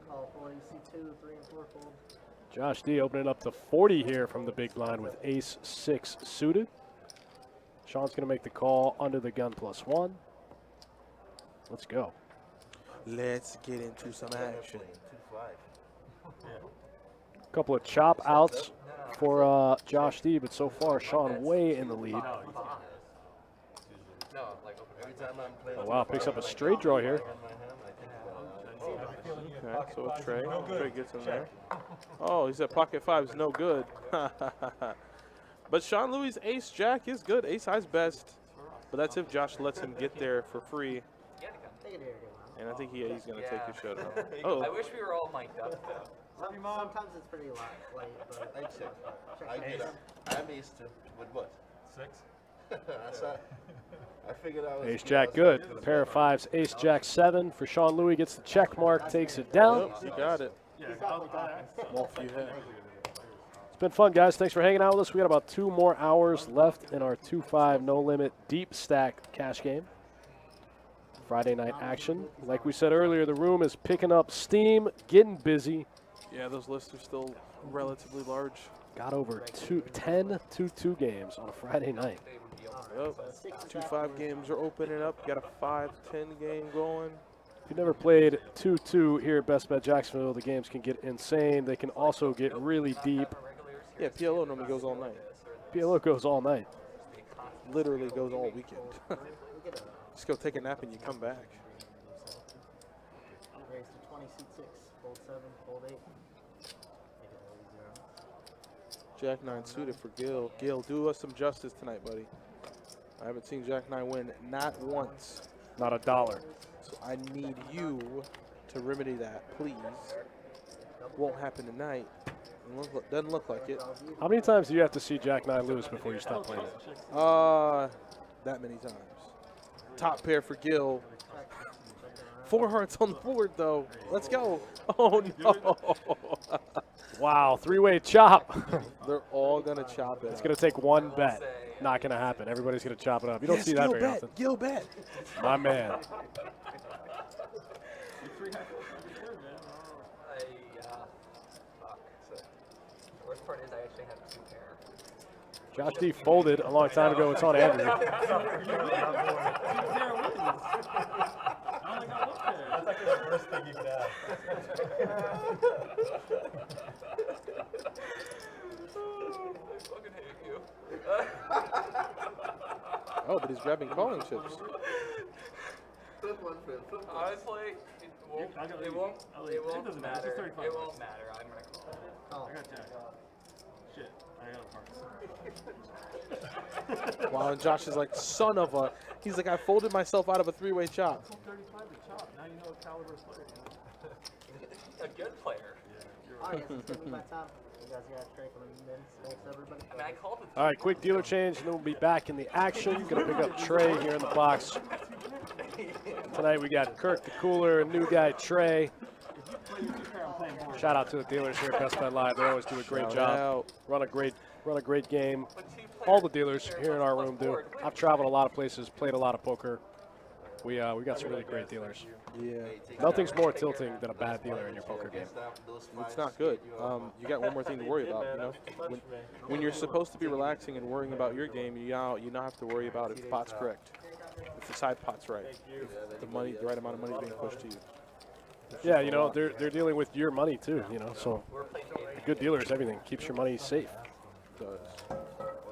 Call 40, C2, 3 and 4 fold. Josh D opening up the 40 here from the big blind with ace-6 suited. Sean's going to make the call under the gun +1. Let's go. Let's get into some action. A couple of chop outs for Josh D, but so far Sean way in the lead. Oh, wow, picks up a straight draw here. Okay, so Trey gets him there. Oh, he said pocket five is no good. But Sean Louis' ace-jack is good. Ace-high's best. But that's if Josh lets him get there for free. And I think he's going to take his showdown. Oh. I wish we were all mic'd up, though. Sometimes it's pretty late, but I check. I'm ace two. With what? 6. I figured I was. Ace-jack good. Pair of fives, ace-jack 7 for Sean Louis. Gets the check mark, takes it down. Yep, you got it. Off you head. It's been fun, guys. Thanks for hanging out with us. We got about 2 more hours left in our 2-5 no-limit deep stack cash game. Friday night action. Like we said earlier, the room is picking up steam, getting busy. Yeah, those lists are still relatively large. Got over 10 2-2 games on a Friday night. Yep. 2-5 games are opening up. Got a 5-10 game going. If you've never played 2-2 here at Best Bet Jacksonville, the games can get insane. They can also get really deep. Yeah, PLO normally goes all night. PLO goes all night. Literally goes all weekend. Just go take a nap and you come back. raise to 20, seat 6, fold 7, fold 8. Jack 9 suited for Gil. Gil, do us some justice tonight, buddy. I haven't seen Jack 9 win, not once. Not a dollar. So I need you to remedy that, please. Won't happen tonight. Doesn't look like it. How many times do you have to see Jack 9 lose before you stop playing it? That many times. Top pair for Gil. 4 hearts on the board, though. Let's go. Oh, no. Wow, 3-way chop. They're all going to chop it. It's going to take one bet. Not going to happen. Everybody's going to chop it up. You don't see that very often. Gil bet. My man. Worst part is I actually have 2 pair. Josh D folded a long time ago. It's on Andrew. That's like the worst thing you could have. I fucking hate you. Oh, but he's grabbing calling chips. Honestly, it won't matter. It won't matter. I'm gonna call. I got Jack. Shit, I got a part. Wow, and Josh is like, son of a. He's like, I folded myself out of a three-way chop. 35 to chop. Now you know what caliber of player. A good player. Oh, yes, it's gonna be my top. You guys got Trey coming in. Thanks, everybody. I mean, I called it. All right, quick dealer change, and then we'll be back in the action. Going to pick up Trey here in the box. Tonight we got Kirk the Cooler and new guy Trey. Shout out to the dealers here at Best Bet Live. They always do a great Shout job. out. Run a great game. All the dealers here in our room do. I've traveled a lot of places, played a lot of poker. We got some really great dealers. Yeah. Nothing's more tilting than a bad dealer in your poker game. It's not good. You got one more thing to worry about, you know? When you're supposed to be relaxing and worrying about your game, you now have to worry about if the pot's correct. If the side pot's right. If the right amount of money is being pushed to you. Yeah, you know, they're dealing with your money too, you know, so a good dealer is everything. Keeps your money safe. Does. Well,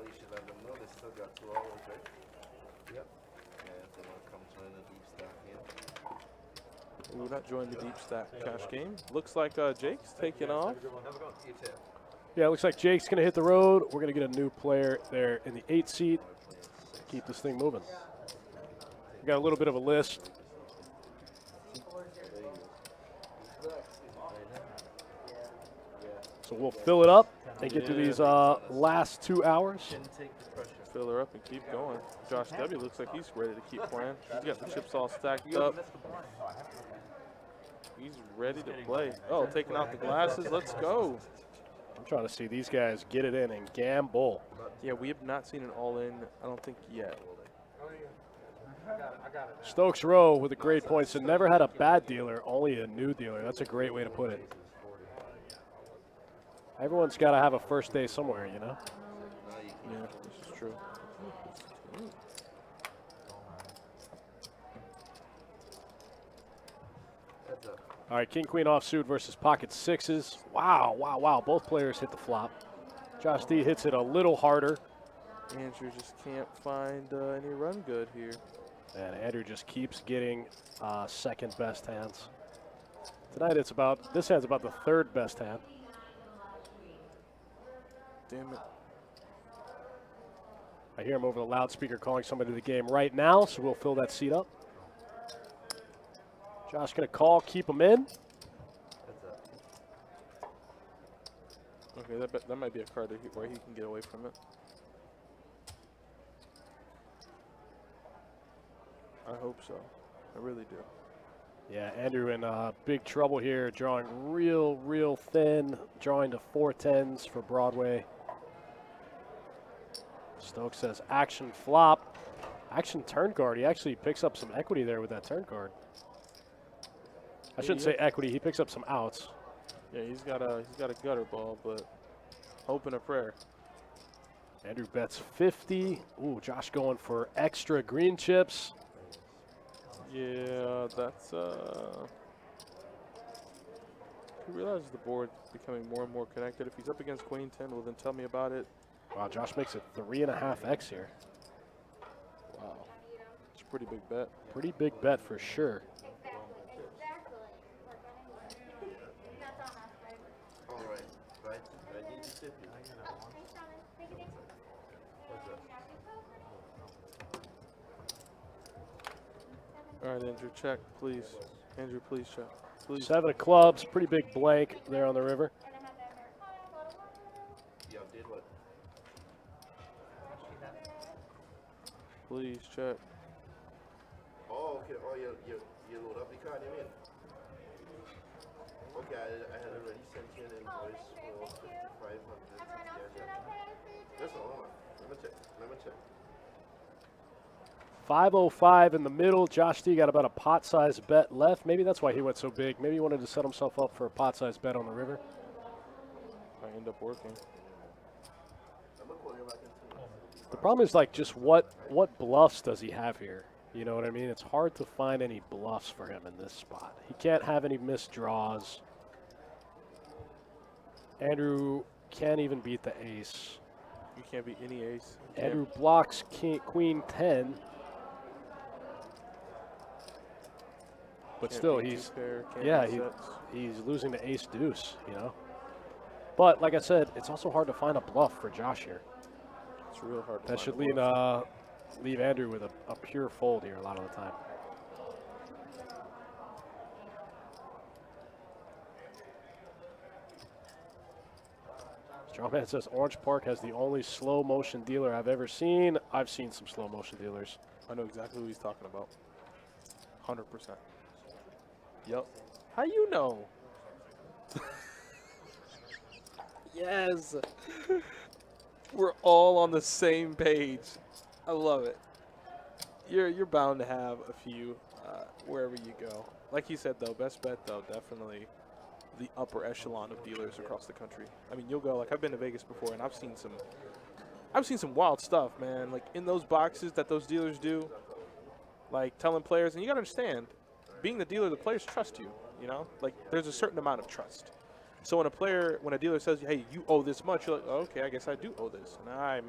you should let them know they still got 2 hours, right? Yep. Yeah, if they want to come join the deep stack here. We're not joining the deep stack cash game. Looks like Jake's taking off. Yeah, it looks like Jake's going to hit the road. We're going to get a new player there in the 8 seat. Keep this thing moving. We got a little bit of a list. So we'll fill it up and get through these last 2 hours. Fill her up and keep going. Josh W. looks like he's ready to keep playing. He's got the chips all stacked up. He's ready to play. Oh, taking out the glasses. Let's go. I'm trying to see these guys get it in and gamble. Yeah, we have not seen an all-in, I don't think, yet. Stokes Row with a great point. So never had a bad dealer, only a new dealer. That's a great way to put it. Everyone's got to have a first day somewhere, you know? Yeah, this is true. All right, King Queen offsuit versus pocket sixes. Wow. Both players hit the flop. Josh D hits it a little harder. Andrew just can't find any run good here. And Andrew just keeps getting second best hands. Tonight this hand's about the third best hand. Damn it. I hear him over the loudspeaker calling somebody to the game right now, so we'll fill that seat up. Josh gonna call, keep him in. Okay, that might be a card where he can get away from it. I hope so. I really do. Yeah, Andrew in big trouble here, drawing real thin, drawing to 410s for Broadway. Stokes says action flop, action turn card. He actually picks up some equity there with that turn card. I shouldn't say equity. He picks up some outs. Yeah, he's got a gutter ball, but hope and a prayer. Andrew bets 50. Ooh, Josh going for extra green chips. Yeah, that's he realizes the board's becoming more and more connected. If he's up against Queen 10, well then tell me about it. Wow, Josh makes it 3.5x here. Wow, it's a pretty big bet. Pretty big bet for sure. All right. Right. I need to tip you. All right, Andrew, check, please. Andrew, please check. Please. 7 of clubs, pretty big blank there on the river. Yeah, did what? Please check. Oh, okay. Oh, you load up the card, you mean? Okay, I had already sent you an invoice for 500. That's all. Let me check. 505 in the middle. Josh D got about a pot-sized bet left. Maybe that's why he went so big. Maybe he wanted to set himself up for a pot-sized bet on the river. I end up working. The problem is, like, just what bluffs does he have here? You know what I mean? It's hard to find any bluffs for him in this spot. He can't have any missed draws. Andrew can't even beat the ace. You can't beat any ace. Andrew blocks Queen 10. But still, he's losing to ace deuce, you know. But like I said, it's also hard to find a bluff for Josh here. It's real hard to That find should a bluff. leave Andrew with a pure fold here a lot of the time. Strawman says Orange Park has the only slow motion dealer I've ever seen. I've seen some slow motion dealers. I know exactly who he's talking about. 100%. Yep. How you know? Yes. We're all on the same page. I love it. You're bound to have a few wherever you go. Like you said, though, best bet, though, definitely the upper echelon of dealers across the country. I mean, you'll go, like, I've been to Vegas before, and I've seen some wild stuff, man. Like, in those boxes that those dealers do, like, telling players, and you got to understand, being the dealer, the players trust you, you know? Like, there's a certain amount of trust. So when a dealer says, hey, you owe this much, you're like, oh, okay, I guess I do owe this. And I've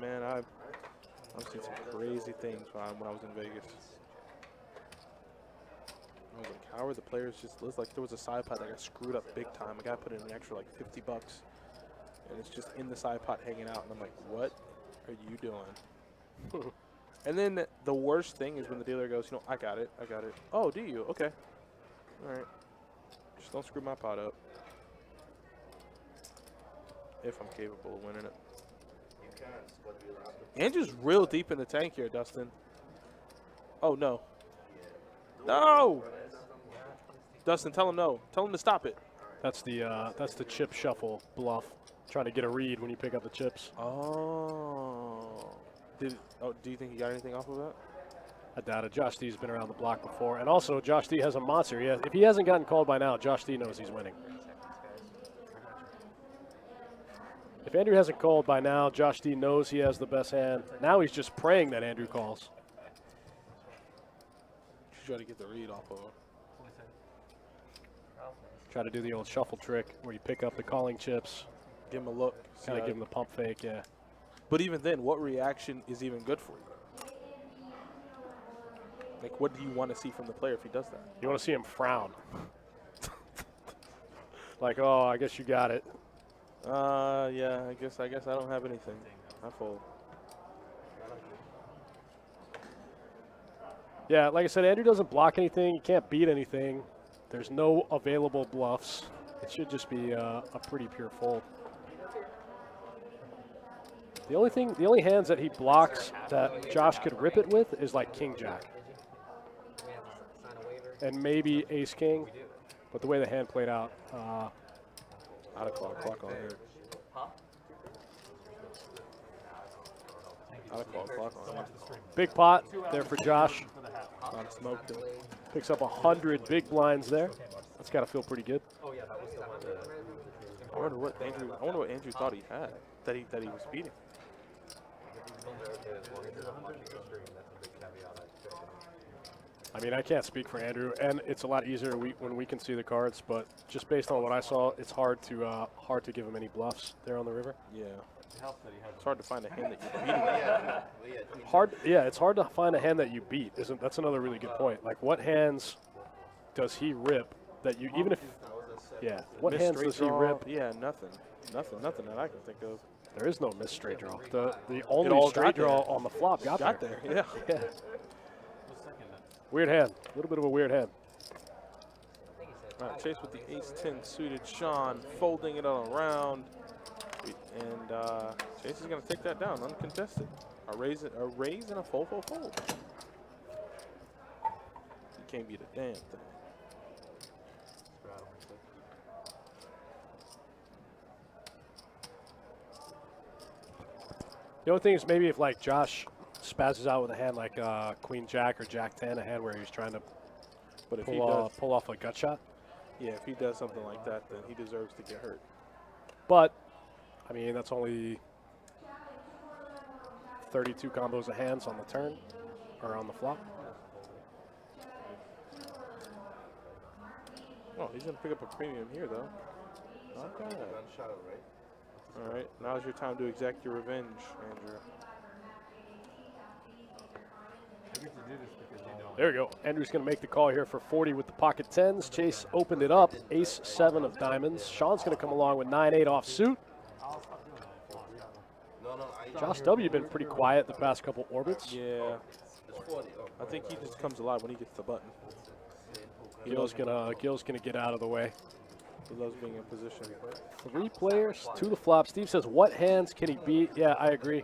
seen some crazy things when I was in Vegas. I was like, how are the players just, like, there was a side pot that got screwed up big time. A guy put in an extra, like, $50, and it's just in the side pot hanging out. And I'm like, what are you doing? And then the worst thing is when the dealer goes, you know, I got it. Oh, do you? Okay. All right. Just don't screw my pot up. If I'm capable of winning it. Andrew's real deep in the tank here, Dustin. Oh, no. No! Dustin, tell him no. Tell him to stop it. That's the chip shuffle bluff. Trying to get a read when you pick up the chips. Oh. Do you think he got anything off of that? I doubt it. Josh D's been around the block before. And also, Josh D has a monster. If he hasn't gotten called by now, Josh D knows he's winning. If Andrew hasn't called by now, Josh D knows he has the best hand. Now he's just praying that Andrew calls. Try to get the read off of him. Try to do the old shuffle trick where you pick up the calling chips. Give him a look. Kind of give him the pump fake, yeah. But even then, what reaction is even good for you? Like, what do you want to see from the player if he does that? You want to see him frown. Like, oh, I guess you got it. Yeah, I guess I don't have anything. I fold. Yeah, like I said, Andrew doesn't block anything. He can't beat anything. There's no available bluffs. It should just be a pretty pure fold. The only hands that he blocks that Josh could rip it with is like King Jack. And maybe Ace King. But the way the hand played out, Out of clock on here. Out of clock on here. big pot there for Josh. I'm smoked him. Picks up 100 big blinds there. That's got to feel pretty good. I wonder what Andrew thought he had that he was beating. I mean, I can't speak for Andrew, and it's a lot easier when we can see the cards. But just based on what I saw, it's hard to give him any bluffs there on the river. Yeah. It's hard to find a hand that you're beating. It's hard to find a hand that you beat. That's another really good point. Like, what hands does he rip that you even if? Yeah. What hands does he rip? Yeah, nothing that I can think of. There is no missed straight draw. The only straight draw on the flop got there. Yeah. Yeah. Weird hand. A little bit of a weird hand. All right, Chase with the ace-10 suited. Sean folding it all around. And Chase is going to take that down, uncontested. A raise and a fold. He can't beat a damn thing. The only thing is maybe if like Josh spazzes out with a hand like Queen Jack or Jack 10, a hand where he's trying to pull off a gut shot. Yeah, if he does something like that, then he deserves to get hurt. But, I mean, that's only 32 combos of hands on the turn, or on the flop. Oh, he's going to pick up a premium here, though. Not bad. All right, now's your time to exact your revenge, Andrew. There we go. Andrew's going to make the call here for 40 with the pocket tens. Chase opened it up. Ace-7 of diamonds. Sean's going to come along with 9-8 off suit. No, I Josh W. been pretty quiet the past couple orbits. Yeah. It's 40. Oh, I think he just comes alive when he gets the button. Gil's gonna get out of the way. He loves being in position. 3 players, 2 to flop. Steve says, what hands can he beat? Yeah, I agree.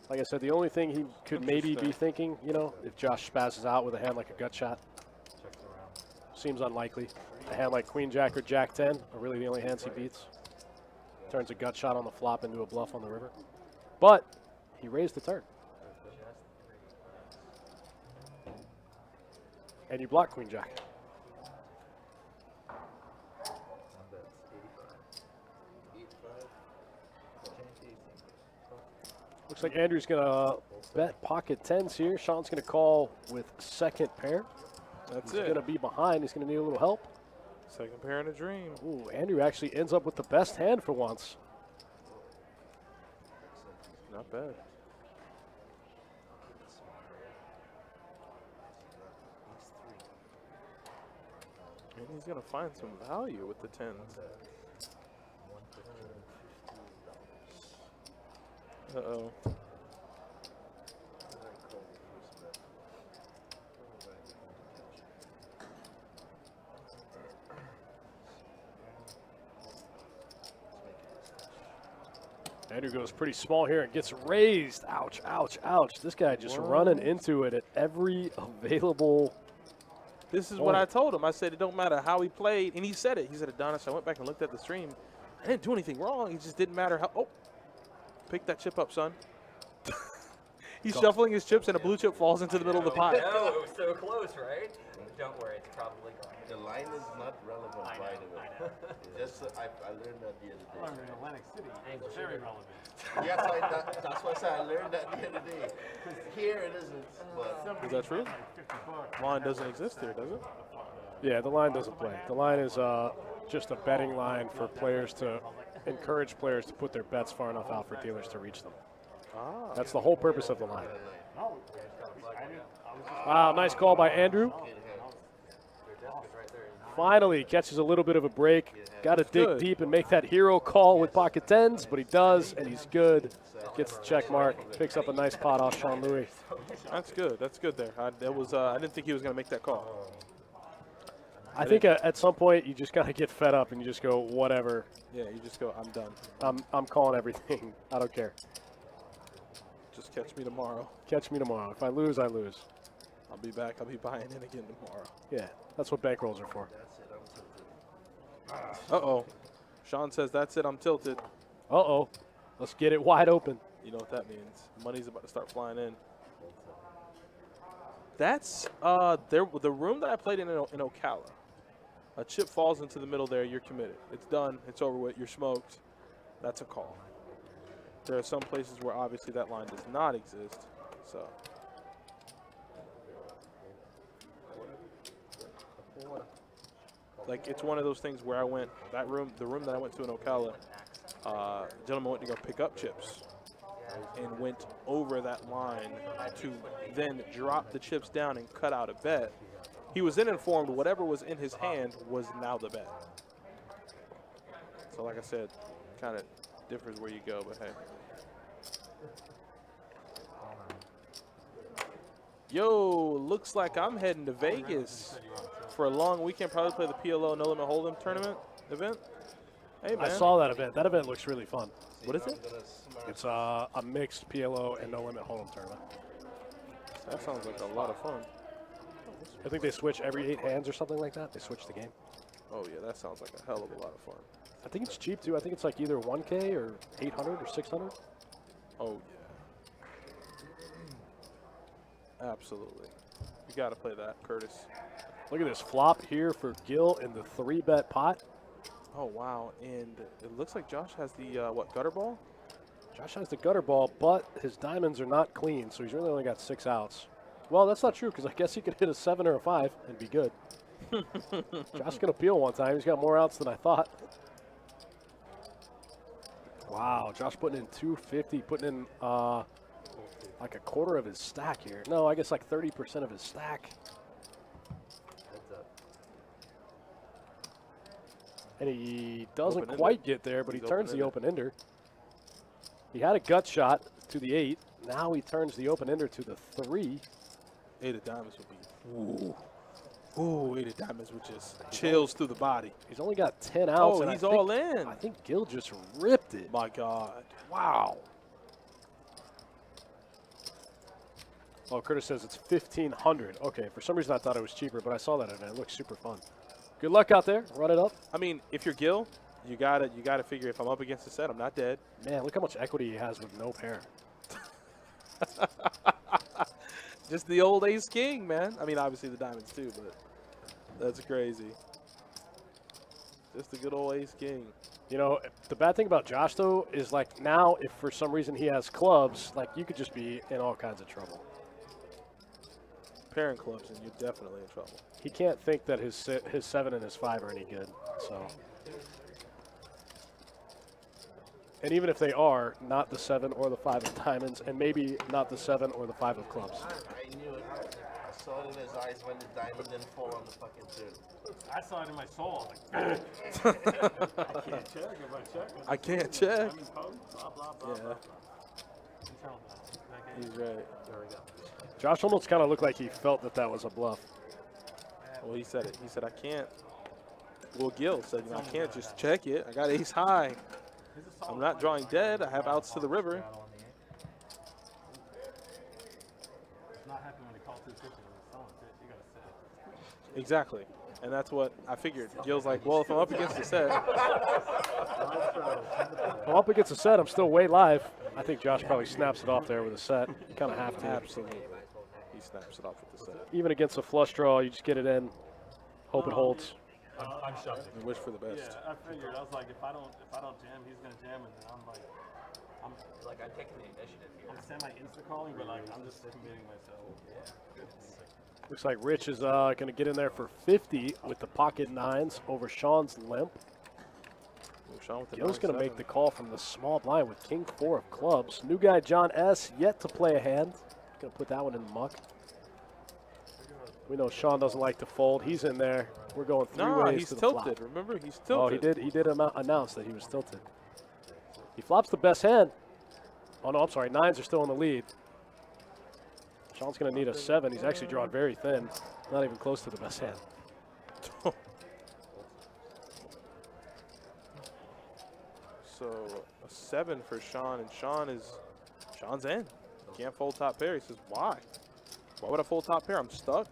Like I said, the only thing he could maybe be thinking, you know, if Josh spazzes out with a hand like a gut shot, seems unlikely. A hand like Queen Jack or Jack 10 are really the only hands he beats. Turns a gut shot on the flop into a bluff on the river. But he raised the turn. And you block Queen Jack. Looks like Andrew's going to bet pocket tens here. Sean's going to call with second pair. That's He's it. going to be behind. He's going to need a little help. Second pair in a dream. Ooh, Andrew actually ends up with the best hand for once. Not bad. And he's going to find some value with the tens. Uh-oh. Andrew goes pretty small here and gets raised. Ouch, ouch, ouch. This guy just running into it at every available. This is what I told him. I said it don't matter how he played, and he said it. He said, Adonis, I went back and looked at the stream. I didn't do anything wrong. It just didn't matter how. Oh, pick that chip up, son. He's shuffling his chips, and a blue chip falls into the middle of the pot. No, it was so close, right? Don't worry, it's probably gone. the line is not relevant right away. Just I learned that the other Well, day. in Atlantic City, it's very relevant. Yes, that's why I said I learned that the other day. Here it isn't, but Is that true? Line doesn't exist here, does it? Yeah, the line doesn't play. The line is just a betting line for players to encourage players to put their bets far enough out for dealers to reach them. Ah. That's the whole purpose of the line. Wow, nice call by Andrew. Finally catches a little bit of a break. Got to dig good. deep and make that hero call with pocket tens, but he does, and he's good. Gets the check mark, picks up a nice pot off Sean Louis. That's good. That's good there. I didn't think he was going to make that call. I think at some point you just got to get fed up and you just go, whatever. Yeah, you just go, I'm done. I'm calling everything. I don't care. Just catch me tomorrow. Catch me tomorrow. If I lose, I lose. I'll be back. I'll be buying in again tomorrow. Yeah, that's what bankrolls are for. Uh-oh. Sean says, that's it. I'm tilted. Uh-oh. Let's get it wide open. You know what that means. Money's about to start flying in. That's the room that I played in Ocala. A chip falls into the middle there, you're committed. It's done. It's over with. You're smoked. That's a call. There are some places where obviously that line does not exist. So like it's one of those things where I went the room that I went to in Ocala, gentleman went to go pick up chips and went over that line to then drop the chips down and cut out a bet. He was then informed whatever was in his hand was now the bet. So like I said, kind of differs where you go, but hey. Yo, looks like I'm heading to Vegas for a long weekend. Probably play the PLO No Limit Hold'em tournament event. Hey, man. I saw that event. That event looks really fun. What is it? It's a mixed PLO and No Limit Hold'em tournament. That sounds like a lot of fun. I think they switch every 8 hands or something like that. They switch the game. Oh, yeah, that sounds like a hell of a lot of fun. I think it's cheap, too. I think it's like either 1K or 800 or 600. Oh, yeah. Absolutely. You got to play that, Curtis. Look at this flop here for Gil in the 3-bet pot. Oh, wow. And it looks like Josh has the, gutter ball? Josh has the gutter ball, but his diamonds are not clean, so he's really only got 6 outs. Well, that's not true, because I guess he could hit a 7 or a 5 and be good. Josh can appeal one time. He's got more outs than I thought. Wow, Josh putting in 250, putting in like a quarter of his stack here. No, I guess like 30% of his stack. And he doesn't Open-ender. quite get there, but he He's turns the open-ender. open-ender. He had a gut shot to the 8. Now he turns the open ender to the 3. 8 of diamonds would be. Ooh, 8 of diamonds would just chills through the body. He's only got 10 outs. Oh, and he's I think, all in. I think Gil just ripped it. My God. Wow. Oh, Curtis says it's 1,500. Okay, for some reason I thought it was cheaper, but I saw that and it looks super fun. Good luck out there. Run it up. I mean, if you're Gil, you gotta figure if I'm up against the set, I'm not dead. Man, look how much equity he has with no pair. Just the old ace king, man. I mean, obviously the diamonds too, but that's crazy. Just the good old ace king. You know, the bad thing about Josh, though, is like now if for some reason he has clubs, like you could just be in all kinds of trouble. Pairing clubs, and you're definitely in trouble. He can't think that his 7 and his 5 are any good. So, and even if they are, not the 7 or the 5 of diamonds, and maybe not the 7 or the 5 of clubs. I knew it. I saw it in his eyes when the diamond didn't fall on the fucking turn. I saw it in my soul. I'm like, I can't check if I check. I can't check. I'm in code, blah, blah, blah, Yeah. blah, blah. Internal balance. Okay. He's right. There we go. Josh almost kind of looked like he felt that was a bluff. Well, he said it. He said, I can't. Well, Gil said, you know, I can't just check it. I got ace high. I'm not drawing dead. I have outs to the river. It's not happy when they call 250 when someone's hit. You gotta set it. Exactly. And that's what I figured. Gil's like, well, if I'm up against the set, Well, up against a set, I'm still way live. I think Josh probably snaps it off there with a set. You kind of have to. absolutely. He snaps it off with the set. Even against a flush draw, you just get it in, hope it holds. I'm shocked. And wish for the best. Yeah, I figured. I was like, if I don't jam, he's gonna jam, and then I'm like, I'm taking the initiative here. semi-insta calling, but like I'm just committing myself. Looks like Rich is going to get in there for 50 with the pocket 9s over Sean's limp. Sean with the Gil's going to 9-7. make the call from the small blind with king 4 of clubs. New guy John S. yet to play a hand. Going to put that one in the muck. We know Sean doesn't like to fold. He's in there. We're going 3 No, ways he's to the tilted. flop. Remember, he's Oh, tilted. he did announce that he was tilted. He flops the best hand. Oh, no, I'm sorry. 9s are still in the lead. Sean's going to need a 7. He's actually drawn very thin. Not even close to the best hand. So a 7 for Sean, and Sean's in. Can't fold top pair. He says, why? Why would I fold top pair? I'm stuck.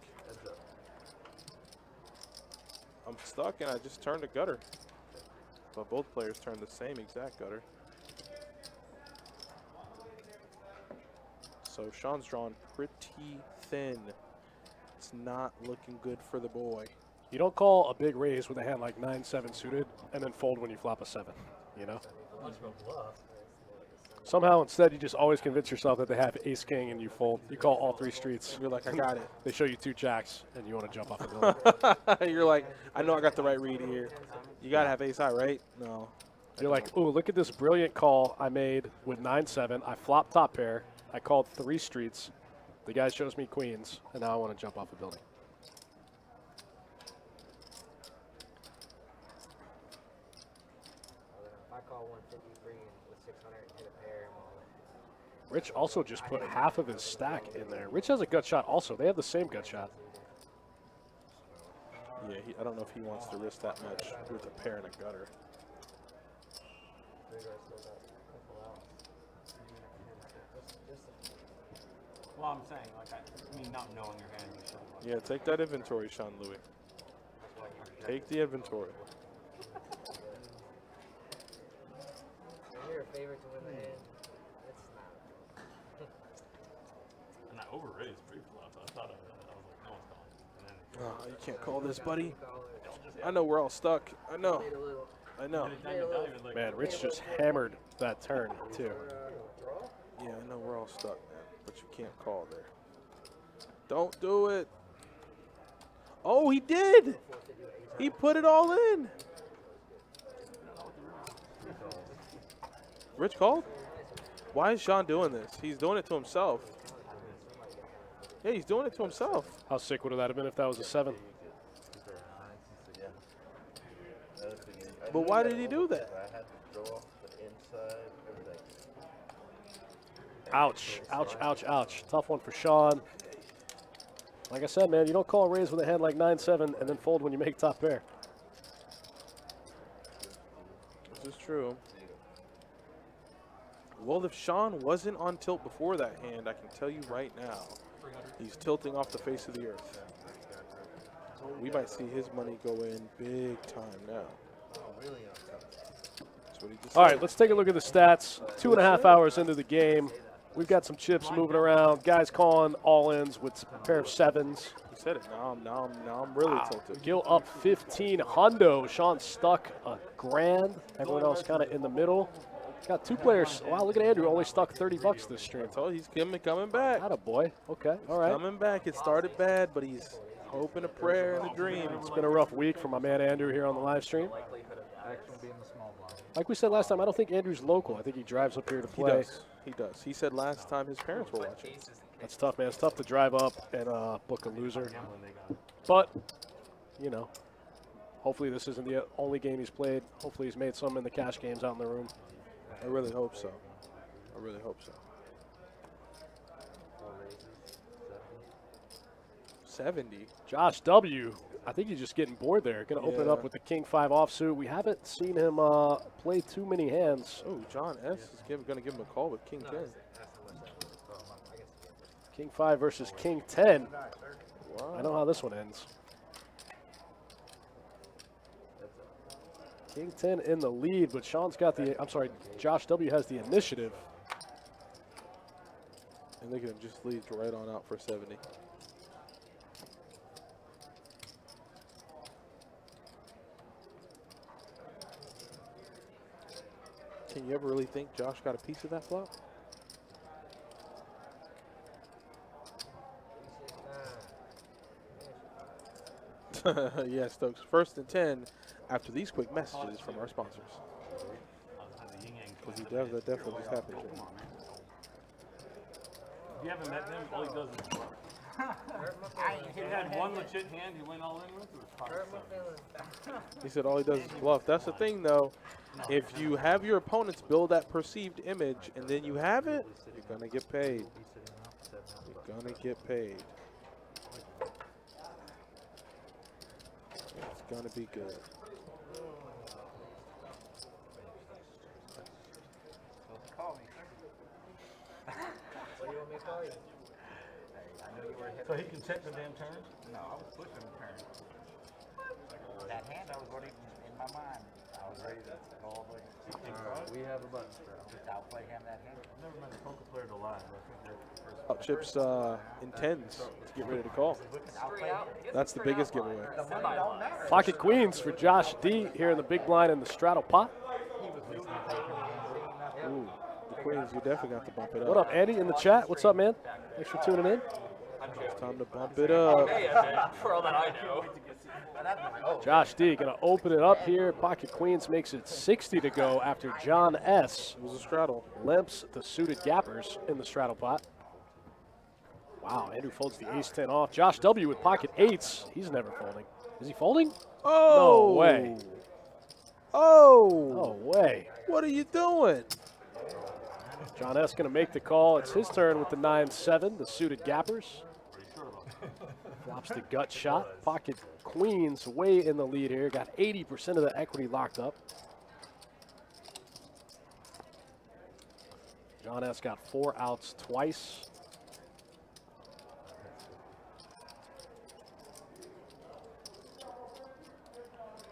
I'm stuck, and I just turned a gutter. But both players turned the same exact gutter. So Sean's drawn pretty thin. It's not looking good for the boy. You don't call a big raise with a hand like 9-7 suited and then fold when you flop a 7, you know? Somehow instead you just always convince yourself that they have ace king and you fold. You call all 3 streets. You're like, I got it. They show you 2 jacks and you want to jump off the building. You're like, I know I got the right read here. You got to have ace high, right? No. You're like, ooh, look at this brilliant call I made with 9-7. I flopped top pair. I called 3 streets. The guy shows me queens, and now I want to jump off a building. If I call 153 and with 600 and hit a pair, I'm all in. Rich also just put half of his stack in there. Rich has a gut shot also. They have the same gut shot. Yeah, I don't know if he wants to risk that much with a pair and a gutter. Well, I'm saying, like, I mean, not knowing your hand, you should. Yeah, take that inventory, Sean Louis. Take the inventory. When you're a favorite to win the hand, it's not. And I overraised pre-flop. I thought I was like, no one's calling. And then Oh, you can't call this, buddy. I know we're all stuck. I know. I know. diamond was like, Man, Rich just hammered that turn, too. Yeah, I know we're all stuck, man. But you can't call there. Don't do it. Oh, he did. He put it all in. Rich called? Why is Sean doing this? He's doing it to himself. Yeah, he's doing it to himself. How sick would that have been if that was a 7? But why did he do that? I had to draw the inside, everything. Ouch, ouch, ouch, ouch. Tough one for Sean. Like I said, man, you don't call a raise with a hand like 9-7 and then fold when you make top pair. This is true. Well, if Sean wasn't on tilt before that hand, I can tell you right now, he's tilting off the face of the earth. We might see his money go in big time now. That's what he just All said. right, let's take a look at the stats. 2.5 hours into the game. We've got some chips moving around. Guys calling all-ins with a pair of sevens. He said it. Now I'm really tilted. Gil up 15 hundo. Sean stuck a grand. Everyone else kind of in the middle. Got two players. Wow, look at Andrew. Only stuck $30 this stream. Oh, he's coming back. Attaboy. Okay, all right. Coming back. It started bad, but he's hoping, a prayer, and a dream. It's been a rough week for my man Andrew here on the live stream. Like we said last time, I don't think Andrew's local. I think he drives up here to play. He does. He said last time his parents were watching. That's tough, man. It's tough to drive up and book a loser. But, you know, hopefully this isn't the only game he's played. Hopefully he's made some in the cash games out in the room. I really hope so. I really hope so. 70. Josh W., I think he's just getting bored there. Going to open it up with the King 5 offsuit. We haven't seen him play too many hands. Oh, John S. is going to give him a call with King 10. King 5 versus King 10. Wow. I know how this one ends. King 10 in the lead, but Sean's got the, I'm sorry, Josh W. has the initiative. And look at him, just leads right on out for 70. Can you ever really think Josh got a piece of that flop? Yeah, Stokes. First and 10 after these quick messages from our sponsors. That definitely just happened. If you haven't met him, all he does is bluff. He had one legit hand he went all in with. It was pocket He said all he does is bluff. That's the thing, though. If you have your opponents build that perceived image and then you have it, you're going to get paid. You're going to get paid. It's going to be good. So he can check the damn turn? No, I was pushing the turn. That hand, I was already in my mind. I was ready to go all the way. We have a button spread. Just outplay him that hand. I've never met a poker player to lie, but I think that's the first Up chips in tens to get ready to call. That's the biggest giveaway. Pocket queens for Josh D here in the big blind in the straddle pot. Ooh, the queens, you definitely got to bump it up. What up, Andy, in the chat? What's up, man? Thanks for tuning in. It's time to bump it up. For all that I know. Josh D going to open it up here. Pocket queens makes it 60 to go after John S. It was a straddle. limps the suited gappers in the straddle pot. Wow, Andrew folds the ace-10 off. Josh W. with pocket eights. He's never folding. Is he folding? Oh! No way. Oh! No way. What are you doing? John S. going to make the call. It's his turn with the 9-7, the suited gappers. Flops the gut shot. Pocket queens way in the lead here. Got 80% of the equity locked up. John S. got 4 outs twice.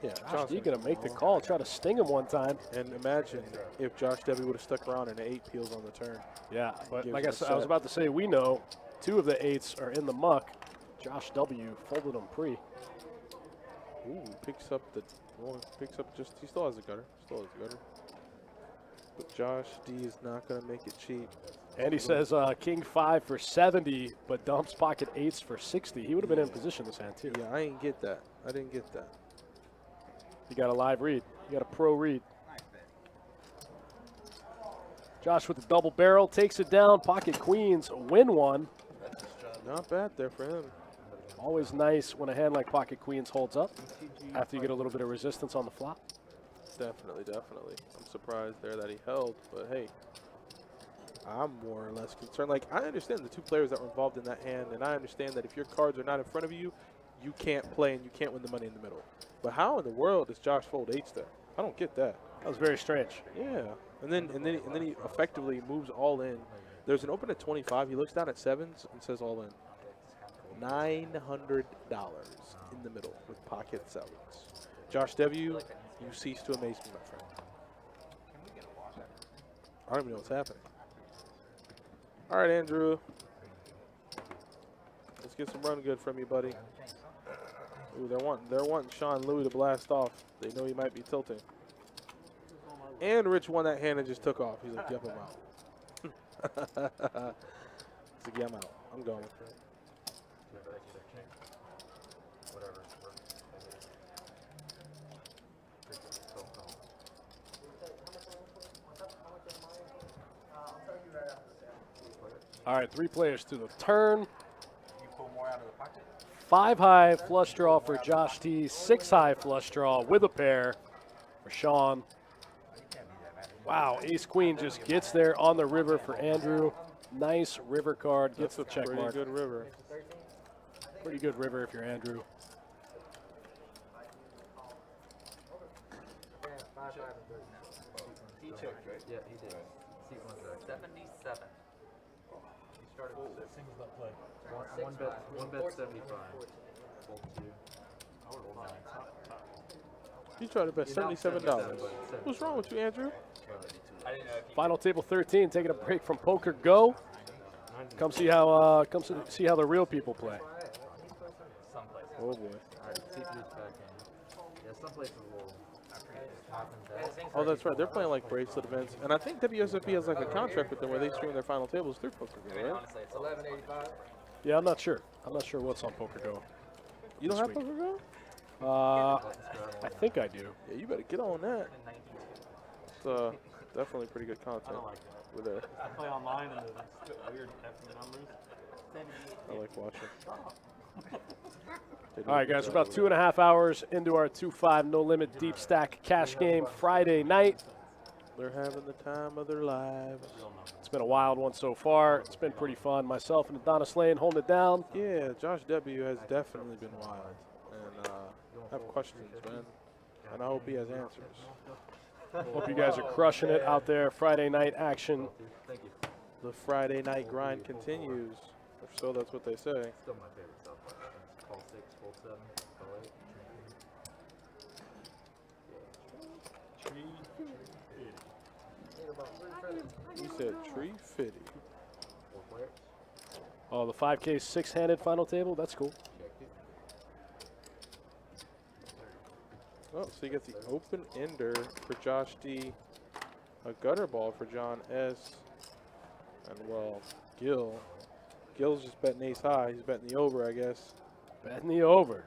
Yeah, Josh D going to make the call, try to sting him one time. And imagine if Josh W. would have stuck around and 8 peels on the turn. Yeah, but Gives like I him a said, I was set. about to say, we know 2 of the 8s are in the muck. Josh W. folded them pre. Ooh, picks up the well, picks up just he still has a gutter. Still has a gutter. But Josh D is not gonna make it cheap. Andy says King 5 for 70, but dumps pocket 8s for 60. He would have been in position this hand too. Yeah, I ain't get that. I didn't get that. You got a live read. You got a pro read. Josh with the double barrel takes it down. Pocket queens win one. Not bad there for him. Always nice when a hand like pocket queens holds up after you get a little bit of resistance on the flop. Definitely, definitely. I'm surprised there that he held, but hey. I'm more or less concerned. Like, I understand the two players that were involved in that hand, and I understand that if your cards are not in front of you, you can't play and you can't win the money in the middle. But how in the world does Josh fold 8s there? I don't get that. That was very strange. Yeah, and then he effectively moves all in. There's an open at 25. He looks down at 7s and says all in. $900 in the middle with pocket 7s. Josh W., you cease to amaze me, my friend. I don't even know what's happening. All right, Andrew. Let's get some run good from you, buddy. Ooh, they're wanting Sean Louis to blast off. They know he might be tilting. And Rich won that hand and just took off. He's like, yep, I'm out. He's like, yeah, I'm out. I'm going. All right, 3 players to the turn. You pull more out of the pocket? 5 high flush draw for Josh T. 6 high flush draw with a pair for Sean. Wow, ace queen just gets there on the river for Andrew. Nice river card, gets the check mark. Pretty good river. Pretty good river if you're Andrew. He checked, right? Yeah, he did. Sequence 77. He started with 6. Singles that play. One bet 75. Fold 2. You tried to bet $77. What's wrong with you, Andrew? I didn't know if he Final table 13, taking a break from Poker Go. Come see how see how the real people play. someplace. Oh boy. Alright, CPU's back in. Yeah, someplace will. Oh, that's right. They're playing like bracelet events, and I think WSFP has like a contract with them where they stream their final tables through Poker Go, right? Honestly, it's 1185. Yeah, I'm not sure. I'm not sure what's on Poker Go. You don't this have week. Poker Go? I think I do. Yeah, you better get on that. It's definitely pretty good content over there. I play online and the weird effing numbers. I like watching. All right, guys, we're about 2.5 hours into our 2-5 no limit deep stack cash game Friday night. They're having the time of their lives. It's been a wild one so far. It's been pretty fun. Myself and Adonis Lane holding it down. Yeah, Josh W has definitely been wild, and I have questions, man, and I hope he has answers. Hope you guys are crushing it out there. Friday night action. The Friday night grind continues, or so that's what they say. Still my favorite stuff. Call 6, fold 7, call 8. He said tree fitty. 4 players. Oh, the 5K 6-handed final table. That's cool. Oh, so you get the open ender for Josh D, a gutter ball for John S, and well, Gil's just betting ace high. He's betting the over, I guess. Betting the over.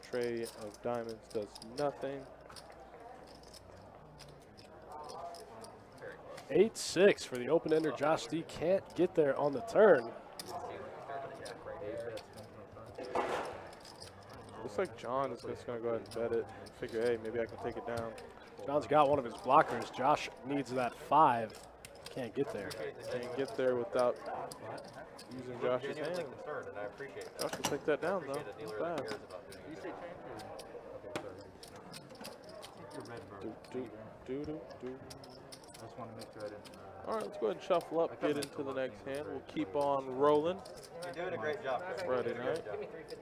Tray of diamonds does nothing. 8-6 for the open ender. Josh D can't get there on the turn. Looks like John is just going to go ahead and bet it and figure, hey, maybe I can take it down. John's got one of his blockers. Josh needs that 5. Can't get there. Can't get there without using Josh's hand. Concerned, and I appreciate that. Josh will take that down, though. Appreciate a dealer Not that bad. cares about doing You that. say change Do. I just want to make sure I didn't. All right, let's go ahead and shuffle up, get into the next hand. We'll keep on rolling. You're doing a great job. Chris. Friday You're doing a night. great job.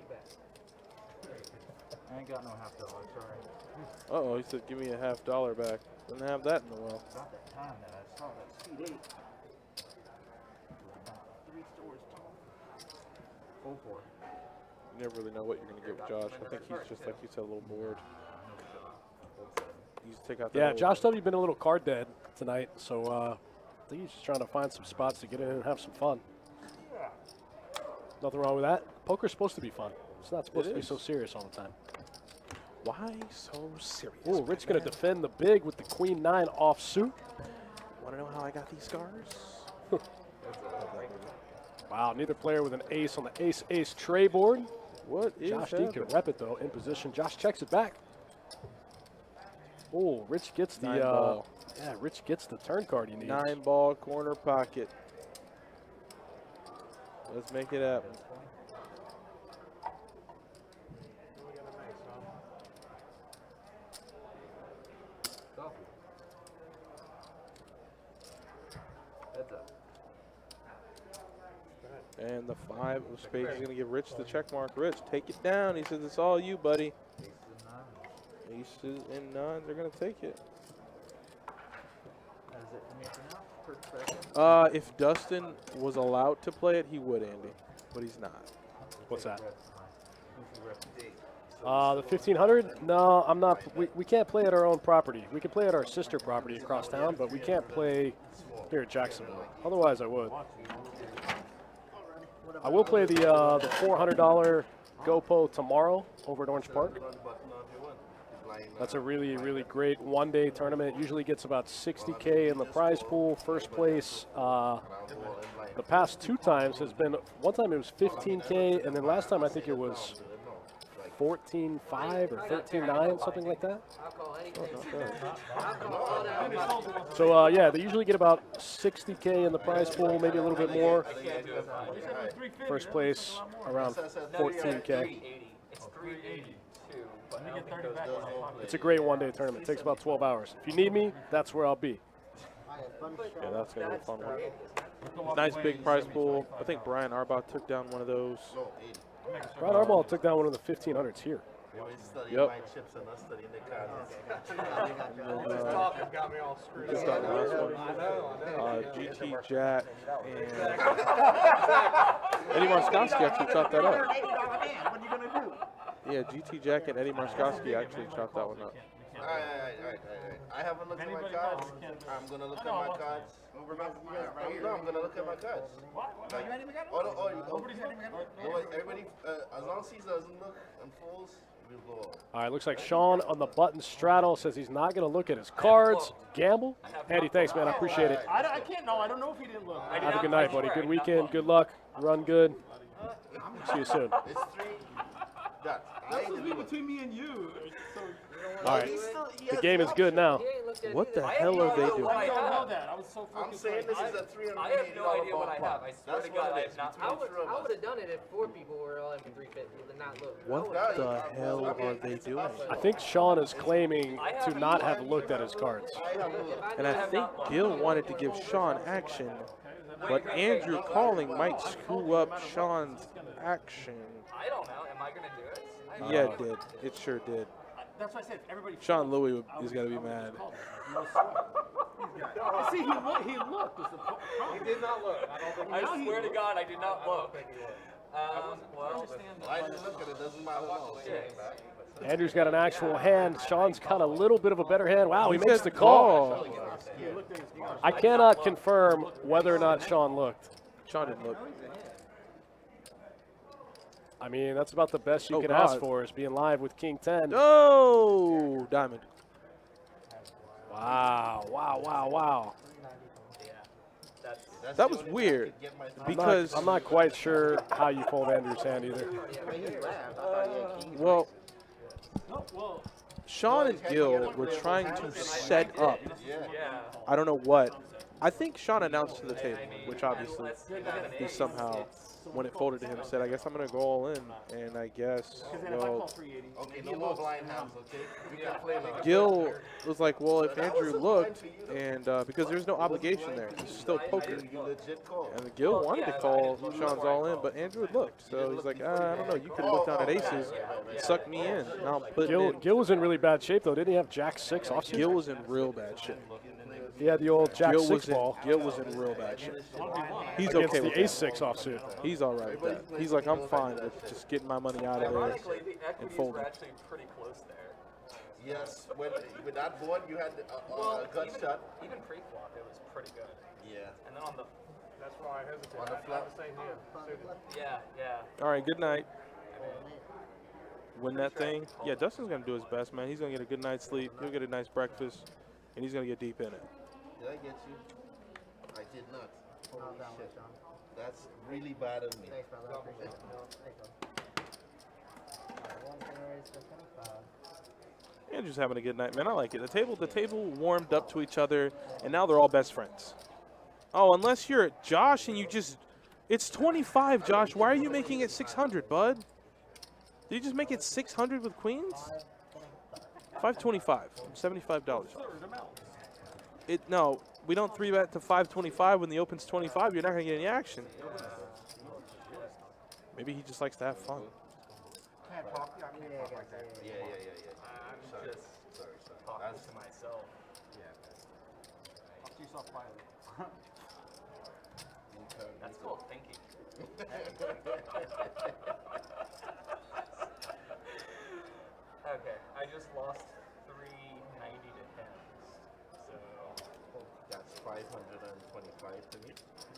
I ain't got no $50, sorry. Uh-oh, he said, give me a $50 back. Didn't have that in the well. About that time that I saw that Speed 8. About 3 stores tall. 4. You never really know what you're going to get with Josh. I think he's just, like you said, a little bored. He's take out that Yeah, old- Josh W been a little card dead tonight, so I think he's just trying to find some spots to get in and have some fun. Nothing wrong with that. Poker's supposed to be fun. It's not supposed It to be is. so serious all the time. Why so serious? Ooh, Rich going to defend the big with the Queen 9 offsuit. Want to know how I got these scars? Wow, neither player with an ace on the ace-ace tray board. What is Josh D happening? could rep it, though, in position. Josh checks it back. Oh, Rich gets the 9-ball. yeah, Rich gets the turn card he needs. 9-ball corner pocket. Let's make it happen. And the 5 of spades is going to give Rich the check mark. Rich, take it down. He says it's all you, buddy. Aces and 9s are going to take it. If Dustin was allowed to play it, he would, Andy, but he's not. What's that? The 1500? No, I'm not. We can't play at our own property. We can play at our sister property across town, but we can't play here at Jacksonville. Otherwise, I would. I will play the $400 GoPro tomorrow over at Orange Park. That's a really, really great one-day tournament. Usually gets about $60K in the prize pool. First place, the past 2 times has been, one time it was $15K, and then last time I think it was $14.5 or $13.9, something like that. So yeah, they usually get about $60K in the prize pool, maybe a little bit more. First place around $14K. It's a great one-day tournament. It takes about 12 hours. If you need me, that's where I'll be. Yeah, that's going to be a fun one. Nice big prize pool. I think Brian Arbaugh took down one of those. Brian Arbaugh took down one of the 1500s here. Yep. GT Jack and Eddie Marskowski actually chopped that up. What are you gonna do? Yeah, GT Jack and Eddie Marskowski actually chopped that one up. All right. I haven't looked at my cards. I'm gonna look at my cards. I'm gonna look at my cards. Like, everybody, as long as he doesn't look and falls, we'll go. All right, looks like Sean on the button straddle says he's not going to look at his cards. Gamble. Andy, thanks, man. I appreciate it. I can't know. I don't know if he didn't look. Have a good night, buddy. Good weekend. Good luck. Run good. See you soon. It's 3 dots. This was between me and you. So, All right. The game is good now. What the hell are they doing? I don't know that. I was so I'm focused. saying this is a $380 I have no idea what I have. I swear That's to God, what I it have not. I would have done it if 4 people were all in for 350 and not look. What the hell are they doing? I think Sean is claiming to not have looked at his cards. And I think Gil wanted to give Sean action, but Andrew calling might screw up Sean's action. I don't know. Am I going to do it? Yeah, it did. It sure did. That's why I said everybody. Sean Louis is going to be mad. See, he looked. He looked. He did not look. I swear to God, I did not look. Well, I didn't look at it. Doesn't matter. Andrew's got an actual hand. Sean's got a little bit of a better hand. Wow, he makes the call. I cannot confirm whether or not Sean looked. Sean didn't look. I mean, that's about the best you Oh, can God. ask for is being live with King 10. Oh, diamond. Wow, wow, wow, wow. That was weird because I'm not quite sure how you fold Andrew's hand either. well, Sean and Gil were trying to set up. I don't know what. I think Sean announced to the table, which obviously he somehow, when it folded to him, said, I guess I'm going to go all in. And I guess, well, Okay, no more blind hands, okay? We can play like Gil was like, well, if Andrew looked, and because there's no obligation there, it's still poker. you legit call. And Gil wanted to call Sean's all in, but Andrew had looked. So he's like, I don't know, you could have looked down at aces and sucked me in. Now I'm putting in. Gil was in really bad shape, though. Didn't he have Jack 6 offsuit? Gil was in real bad shape. He had the old Jack Gil 6 was ball Gil was in real bad shape. He's against okay the with Ace that. 6 offsuit. He's all right with that. He's like, I'm fine with just getting my money out of there ironically, the and equities folding. were actually pretty close there. Yes, with that board, you had a gut even, shot. even pre-flop, it was pretty good. Yeah. And then on the, That's why I hesitated. On the flop. yeah. All right, good night. Win that thing. Yeah, Dustin's going to do his best, man. He's going to get a good night's sleep. He'll get a nice breakfast, and he's going to get deep in it. Did I get you? I did not. Holy shit. That's really bad of me. Thanks, brother. I appreciate it. Thanks, brother. Alright, 1 raise for 25. Andrew's having a good night, man. I like it. The table warmed up to each other, and now they're all best friends. Oh, unless you're Josh and you just, it's 25, Josh. Why are you making it 600, bud? Did you just make it 600 with queens? 525, $75. No, we don't 3-bet to 525 when the open's 25. You're not gonna get any action. Maybe he just likes to have fun. Can't talk. I can't talk like that. Yeah. I'm just talking to myself. Talk to yourself quietly. That's called thinking. Okay, I just lost 390 to tens. So That's 525 to me.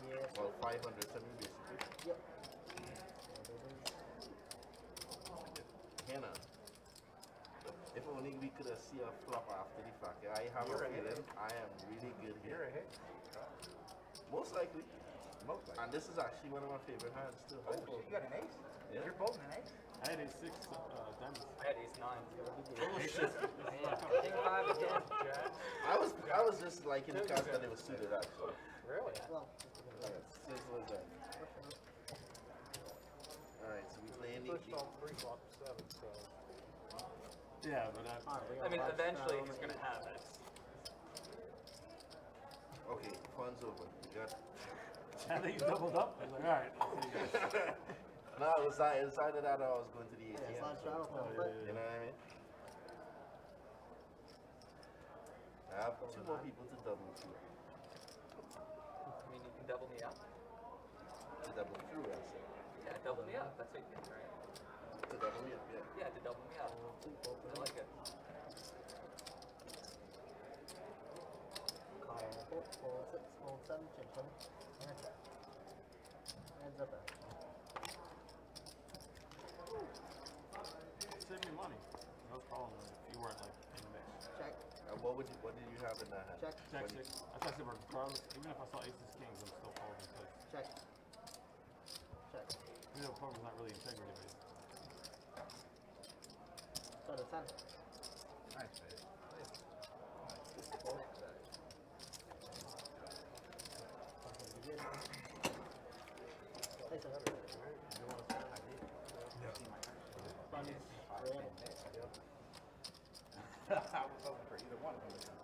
Yeah. Well, 500 to me, basically. Yep. Hannah, if only we could have seen a flop after the fact. I have a feeling I am really good here. You're ahead. Most likely. Most likely. And this is actually one of my favorite hands too. Oh, shit, you got an ace? Yeah. You're folding an ace? I had A6 diamonds. I had ace 9. Oh shit. King 5 again. I was just liking the cards that they were suited actually. Really? Well, Simple as that. Alright, so we playing the Yeah, but I mean, eventually he's going to have it. Okay, fun's over. We got I think he's doubled up. I was like, all right. Let's see you guys. no, it was either that or I was going to the yeah, ATM. it's not so, travel Oh, but you know what I mean? I have two more people to double through. I mean, you can double me up. To double through, I said. Yeah, double me up. That's what you mean, right? To double me up, yeah. Yeah, to double me up. I like it. Call 6, hold 7, change 7, and attack. Heads up. Save me money. No problem if you weren't like in the mix. Check, What did you have in that hand? check, Check 6. That's why I said regardless, even if I saw aces, kings, I'm still folding because check. Check. even though poker's not really integrity based. So the 10. Nice, man. Place another. Bunnies, red. I was hoping for either one of them to come.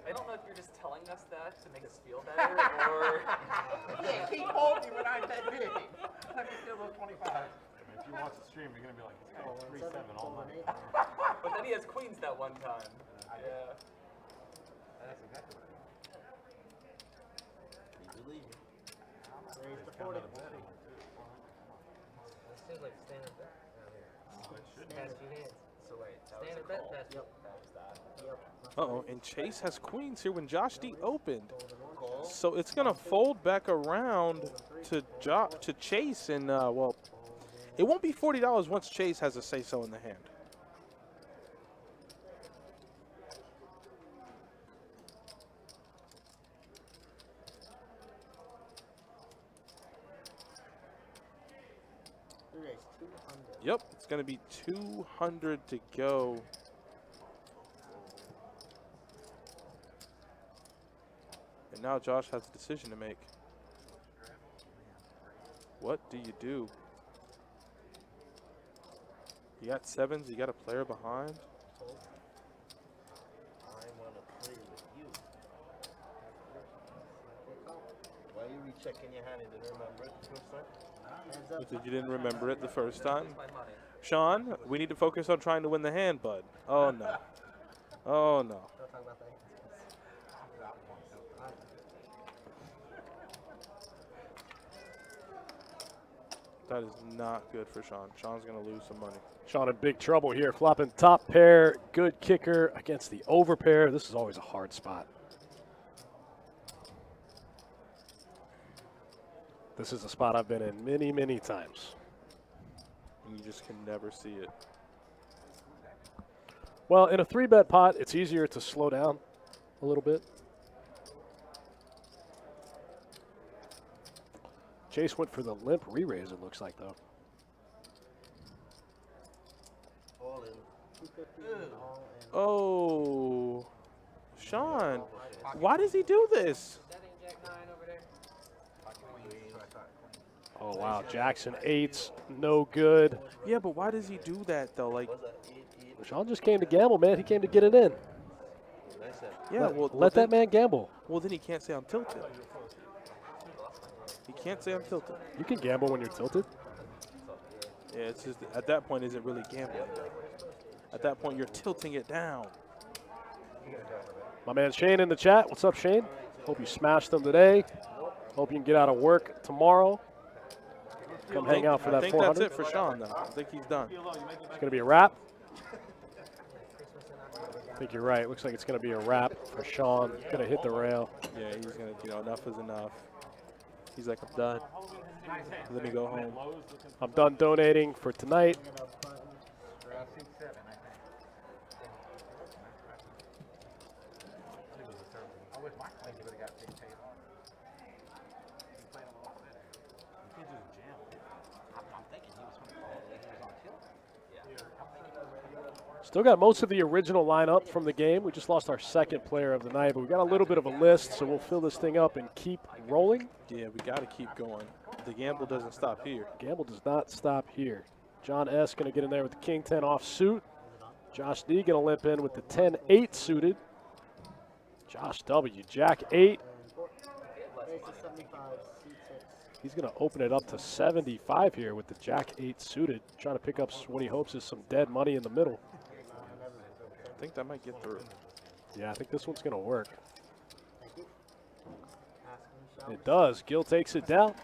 I don't know if you're just telling us that to make us feel better, or Yeah, keep holding me when I'm that big. Let me feel those 25. I mean, if you watch the stream, you're gonna be like, this guy's 3-7 all night. but then he has queens that one time. Yeah. That's exactly what I mean. You believe me? Raise the 40. It seems like standard bet out here. Should Past few hands. So wait, that was a Standard bet call. past. Yep. That was that. Yep. Uh-oh, and Chase has queens here when Josh D opened. Call. So it's going to fold back around to Chase, and, well, it won't be $40 once Chase has a say-so in the hand. Raise 200. Yep, it's going to be 200 to go. And now Josh has a decision to make. What do you do? You got sevens, you got a player behind. I want to play with you. Why are you rechecking your hand? You didn't remember it the first time? Heads up. Because you didn't remember it the first time. Lose my money. Sean, we need to focus on trying to win the hand, bud. Oh, no. Oh, no. Don't talk about that. That is not good for Sean. Sean's going to lose some money. Sean in big trouble here, flopping top pair, good kicker against the over pair. This is always a hard spot. This is a spot I've been in many, many times. And you just can never see it. Well, in a 3-bet pot, it's easier to slow down a little bit. Chase went for the limp re-raise, it looks like, though. All in. 250 all and Oh, Sean, why does he do this? That ain't Jack 9 over there. Oh, wow. Jackson 8s, no good. Yeah, but why does he do that though? Like, Sean just came to gamble, man. He came to get it in. yeah, Let that man gamble. Well, then he can't say I'm tilted. He can't say I'm tilted. You can gamble when you're tilted. Yeah, it's just at that point, is it really gambling? At that point, you're tilting it down. My man Shane in the chat. What's up, Shane? Hope you smashed them today. Hope you can get out of work tomorrow. Come hang out for that I think 400. that's it for Sean, though. I think he's done. It's going to be a wrap. I think you're right. Looks like it's going to be a wrap for Sean. Going to hit the rail. Yeah, he's gonna. Enough is enough. He's like, I'm done. Let me go home. I'm done donating for tonight. I wish my claims would have got paid off. He played a lot better. You can't just jam. I'm thinking he was going to call it like he was on tilt. Still got most of the original lineup from the game. We just lost our second player of the night, but we got a little bit of a list, so we'll fill this thing up and keep rolling. Yeah, we got to keep going. The gamble doesn't stop here. Gamble does not stop here. John S. going to get in there with the King 10 off suit. Josh D. going to limp in with the 10-8 suited. Josh W. Jack 8. base is 75, seat 6. He's going to open it up to 75 here with the Jack 8 suited. Trying to pick up what he hopes is some dead money in the middle. I think that might get through. Yeah, I think this one's going to work. Thank you. Asking It does. Gil takes it down.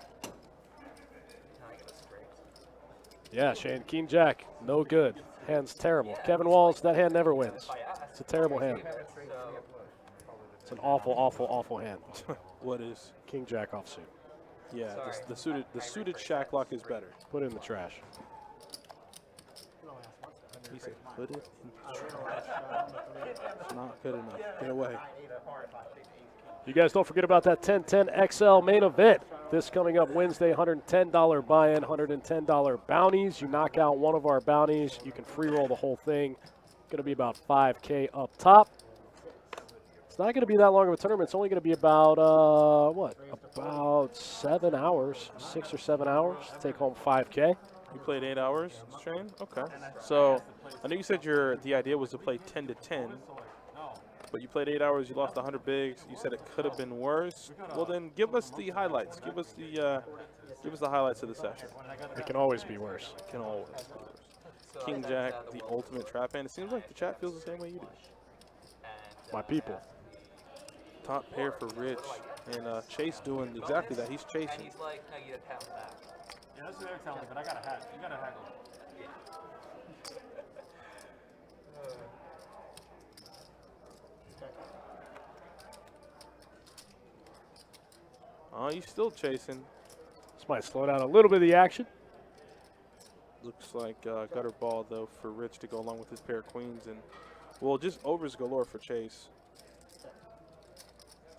Yeah, Shane. King Jack. No good. Hand's terrible. Kevin Walls, that hand never wins. It's a terrible hand. It's an awful, awful, awful hand. What is? King Jack offsuit. Yeah, the suited shack lock is better. Put it in the trash. He said, put it in the trash. It's not good enough. Get away. You guys don't forget about that 10-10 XL main event. This coming up Wednesday, $110 buy-in, $110 bounties. You knock out one of our bounties, you can free roll the whole thing. Going to be about $5K up top. It's not going to be that long of a tournament. It's only going to be about, about 7 hours, 6 or 7 hours. Take home $5K. You played 8 hours, Shane? Okay. So I know you said the idea was to play 10 to 10, but you played 8 hours. You lost 100 bigs. You said it could have been worse. Well, then give us the highlights. Give us the highlights of the session. It can always be worse. It can always be worse. King Jack, the ultimate trap hand. It seems like the chat feels the same way you do. My people. Top pair for Rich, and Chase doing exactly that. He's chasing. And he's like, no, you get a pound back. Yeah, that's what they're telling me, but I got a hat. You got a hat. Oh, he's still chasing. This might slow down a little bit of the action. Looks like gutter ball, though, for Rich to go along with his pair of queens. And, well, just overs galore for Chase.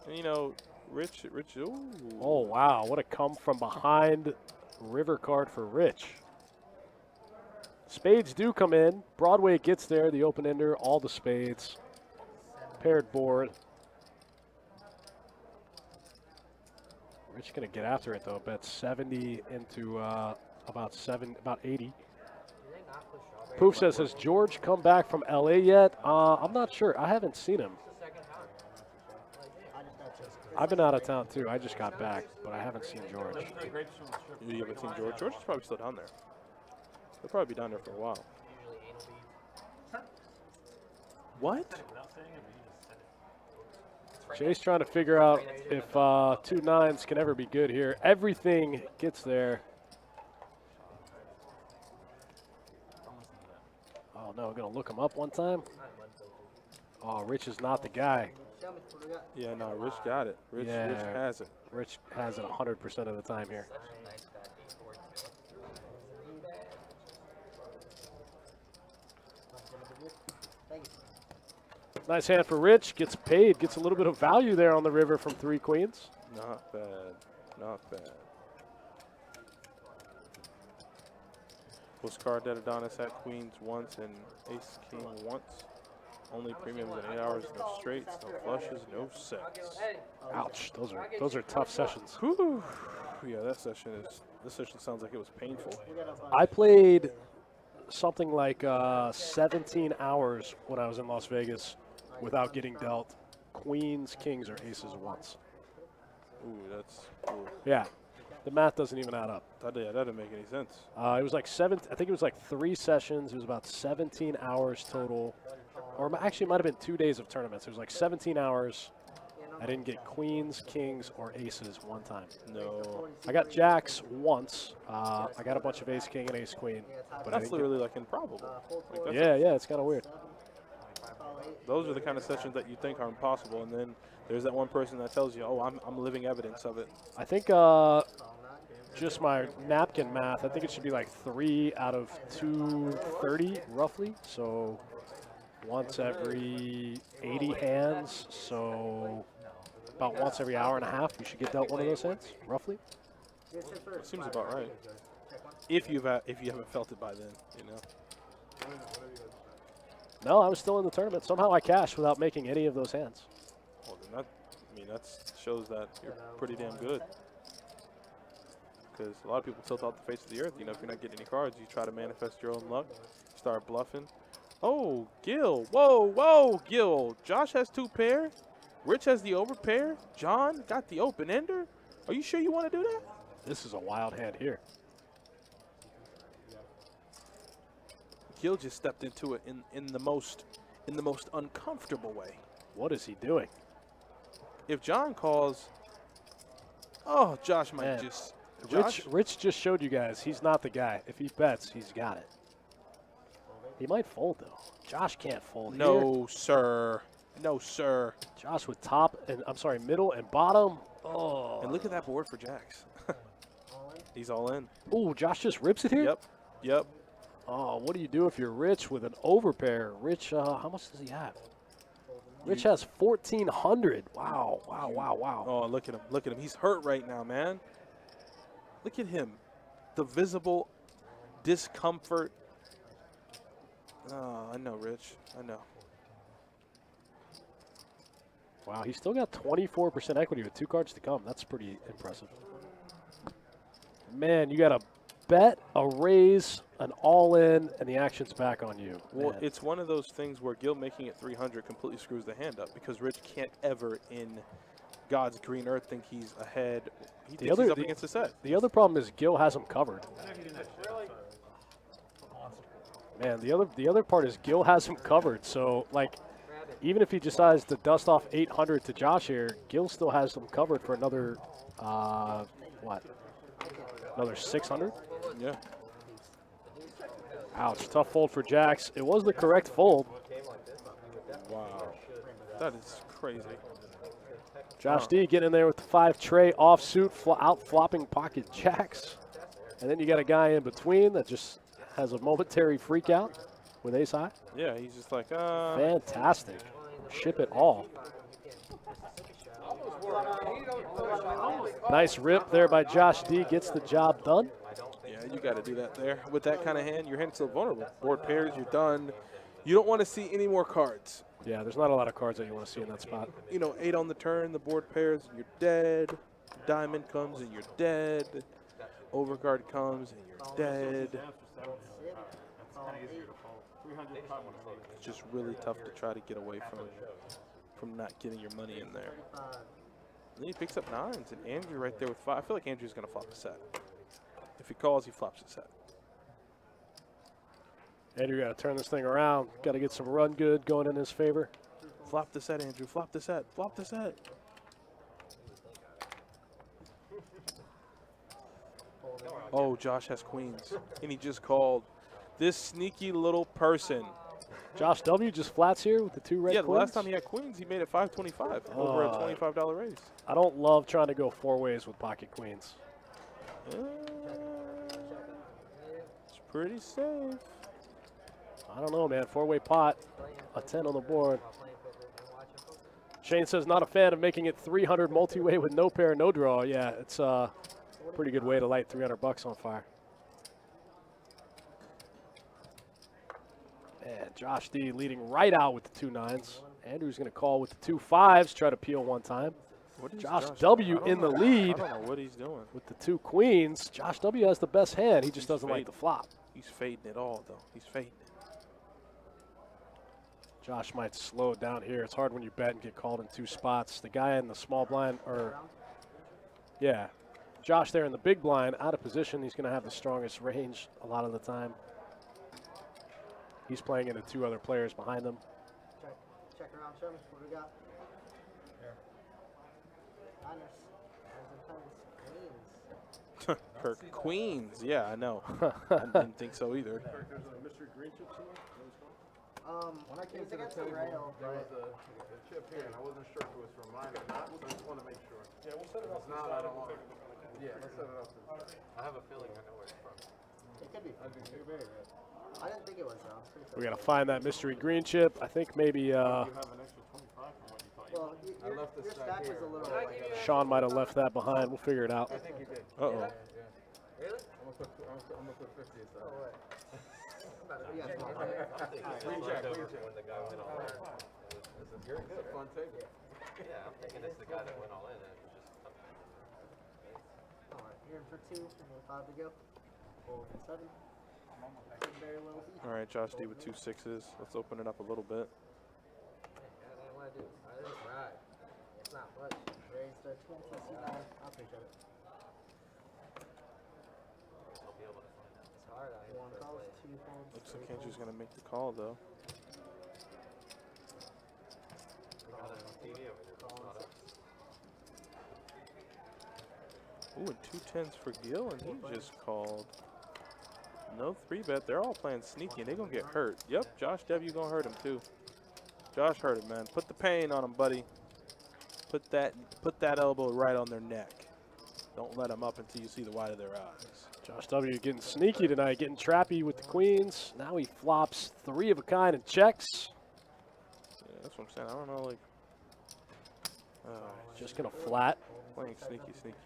And, you know, Rich, ooh. Oh, wow. What a come from behind river card for Rich. Spades do come in. Broadway gets there. The open ender, all the spades. Paired board. Rich going to get after it, though. Bet 70 into about 80. Poof says, has George come back from LA yet? I'm not sure. I haven't seen him. I've been out of town, too. I just got back, but I haven't seen George. You haven't seen George? George is probably still down there. He'll probably be down there for a while. What? Jay's trying to figure out if 2 9s can ever be good here. Everything gets there. Oh, no, going to look him up one time. Oh, Rich is not the guy. Yeah, no, Rich got it. Rich has it. Rich has it 100% of the time here. Nice hand for Rich. Gets paid. Gets a little bit of value there on the river from 3 queens. Not bad. Not bad. Postcard that Adonis had queens once and ace king once. Only premiums in 8 hours, no straights, no flushes, no sets. Ouch. Those are tough sessions. Whew. Yeah, this session sounds like it was painful. I played something like 17 hours when I was in Las Vegas without getting dealt queens, kings, or aces once. Ooh, that's cool. Yeah, the math doesn't even add up. That didn't make any sense. It was like I think it was like 3 sessions. It was about 17 hours total. Or actually, it might have been 2 days of tournaments. It was like 17 hours. I didn't get queens, kings, or aces one time. No. I got jacks once. I got a bunch of ace, king, and ace, queen. But That's literally like improbable. Like yeah, it's kind of weird. Those are the kind of sessions that you think are impossible, and then there's that one person that tells you, oh, I'm living evidence of it. I think just my napkin math, I think it should be like 3 out of 230, roughly. So once every 80 hands, so about once every hour and a half, you should get dealt one of those hands, roughly. It seems about right. If you haven't felt it by then, you know. No, I was still in the tournament. Somehow I cashed without making any of those hands. Well, then that shows that you're pretty damn good. Because a lot of people tilt off the face of the earth. You know, if you're not getting any cards, you try to manifest your own luck, start bluffing. Oh, Gil. Whoa, Gil. Josh has 2 pair. Rich has the overpair. John got the open ender. Are you sure you want to do that? This is a wild hand here. Gil just stepped into it in the most uncomfortable way. What is he doing? If John calls, oh, Josh might Man, just. Rich just showed you guys he's not the guy. If he bets, he's got it. He might fold though. Josh can't fold. No, here. sir. No, sir. Josh with middle and bottom. Oh. And look at that board for jacks. He's all in. Ooh, Josh just rips it here? Yep. Oh, what do you do if you're Rich with an overpair? Rich, how much does he have? Rich has 1,400. Wow. Oh, look at him. He's hurt right now, man. Look at him. The visible discomfort. Oh, I know, Rich. I know. Wow, he's still got 24% equity with 2 cards to come. That's pretty impressive. Man, you got a bet, a raise, an all-in, and the action's back on you. Well, Man. it's one of those things where Gil making it 300 completely screws the hand up because Rich can't ever in God's green earth think he's ahead. He thinks he's up against the set. The other problem is Gil has him covered. Man, the other part is Gil has him covered. So, like, even if he decides to dust off 800 to Josh here, Gil still has him covered for another, another 600? Yeah. Ouch, tough fold for Jax. It was the correct fold. Wow. That is crazy. Josh D getting in there with the 5 tray offsuit, out flopping pocket jacks. And then you got a guy in between that just has a momentary freak out with ace high. Yeah, he's just like, Fantastic. Ship it all. Nice rip there by Josh D. Gets the job done. Yeah, you got to do that there. With that kind of hand, your hand's still vulnerable. Board pairs, you're done. You don't want to see any more cards. Yeah, there's not a lot of cards that you want to see in that spot. You know, 8 on the turn, the board pairs, and you're dead. Diamond comes and you're dead. Overcard comes and you're dead. It's just really tough to try to get away from not getting your money in there. And then he picks up 9s, and Andrew right there with 5. I feel like Andrew's going to flop the set. If he calls, he flops the set. Andrew got to turn this thing around. Got to get some run good going in his favor. Flop the set, Andrew. Flop the set. Flop the set. Oh, Josh has queens, and he just called. This sneaky little person. Josh W. just flats here with the 2 red Yeah, queens. the last time he had queens, he made it $525 over a $25 raise. I don't love trying to go 4 ways with pocket queens. It's pretty safe. I don't know, man. 4-way pot, a 10 on the board. Shane says not a fan of making it 300 multi-way with no pair, no draw. Yeah, it's a pretty good way to light $300 on fire. And Josh D leading right out with the 2 9s. Andrew's going to call with the 2 5s, try to peel one time. What is Josh W in the lead I don't know what he's doing. with the 2 queens. Josh W has the best hand. He just doesn't like the flop. He's fading it all, though. He's fading it. Josh might slow it down here. It's hard when you bet and get called in 2 spots. The guy in the small blind, yeah, Josh there in the big blind, out of position. He's going to have the strongest range a lot of the time. He's playing into 2 other players behind him. Check around, show me what we got. Niners. Kirk Queens. Yeah, I know. I didn't think so either. There's a mystery green chip somewhere? When I came to the table, there was a chip here, and I wasn't sure if it was from mine or not, so I just want to make sure. Yeah, we'll set it up. If not, I don't want it. Yeah, let's set it up. I have a feeling I know where it's from. It could be. You're very right. I didn't think it was though. We got to find that mystery green chip. I think maybe You have an extra 25 from what you thought you Well, your stack was a little like Sean might have left that behind. We'll figure it out. I think you did. Uh-oh. Really? I'm gonna put 50 aside. Oh, wait. I'm thinking Recheck, it's recheck. when the guy went all in. You're good. It's a fun table. Yeah, I'm thinking it's the guy that went all in and it was just Alright, you're in for 2, and then 5 to go. 4 and 7. Very well beat. All right, Josh D with 2 6s. Let's open it up a little bit. That's what I do. I just ride. It's not much. Raised 20 C9. I appreciate it. I'll be able to find out. It's hard out here. 1 calls, 2 folds. Looks like Andrew's going to make the call, though. We got it on TV over there. It's not us. Ooh, and 2 10s for Gil, and he just called. No 3-bet. They're all playing sneaky, and they're going to get hurt. Yep, Josh W going to hurt him, too. Josh hurt him, man. Put the pain on him, buddy. Put that elbow right on their neck. Don't let them up until you see the white of their eyes. Josh W getting sneaky tonight, getting trappy with the queens. Now he flops 3 of a kind and checks. Yeah, that's what I'm saying. I don't know, like, Just going to flat. playing sneaky, sneaky.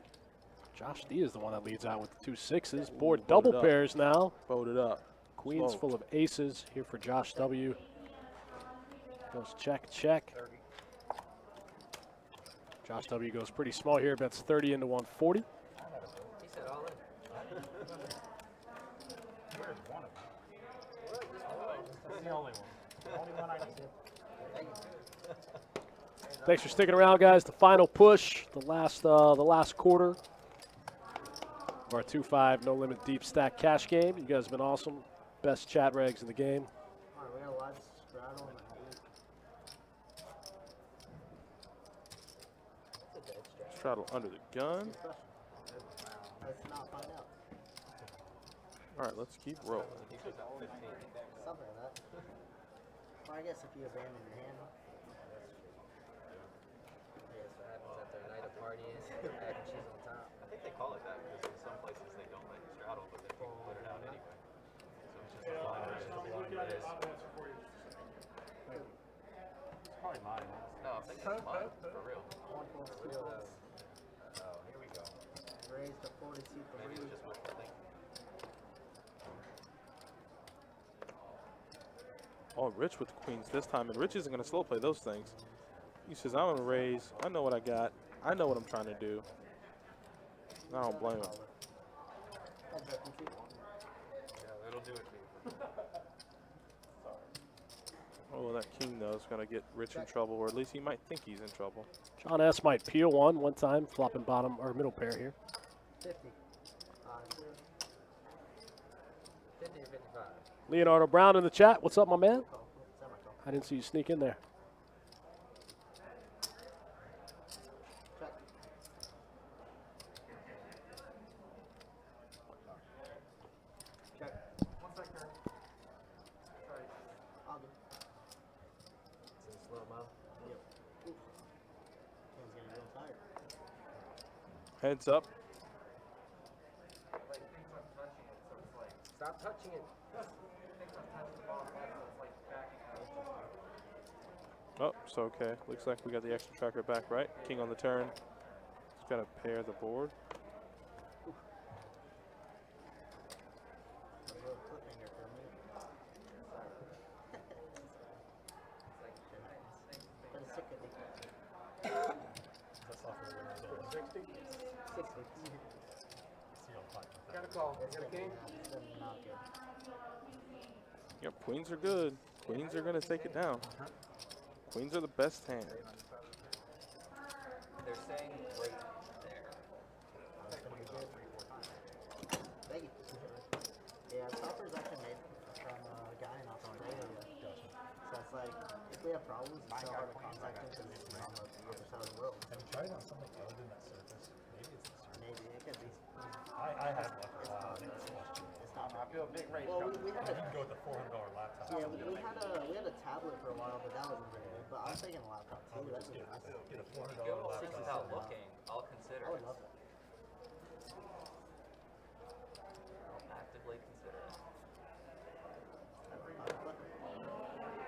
Josh D is the one that leads out with the 2 6s. Board double up. pairs now. Fold it up. Queens Smoked. full of aces here for Josh W. Goes check, check. Josh W goes pretty small here, bets 30 into 140. He said all in. That's the only one. Thanks for sticking around, guys. The final push, the last quarter of our 2-5 no limit deep stack cash game. You guys have been awesome. Best chat regs in the game. Alright, we got a live straddle and Straddle under the gun. let's not find out. All right, let's keep rolling. Something like that. Well, I guess if you abandon your hand. I guess what happens after a night of partying, mac and cheese on top. I think they call it that because in some places they don't let you straddle, but then people put it out anyway. So it's just a blind versus a blind race. It's probably mine. No, I think it's mine, for real. 1 falls, 2 folds. Oh, here we go. Raised to 42 Maybe 3. it's just wishful thinking. Oh, Rich with the queens this time, and Rich isn't going to slow play those things. He says, I'm going to raise. I know what I got. I know what I'm trying to do. I don't blame him. Heads up, you Yeah, that'll do it to you. Oh, that king, though, is going to get Rich in trouble, or at least he might think he's in trouble. John S might peel one time, flopping bottom or middle pair here. 50. 50 or 55. Leonardo Brown in the chat. What's up, my man? Call. Semi-call. I didn't see you sneak in there. Check. Check. 1 sec, Kurt. Sorry. All good. It's in slow-mo. Yep. Oof. Ken's getting real tired. Heads up. Stop touching it. Oh, so okay. Looks like we got the extra tracker back, right? King on the turn. Just gotta pair the board. Got a call. Got a king. Yep, queens are good. Queens are gonna take it down. Queens are the best hand. They're saying right there. Thank you. Yeah, Topper's actually made from a guy in Australia. So it's like, if we have problems, it's so hard to contact him because he's on the other side of the world. Have you tried on something other than that surface? Maybe it's the surface. Maybe it could be. I had one for a while. I think it's lost. It's not. I feel a big race Well, coming. we had You a can go with the $400 laptop. yeah, we had a tablet for a while, but that wasn't very good. But I was thinking a laptop too. That'd be nice. Get a Go $400 to 6 laptop. without looking. I'll consider I would it. love that. I'll actively consider it.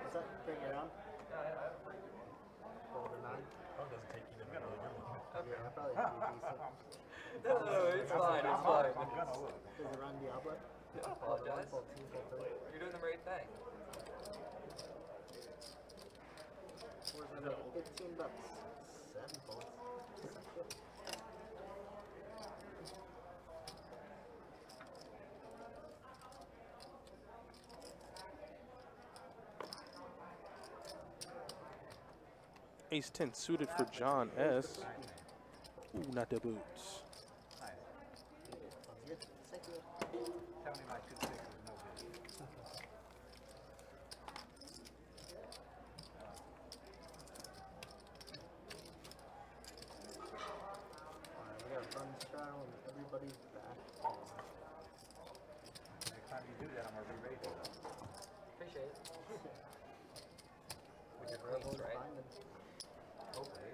What's that? Bring it around. Over 9. Oh, it doesn't take you to the really good one. Yeah, probably pretty decent. No, it's fine. It's fine. Does it run Diablo? I apologize. Full 2, full 3. You're doing the right thing. Where's that at? 15 bucks. 7 volts. Ace 10 suited for John S. Ooh, not the boots. Sounds good. Thank you. Tell me my 2 6 is no good. Alright, we got a fun straddle and everybody's back. Next time you do that, I'm going to re-raise it. Appreciate it. With your queens, right? Hopefully.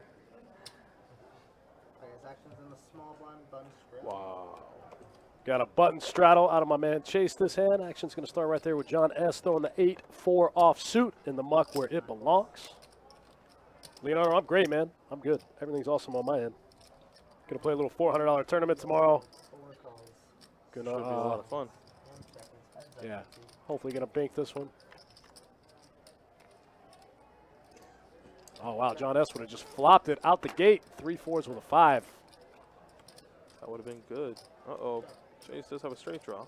Alright, his actions in the small blind button strip. Wow. Got a button straddle out of my man Chase this hand. Action's going to start right there with John S. throwing the 8-4 offsuit in the muck where it belongs. Leonardo, I'm great, man. I'm good. Everything's awesome on my end. Going to play a little $400 tournament tomorrow. 4 calls. Gonna, Should be a lot of fun. 1 second. yeah, hopefully going to bank this one. Oh, wow, John S. would have just flopped it out the gate. 3 4s with a 5. That would have been good. Uh-oh. Chase does have a straight draw.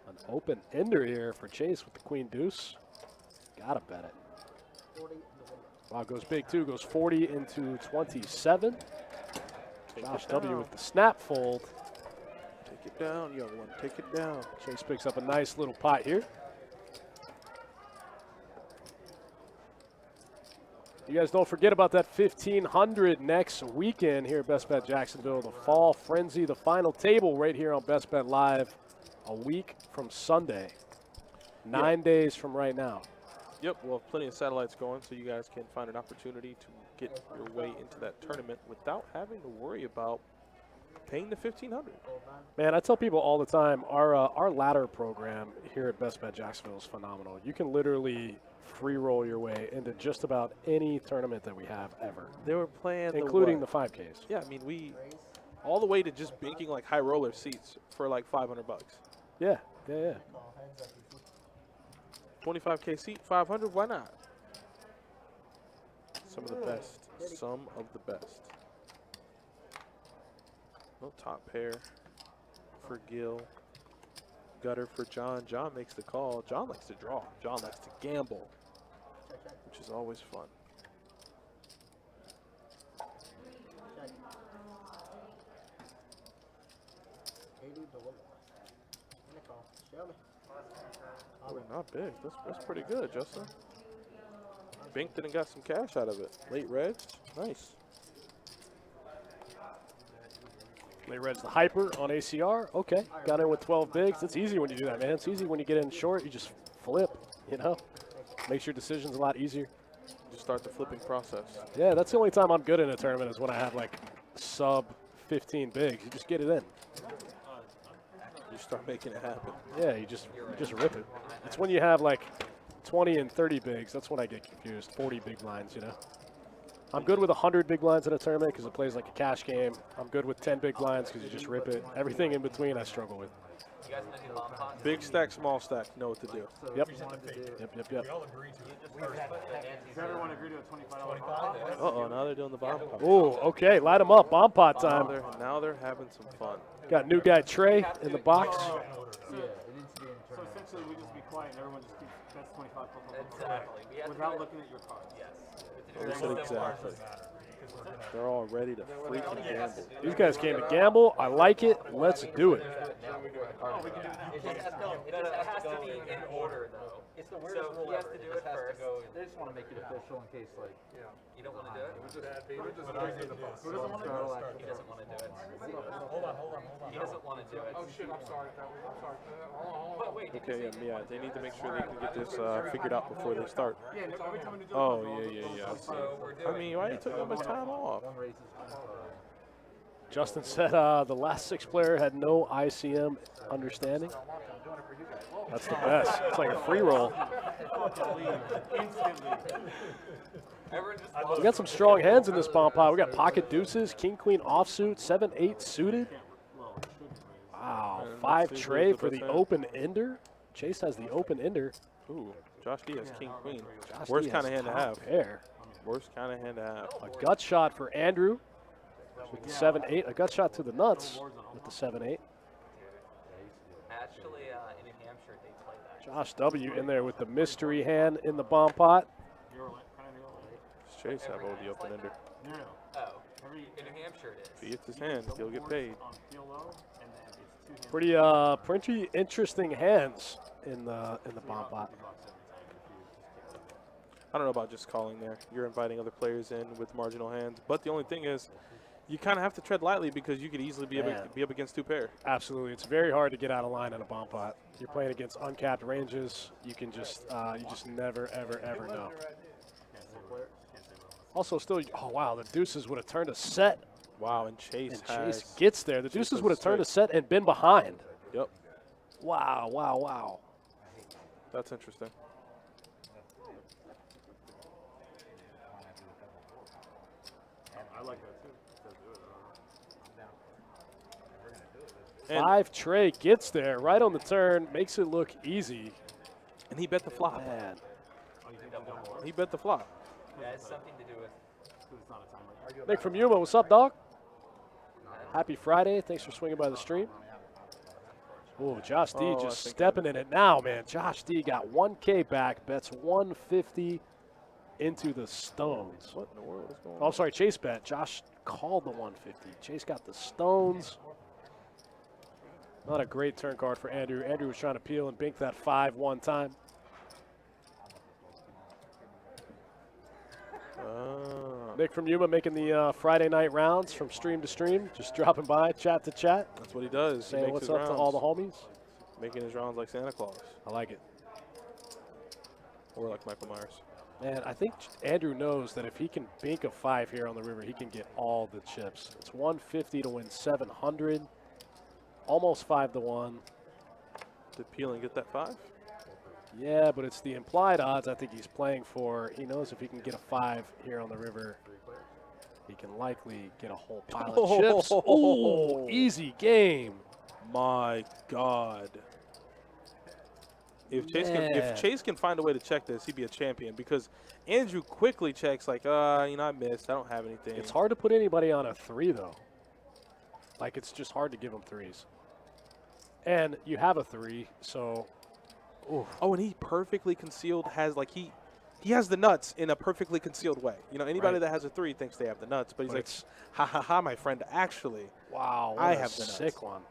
An open ender here for Chase with the queen deuce. Gotta bet it. 40. Wow, goes big too. Goes 40 into 27. Take Josh it W down. with the snap fold. Take it down, young one. Take it down. Chase picks up a nice little pot here. You guys don't forget about that 1,500 next weekend here at Best Bet Jacksonville. The Fall Frenzy, the final table right here on Best Bet Live a week from Sunday. 9 days from right now. Yep, we'll have plenty of satellites going so you guys can find an opportunity to get your way into that tournament without having to worry about paying the $1,500. Man, I tell people all the time, our ladder program here at Best Bet Jacksonville is phenomenal. You can literally free roll your way into just about any tournament that we have ever, They were playing including the the 5Ks. Yeah, I mean, we all the way to just banking like high roller seats for like $500. Yeah, yeah, yeah. Call heads up. 25K seat, 500. Why not? Some of the best. Some of the best. No top pair for Gil. Gutter for John. John makes the call. John likes to draw. John likes to gamble, which is always fun. Check. 80 below. In a call. Show me. Oh, not big. That's pretty good, Justin. Binked it and got some cash out of it. Late reds. Nice. Lay Red's the hyper on ACR. Okay, got in with 12 bigs. It's easy when you do that, man. It's easy when you get in short. You just flip, you know? Makes your decisions a lot easier. Just start the flipping process. Yeah, that's the only time I'm good in a tournament is when I have like sub 15 bigs. You just get it in. You start making it happen. Yeah, you just rip it. It's when you have like 20 and 30 bigs. That's when I get confused. 40 big blinds, you know? I'm good with 100 big blinds in a tournament because it plays like a cash game. I'm good with 10 big blinds because you just rip it. Everything in between I struggle with. You guys gonna do bomb pots? Big stack, small stack. Know what to do. Yep. Does everyone agree to a $25? Uh-oh, now they're doing the bomb pot. Ooh, okay, light them up. Bomb pot time. Now they're having some fun. Got new guy Trey in the box. Yeah, it needs to be in So tournament. essentially, we just be quiet and everyone just keeps best 25 Exactly. We have to without do it- looking at your cards. Yes. Exactly. They're all ready to freaking gamble. These guys came to gamble. I like it. Let's do it. It just has to be in order, though. It's the weirdest rule he has to do it first. They just want to make it official in case, like, You don't want to do it? Who doesn't want to do it? He doesn't want to do it. He doesn't want to do it. oh shit, I'm sorry. But wait, did you Okay, say yeah, they need to make sure they can get this figured out before they start. Yeah, and every time we do Oh, yeah. so? We're I doing. mean, why you took so much time off? Justin said the last 6 player had no ICM understanding. That's the best. It's like a free roll. We got some strong hands in this bomb pot. We got pocket deuces, king queen offsuit, 7-8 suited. Wow, 5 Trey for the open ender. Chase has the open ender. Ooh, Josh D has king queen. Josh Worst D kind of has hand to top have. pair. Worst kind of hand to have. A gut shot for Andrew with the 7-8. A gut shot to the nuts with the 7-8. Actually, in New Hampshire, they play that. Josh W in there with the mystery hand in the bomb pot. Chase have all the open ender. Oh, in New Hampshire it If he is. hits his hand, he'll get paid. Pretty interesting hands in the bomb pot. I don't know about just calling there. You're inviting other players in with marginal hands. But the only thing is, you kind of have to tread lightly because you could easily be up against 2 pair. Absolutely, it's very hard to get out of line in a bomb pot. You're playing against uncapped ranges. You can just you just never ever know. Also, still, oh wow, the deuces would have turned a set, Wow, and Chase and has. Chase gets there. The deuces would have turned a straight. set and been behind. Yep, Wow. that's interesting. I like that too. And, 5 Trey gets there right on the turn, makes it look easy. and he bet the flop. Man, He bet the flop. That has something to do with. Nick from Yuma, what's up, dog? Happy Friday. Thanks for swinging by the stream. Oh, Josh D Oh, I just think stepping in it now, man. Josh D got 1K back, bets 150 into the stones. What in the world is going Oh, on? I'm sorry, Chase bet. Josh called the 150. Chase got the stones. Not a great turn card for Andrew. Andrew was trying to peel and bink that 5 one time. Nick from Yuma making the Friday night rounds from stream to stream, just dropping by, chat to chat, That's what he does. He saying makes what's his up rounds, to all the homies. making his rounds like Santa Claus I like it. or like Michael Myers. Man, I think Andrew knows that if he can bink a 5 here on the river, he can get all the chips. It's 150 to win 700, almost 5 to 1. Did Peeling get that 5? Yeah, but it's the implied odds I think he's playing for. He knows if he can get a 5 here on the river, he can likely get a whole pile of chips. Ooh, easy game. My God. If Man. Chase can find a way to check this, he'd be a champion because Andrew quickly checks like, I missed. I don't have anything. It's hard to put anybody on a 3, though. Like, it's just hard to give them 3s. And you have a 3, so... Oof. Oh, and he perfectly concealed has like he has the nuts in a perfectly concealed way. You know, anybody Right. that has a 3 thinks they have the nuts, but he's But like, it's- ha ha ha, my friend. Actually, Wow, what I a have the nuts. sick one.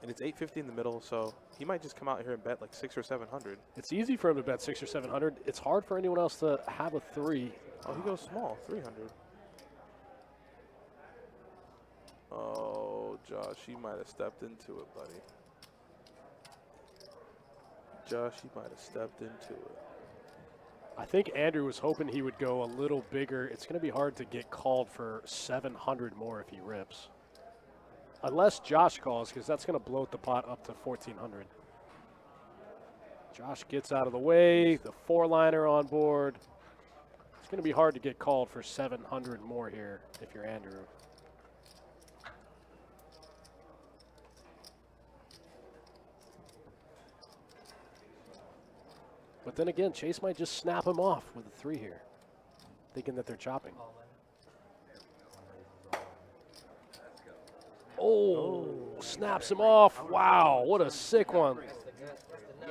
and it's 850 in the middle, so he might just come out here and bet like 600 or 700. It's easy for him to bet 600 or 700. It's hard for anyone else to have a 3. Oh, he goes small, 300. Oh, Josh, he might have stepped into it, buddy. Josh, he might have stepped into it. I think Andrew was hoping he would go a little bigger. It's going to be hard to get called for 700 more if he rips. Unless Josh calls, because that's going to bloat the pot up to 1,400. Josh gets out of the way. The 4-liner on board. It's going to be hard to get called for 700 more here if you're Andrew. But then again, Chase might just snap him off with a 3 here, thinking that they're chopping. Oh, snaps him off. Wow, what a sick one. Yeah,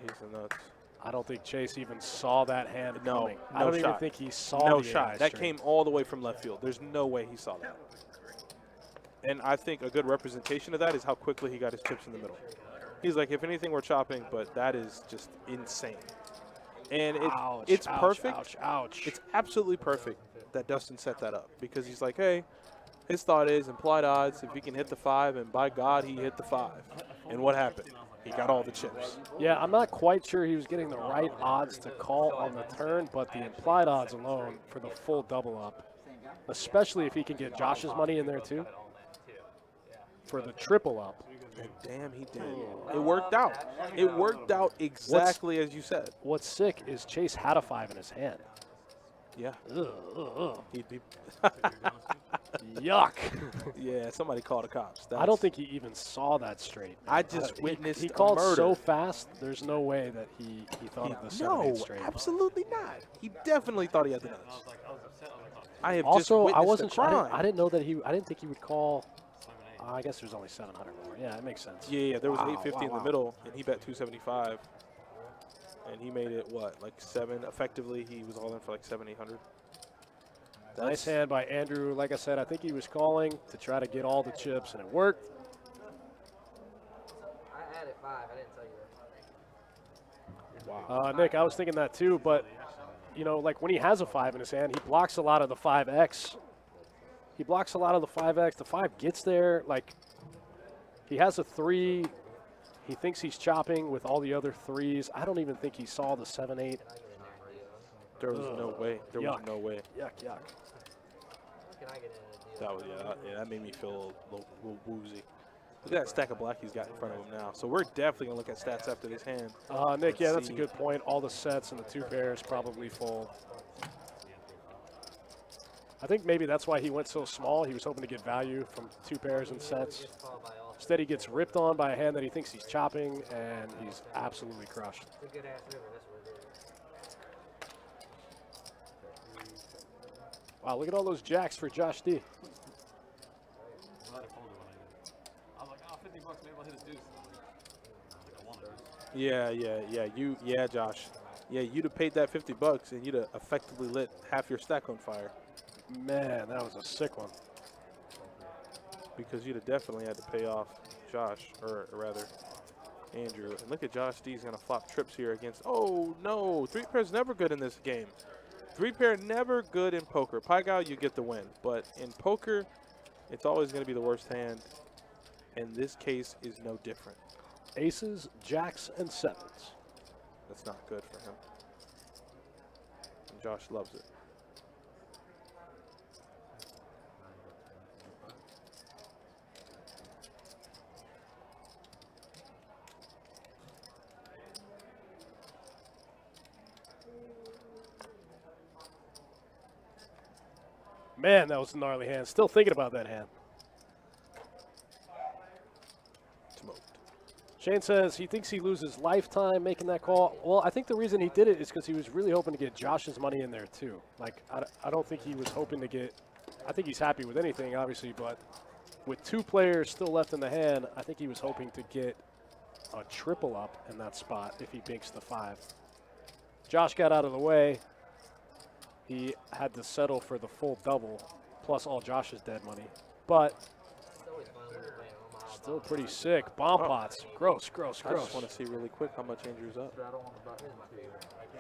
he's a nuts. I don't think Chase even saw that hand No, coming. no I don't even shot. think he saw No the shot. AI That straight. came all the way from left field. There's no way he saw that. And I think a good representation of that is how quickly he got his chips in the middle. He's like, if anything, we're chopping, but that is just insane. And it's ouch, perfect. Ouch, ouch. It's absolutely perfect that Dustin set that up because he's like, hey, his thought is implied odds. If he can hit the 5, and by God, he hit the 5. And what happened? He got all the chips. Yeah, I'm not quite sure he was getting the right odds to call on the turn, but the implied odds alone for the full double up, especially if he can get Josh's money in there too, for the triple up. And damn, he did. It worked out. It worked out exactly as you said. What's sick is Chase had a 5 in his hand. Yeah. Ugh. He'd be Yuck. Yeah, somebody called the cops. I don't think he even saw that straight. I just witnessed He a called murder. so fast, there's no way that he thought of the 7-8 No, straight. absolutely not. He definitely thought he had the nuts. I have Also, just I witnessed wasn't a sure. crime. I didn't know that I didn't think he would call. I guess there's only 700 more. Yeah, it makes sense. Yeah, there was Wow, 850 in wow. the middle, and he bet 275. And he made it, what, like 7? Effectively, he was all in for like 700-800. Nice hand by Andrew. Like I said, I think he was calling to try to get all the chips, and it worked. I added 5. I didn't tell you that. Wow. Nick, I was thinking that too, but, you know, like when he has a 5 in his hand, he blocks a lot of the 5X. He blocks a lot of the 5X. The 5 gets there. Like, he has a 3. He thinks he's chopping with all the other 3s. I don't even think he saw the 7-8. There was no way. There was no way. Yuck, yuck. Can I get in a deal? That was that made me feel a little woozy. Look at that stack of black he's got in front of him now. So we're definitely gonna look at stats after this hand. Nick, yeah, that's a see. good point. All the sets and the 2 pairs probably fold. I think maybe that's why he went so small. He was hoping to get value from 2 pairs and sets. Instead, he gets ripped on by a hand that he thinks he's chopping, and he's absolutely crushed. It's a good ass river. That's what it is. Wow, look at all those jacks for Josh D. I'm glad I folded when I did. I was like, oh, $50, maybe I'll hit a deuce. I was like, I won. Yeah, Josh. Yeah, you'd have paid that $50 and you'd have effectively lit half your stack on fire. Man, that was a sick one. Because you'd have definitely had to pay off Josh, or rather, Andrew. And look at Josh D's going to flop trips here against, oh no, 3 pair's never good in this game. 3 pair never good in poker. Pai Gow, you get the win. But in poker, it's always going to be the worst hand. And this case is no different. Aces, jacks, and 7s. That's not good for him. And Josh loves it. Man, that was a gnarly hand. Still thinking about that hand. Smoked. Shane says he thinks he loses lifetime making that call. Well, I think the reason he did it is because he was really hoping to get Josh's money in there too. Like, I don't think he was hoping to get – I think he's happy with anything, obviously, but with 2 players still left in the hand, I think he was hoping to get a triple up in that spot if he binks the 5. Josh got out of the way. He had to settle for the full double plus all Josh's dead money. But It's always fun when you're playing Omaha. still pretty sick. Bomb pots. Gross, gross, I gross. just want to see really quick how much Andrew's up. Oh,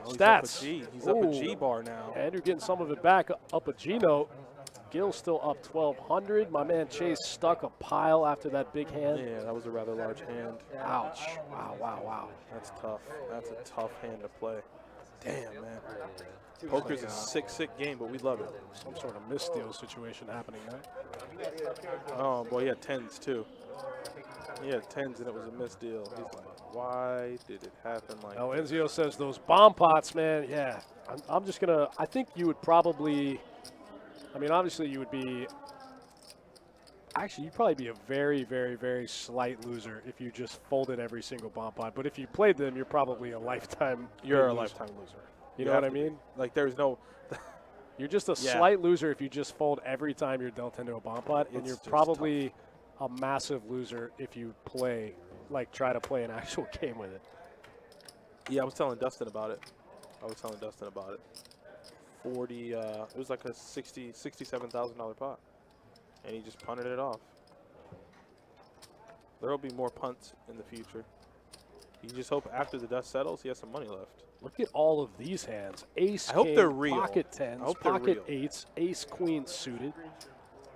he's Stats. up a G. He's up a G Ooh. bar now. Andrew getting some of it back, up a G note. Gil's still up 1,200. My man Chase stuck a pile after that big hand. Yeah, that was a rather large hand. Ouch. Wow, wow, wow. That's tough. That's a tough hand to play. Damn, man. Poker's a sick game, but we love it. Some sort of missteal situation happening, right? Oh, boy, he had 10s, too. He had 10s and it was a missed deal. He's like, why did it happen like Now, this? Enzio says those bomb pots, man, yeah. I'm just going to – I think you would probably – I mean, obviously you would be – actually, you'd probably be a very, very, very slight loser if you just folded every single bomb pot. But if you played them, you're probably a lifetime You're a loser. lifetime loser. You know what I mean? Like, there's no – You're just a Yeah. slight loser if you just fold every time you're dealt into a bomb pot, and It's you're just probably a massive loser if you play, like try to play an actual game with it. Yeah, I was telling Dustin about it. 40, it was like a $67,000 pot. And he just punted it off. There will be more punts in the future. You just hope after the dust settles, he has some money left. Look at all of these hands. Ace, I hope king, they're real. pocket I tens, hope they're pocket real. eights, ace, queen suited.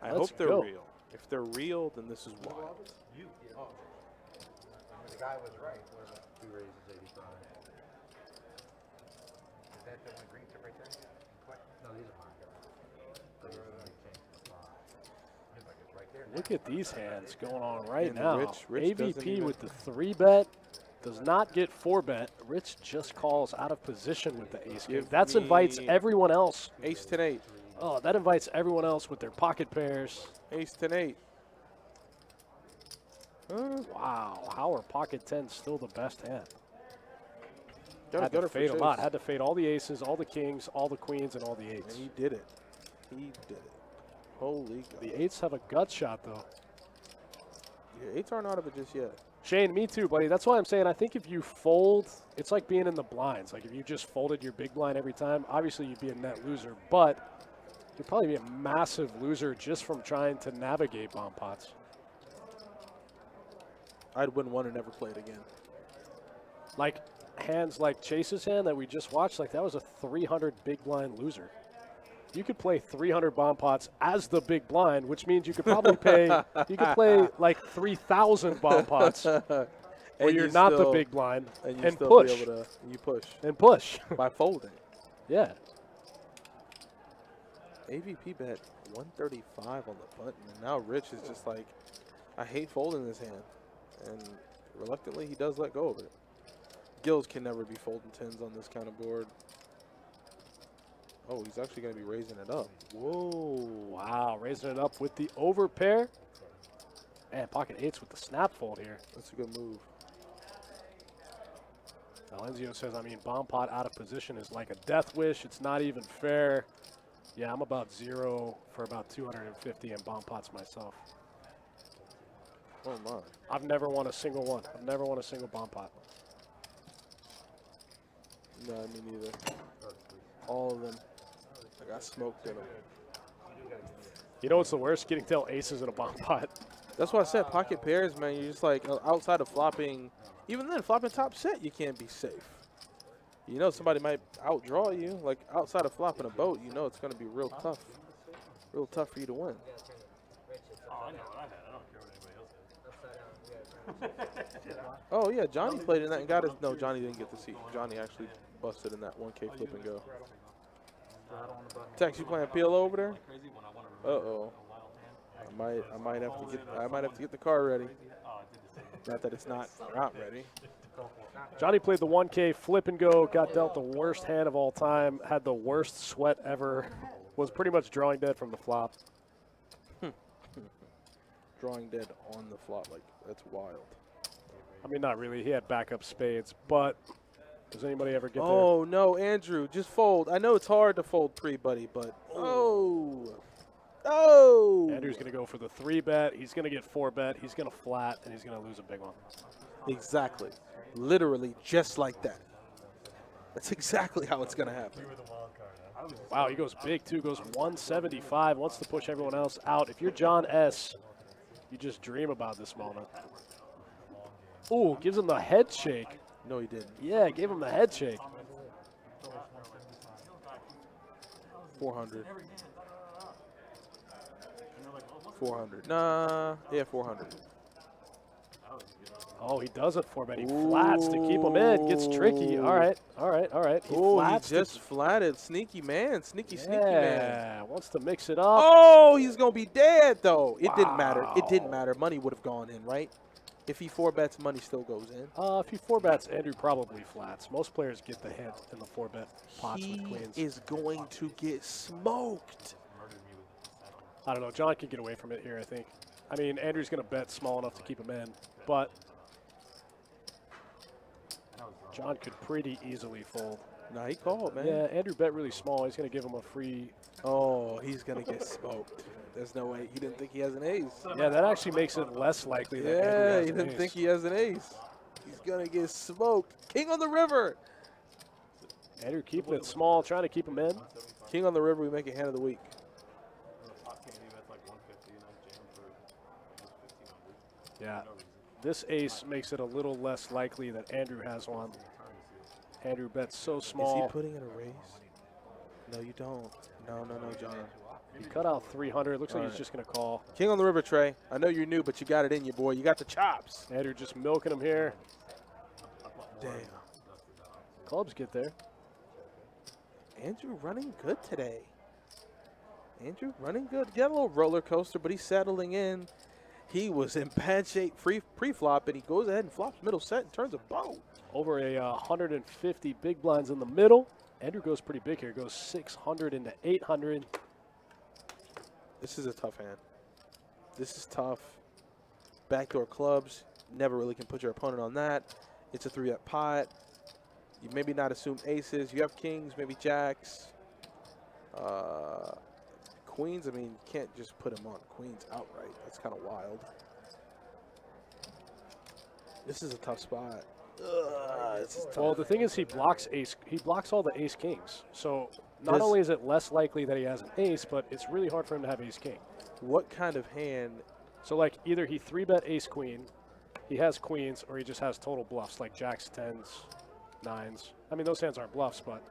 I Let's hope they're go. real. If they're real, then this is wild. The guy was right. He raises 85. Is that the one green chip right there? No, these are mine. It's right there. Look at these hands going on right And now. Rich doesn't AVP even- with the 3-bet. Does not get 4-bet. Rich just calls out of position with the ace king. Give That invites me everyone else. Ace 10-8. Oh, that invites everyone else with their pocket pairs. Ace 10-8. Wow, how are pocket 10s still the best hand? Gotta Had go to for fade a lot. chase. Had to fade all the aces, all the kings, all the queens, and all the And eights. he did it. He did it. Holy God. The eights have a gut shot, though. Yeah, 8s aren't out of it just yet. Shane, me too, buddy. That's why I'm saying I think if you fold, it's like being in the blinds. Like if you just folded your big blind every time, obviously you'd be a net loser, but you'd probably be a massive loser just from trying to navigate bomb pots. I'd win one and never play it again. Like hands like Chase's hand that we just watched, like that was a 300 big blind loser. You could play 300 bomb pots as the big blind, which means you could probably you could play like 3,000 bomb pots where you're not the still- big blind And you and still push. be able to, you push And push. by folding. Yeah. AVP bet 135 on the button, and now Rich is just like, I hate folding this hand. And reluctantly, he does let go of it. Gills can never be folding 10s on this kind of board. Oh, he's actually going to be raising it up. Whoa. Wow, raising it up with the overpair. Man, pocket eights with the snap fold here. That's a good move. Alenzio says, I mean, bomb pot out of position is like a death wish. It's not even fair. Yeah, I'm about 0 for about 250 in bomb pots myself. Oh, my. I've never won a single one. I've never won a single bomb pot. No, me neither. All of them. I got smoked in them. You know what's the worst? Getting dealt aces in a bomb pot. That's why I said pocket pairs, man. You're just like, outside of flopping, even then, flopping top set, you can't be safe. You know somebody might outdraw you. Like, outside of flopping a boat, you know it's going to be real tough. Real tough for you to win. Oh, I know what I had. I don't care what anybody else had. Oh, yeah, Johnny played in that and got his. No, Johnny didn't get the seat. Johnny actually busted in that 1K flip and go. Tex, you playing PLO over there? Uh-oh. I might have to get the car ready. Not that it's not ready. Johnny played the 1K flip and go, got dealt the worst hand of all time, had the worst sweat ever, was pretty much drawing dead from the flop. Drawing dead on the flop, like, that's wild. I mean, not really. He had backup spades, but does anybody ever get Oh, no, Andrew, just fold. I know it's hard to fold pre, buddy, but oh. there? Andrew's going to go for the 3-bet. He's going to get 4-bet. He's going to flat, and he's going to lose a big one. Exactly. Literally just like that. That's exactly how it's going to happen. Wow, he goes big, too. Goes 175. Wants to push everyone else out. If you're John S., you just dream about this moment. Ooh, gives him the head shake. No, he didn't. Yeah, gave him the head shake. 400. 400. Nah. Yeah, 400. Oh, he does it for bet. He flats to keep him in. Gets tricky. All right, all right, all right. He Oh, he flats. just flatted. Sneaky man. Sneaky man. Yeah, wants to mix it up. Oh, he's going to be dead, though. It didn't matter. It didn't matter. Money would have gone in, right? If he 4-bets, money still goes in. If he 4-bets, Andrew probably flats. Most players get the hit in the 4-bet pots He with queens. is going to get smoked. I don't know. John can get away from it here, I think. I mean, Andrew's going to bet small enough to keep him in, but John could pretty easily fold. Nah, he called, man. Yeah, Andrew bet really small. He's going to give him a free. Oh, he's going to get smoked. There's no way. He didn't think he has an ace. Yeah, that actually makes it less likely that Andrew Yeah, has he an didn't ace. think he has an ace. He's going to get smoked. King on the river. Andrew keeping it small, trying to keep him in. King on the river, we make it hand of the week. Yeah, this ace makes it a little less likely that Andrew has one. Andrew bets so small. Is he putting in a raise? No, you don't. No, John. He cut out 300. Looks like All he's right. just going to call. King on the river, Trey. I know you're new, but you got it in you, boy. You got the chops. Andrew just milking him here. Damn. Clubs get there. Andrew running good today. Andrew running good. He got a little roller coaster, but he's settling in. He was in bad shape pre-flop, and he goes ahead and flops middle set and turns a boat. Over a 150 big blinds in the middle. Andrew goes pretty big here. Goes 600 into 800. This is a tough hand. This is tough. Backdoor clubs. Never really can put your opponent on that. It's a 3-bet pot. You maybe not assume aces. You have kings, maybe jacks. Queens, I mean, you can't just put him on queens outright. That's kind of wild. This is a tough spot. This is tough. Well, the thing is, he blocks ace. He blocks all the ace kings. So not This- only is it less likely that he has an ace, but it's really hard for him to have ace king. What kind of hand? So like either he 3-bet ace queen, he has queens, or he just has total bluffs like jacks, 10s, 9s. I mean, those hands aren't bluffs, but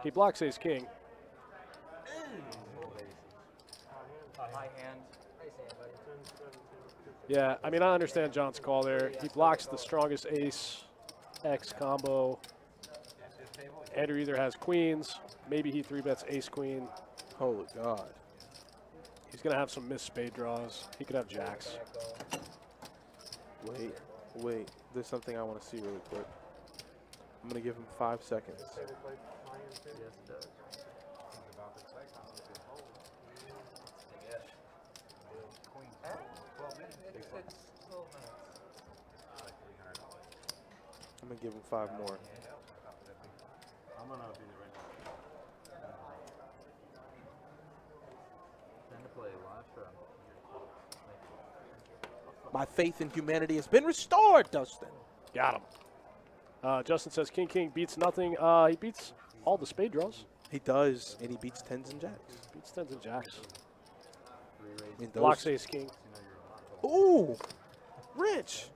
he blocks ace king. High hand. Yeah, I mean, I understand John's call there. He blocks the strongest ace X combo. Andrew either has queens, maybe he 3-bets ace queen. Holy God. He's going to have some missed spade draws. He could have jacks. Wait. There's something I want to see really quick. I'm going to give him 5 seconds. I'm going to give him 5 more. I'm gonna be the right. Time to play last round. My faith in humanity has been restored, Dustin. Got him. Justin says king beats nothing. He beats all the spade draws. He does, and he beats 10s and jacks. Beats 10s and jacks. I mean, Blocks ace king. Ooh, rich.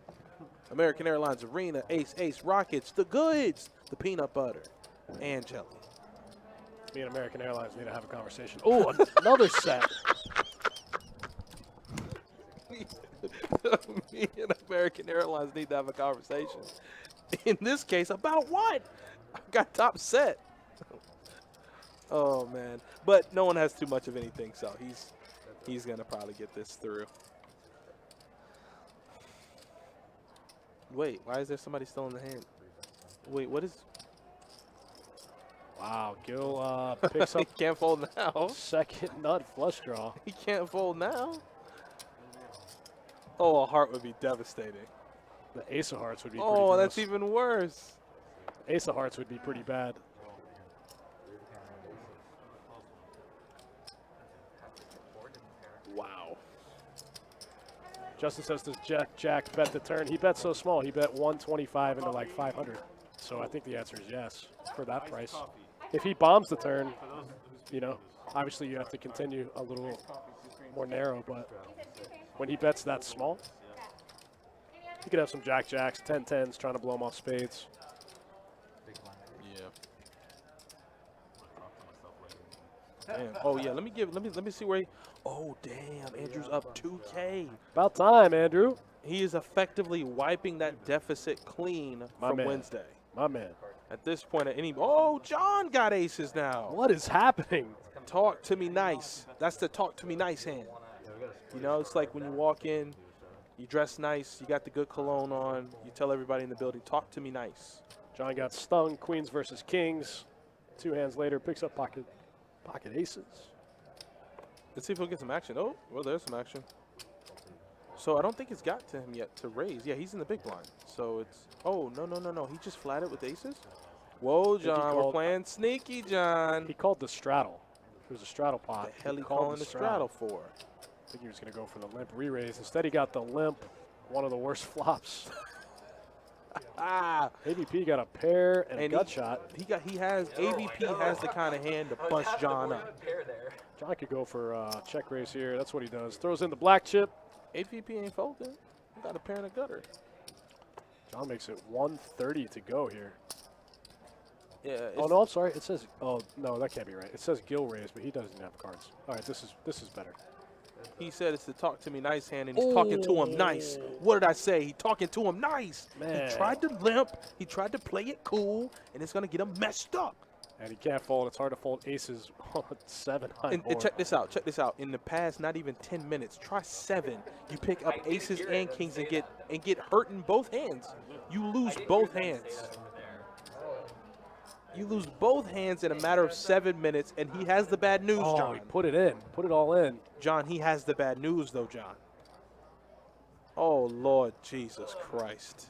American Airlines Arena, Ace, Rockets, the goods, the peanut butter, and jelly. Me and American Airlines need to have a conversation. Oh, another set. Me and American Airlines need to have a conversation. In this case, about what? I've got top set. Oh, man. But no one has too much of anything, so he's going to probably get this through. Wait, why is there somebody still in the hand? Wait, what is... Wow, Gil picks He up can't fold now. second nut flush draw. He can't fold now. Oh, a heart would be devastating. The ace of hearts would be pretty Oh, that's gross. even worse. Ace of hearts would be pretty bad. Wow. Justin says, does Jack bet the turn? He bet so small. He bet 125 into like 500. So I think the answer is yes for that price. If he bombs the turn, you know, obviously you have to continue a little more narrow, but when he bets that small, he could have some jacks, 10-10s, trying to blow him off spades. Yeah. Damn. Oh yeah. Let me see where he. Oh damn. Andrew's up 2K. About time, Andrew. He is effectively wiping that deficit clean My from man. Wednesday. My man. At this point, at any. Oh, John got aces now. What is happening? Talk to me nice. That's the talk to me nice hand. You know, it's like when you walk in You dress nice. You got the good cologne on. You tell everybody in the building, talk to me nice. John got stung. Queens versus kings. 2 hands later, picks up pocket aces. Let's see if we'll get some action. Oh, well, there's some action. So I don't think it's got to him yet to raise. Yeah, he's in the big blind. So it's, oh, no. He just flatted with aces? Whoa, John, we're playing sneaky, John. He called the straddle. It was a straddle pot. What the hell he calling the straddle for? I think he was going to go for the limp re-raise. Instead, he got the limp, one of the worst flops. AVP got a pair and a gut shot. AVP has the kind of hand to bust John up. John could go for check raise here. That's what he does. Throws in the black chip. AVP ain't folding. He got a pair and a gutter. John makes it 130 to go here. Yeah. Oh no, I'm sorry. It says. Oh no, that can't be right. It says Gill raise, but he doesn't have cards. All right, this is better. He said it's the talk to me nice hand, and he's talking to him nice. What did I say? He talking to him nice. Man. He tried to limp. He tried to play it cool, and it's gonna get him messed up. And he can't fold. It's hard to fold aces on 7 high And check this out. Check this out. In the past, not even 10 minutes, try 7. You pick up aces and kings and get hurt in both hands. You lose both hands. You lose both hands in a matter of 7 minutes, and he has the bad news, John. He put it in. Put it all in. John, he has the bad news, though, John. Oh, Lord Jesus Christ.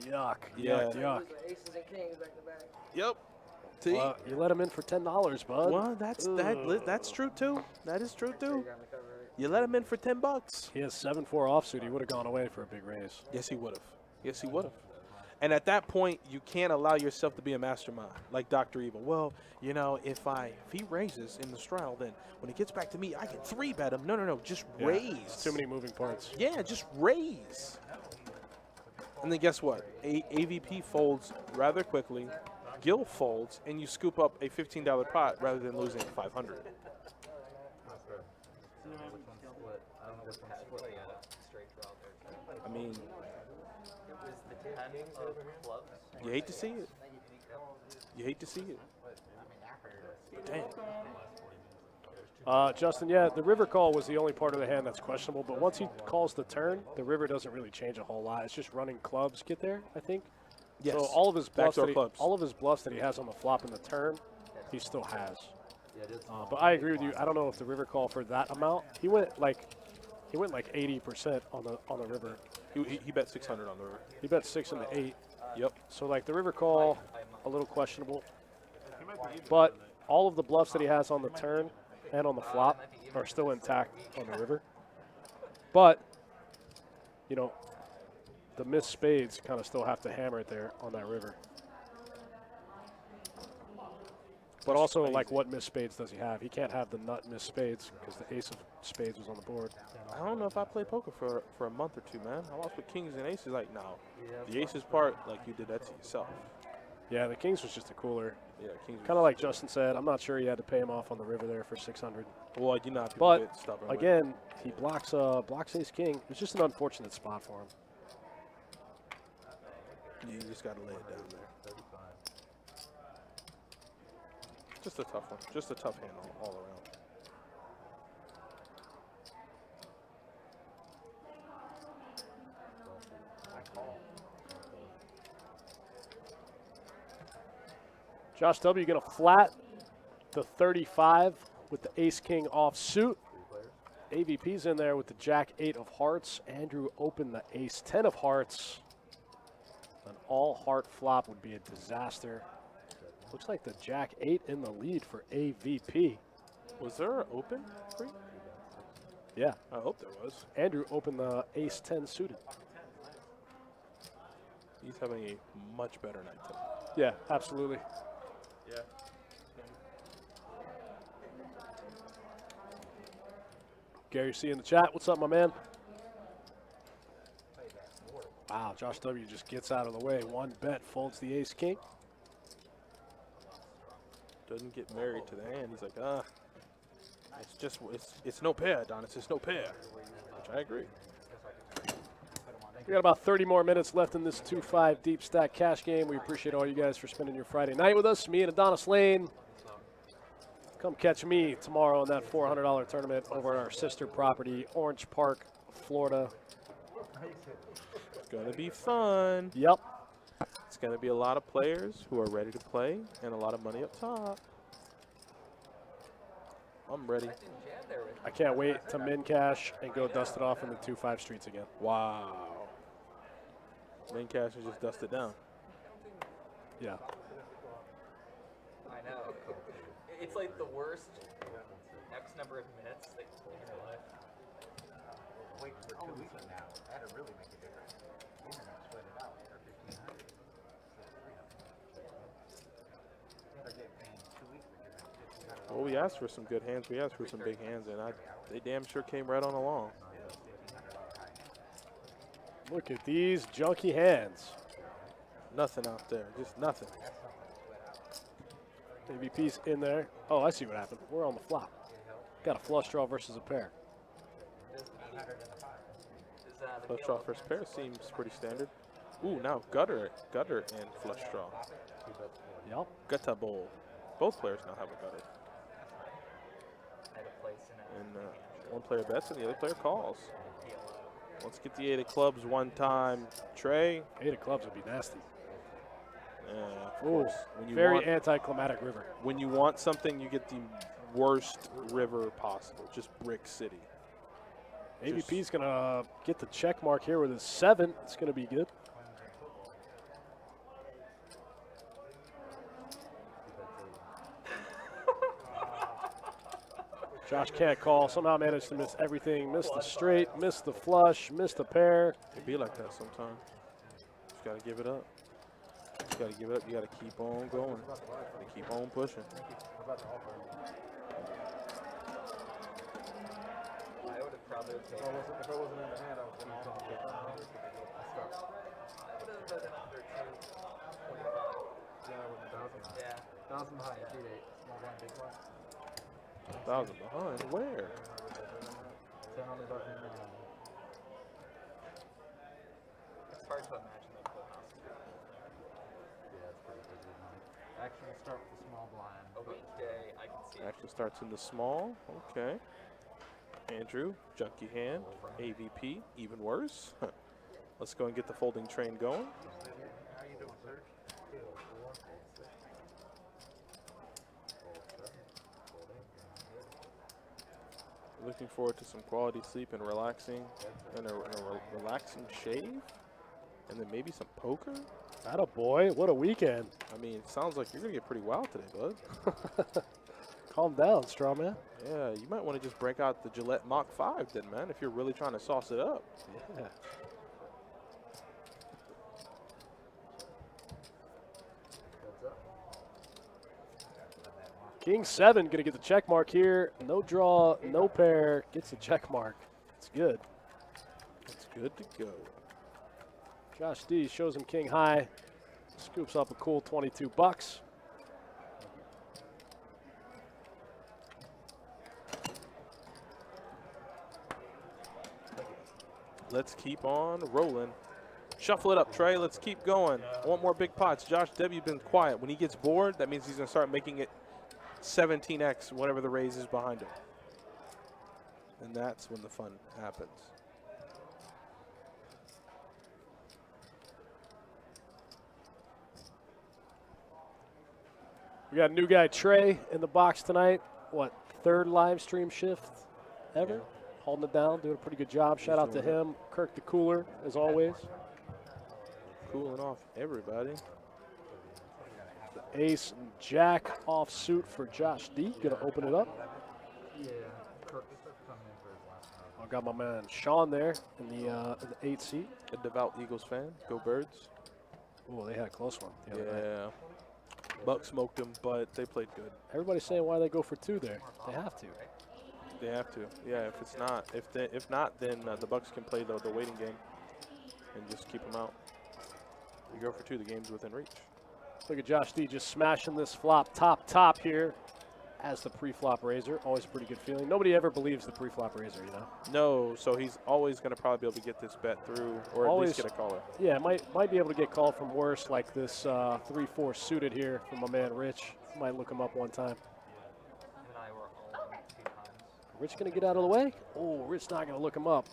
Yuck. Yeah. Yuck. Aces and kings back to back. Yep. See? Well, you let him in for $10, bud. Well, that's true, too. That is true, too. You let him in for $10. He has 7-4 offsuit. He would have gone away for a big raise. Yes, he would have. Yes, he would have. And at that point, you can't allow yourself to be a mastermind like Dr. Evil. Well, you know, if he raises in the straddle, then when he gets back to me, I can 3-bet him. No, just raise. Too many moving parts. Yeah, just raise. And then guess what? AVP folds rather quickly. Gil folds, and you scoop up a $15 pot rather than losing $500. I mean, you hate to see it. You hate to see it. Damn. Justin, yeah, the river call was the only part of the hand that's questionable, but once he calls the turn, the river doesn't really change a whole lot. It's just running clubs get there, I think. Yes. So all of his bluffs Backdoor that he has on the flop and the turn, he still has. But I agree with you. I don't know if the river call for that amount. He went like 80% on the river. He bet 600 on the river. He bet 6 and the 8. Yep. So like the river call, a little questionable. But all of the bluffs that he has on the turn and on the flop are still intact on the river. But you know, the missed spades kind of still have to hammer it there on that river. But also, like, what missed spades does he have? He can't have the nut missed spades because the ace of spades was on the board. I don't know if I played poker for a month or two, man. I lost with kings and aces. Like, no. The aces part, like, you did that to yourself. Yeah, the kings was just a cooler. Yeah, kings. Kind of like Justin said, I'm not sure he had to pay him off on the river there for 600. Well, you know, but again, he blocks ace king. It's just an unfortunate spot for him. You just got to lay it down there. Just a tough one. Just a tough hand all around. Josh W. going to flat the 35 with the ace-king offsuit. AVP's in there with the jack-8 of hearts. Andrew opened the ace-10 of hearts. An all-heart flop would be a disaster. Looks like the jack-8 in the lead for AVP. Was there an open free? Yeah. I hope there was. Andrew opened the ace-10 suited. He's having a much better night today. Yeah, absolutely. Yeah. Gary C in the chat. What's up, my man? Wow, Josh W. just gets out of the way. One bet, folds the ace-king. Doesn't get married to the hand. He's like, it's no pair, Adonis. It's no pair. Which I agree. We got about 30 more minutes left in this 2-5 deep stack cash game. We appreciate all you guys for spending your Friday night with us. Me and Adonis Lane. Come catch me tomorrow in that $400 tournament over at our sister property, Orange Park, Florida. It's going to be fun. Yep. It's going to be a lot of players who are ready to play and a lot of money up top. I'm ready. I can't wait to min cash and go dust it off in the 2-5 streets again. Wow. Main cash is just dust it down. Yeah. I know. It's like the worst X number of minutes that in your life. Wait for 2 weeks now. That'll really make a difference. Then you're gonna split it out for 1,500. They're getting paid 2 weeks, but you're gonna 1,500. Well, we asked for some good hands. We asked for some big hands, and they damn sure came right on along. Look at these junky hands. Nothing out there. Just nothing. AVP's in there. Oh, I see what happened. We're on the flop. Got a flush draw versus a pair. Flush draw first pair seems pretty standard. Ooh, now gutter and flush draw. Yep. Gutter bowl. Both players now have a gutter. And one player bets and the other player calls. Let's get the 8 of clubs one time. Trey. 8 of clubs would be nasty. Yeah, of Ooh, course. When you very want, anticlimactic river. when you want something, you get the worst river possible. Just brick city. AVP's going to get the check mark here with his 7. It's going to be good. Josh can't call. Somehow managed to miss everything. Missed the straight, missed the flush, missed the pair. It be like that sometimes. Just got to give it up. You got to give it up. You got to keep on going. Gotta keep on pushing. I would have probably taken. If I wasn't in the hand, I was going to call it. I would have done under 225. Yeah, with 1,000. Yeah. 1,000 behind, beat 8. Small blind, big blind. 1,000 behind. Where? 10 on the button. It's hard to imagine that full house. Yeah, it's pretty busy. Actually, start with the small blind. A weekday, I can see it. Actually starts in the small. Okay. Andrew, junky hand. AVP, even worse. Let's go and get the folding train going. How you doing, sir? Looking forward to some quality sleep and relaxing, and a relaxing shave, and then maybe some poker. Atta boy, what a weekend. I mean, it sounds like you're gonna get pretty wild today, bud. Calm down, straw man. Yeah, you might want to just break out the Gillette Mach 5 then, man, if you're really trying to sauce it up. Yeah. King 7 gonna get the check mark here. No draw, no pair. Gets the check mark. It's good. It's good to go. Josh D shows him king high. Scoops up a cool 22 bucks. Let's keep on rolling. Shuffle it up, Trey. Let's keep going. I want more big pots. Josh W. been quiet. When he gets bored, that means he's going to start making it 17x, whatever the raise is behind him. And that's when the fun happens. We got a new guy, Trey, in the box tonight. What, 3rd live stream shift ever? Yeah. Holding it down, doing a pretty good job. Shout out to him. Kirk the Cooler, as always. Cooling off everybody. The ace and jack off suit for Josh D. Gonna open it up. Yeah, Kirk's coming in for his last one. I got my man Sean there in the 8 seat. A devout Eagles fan. Go Birds. Oh, they had a close one the other night. Yeah. Buck smoked them, but they played good. Everybody's saying why they go for 2 there. They have to. They have to. Yeah, if it's not, if not, then the Bucks can play the waiting game and just keep them out. You go for 2, the game's within reach. Look at Josh D just smashing this flop top here as the pre-flop raiser. Always a pretty good feeling. Nobody ever believes the pre-flop raiser, you know? No, so he's always going to probably be able to get this bet through, or Always. at least get a caller. Yeah, might be able to get called from worse, like this 3-4 suited here from my man Rich. Might look him up one time. Him and I were all 2 times. Rich gonna get out of the way? Oh, Rich not gonna look him up.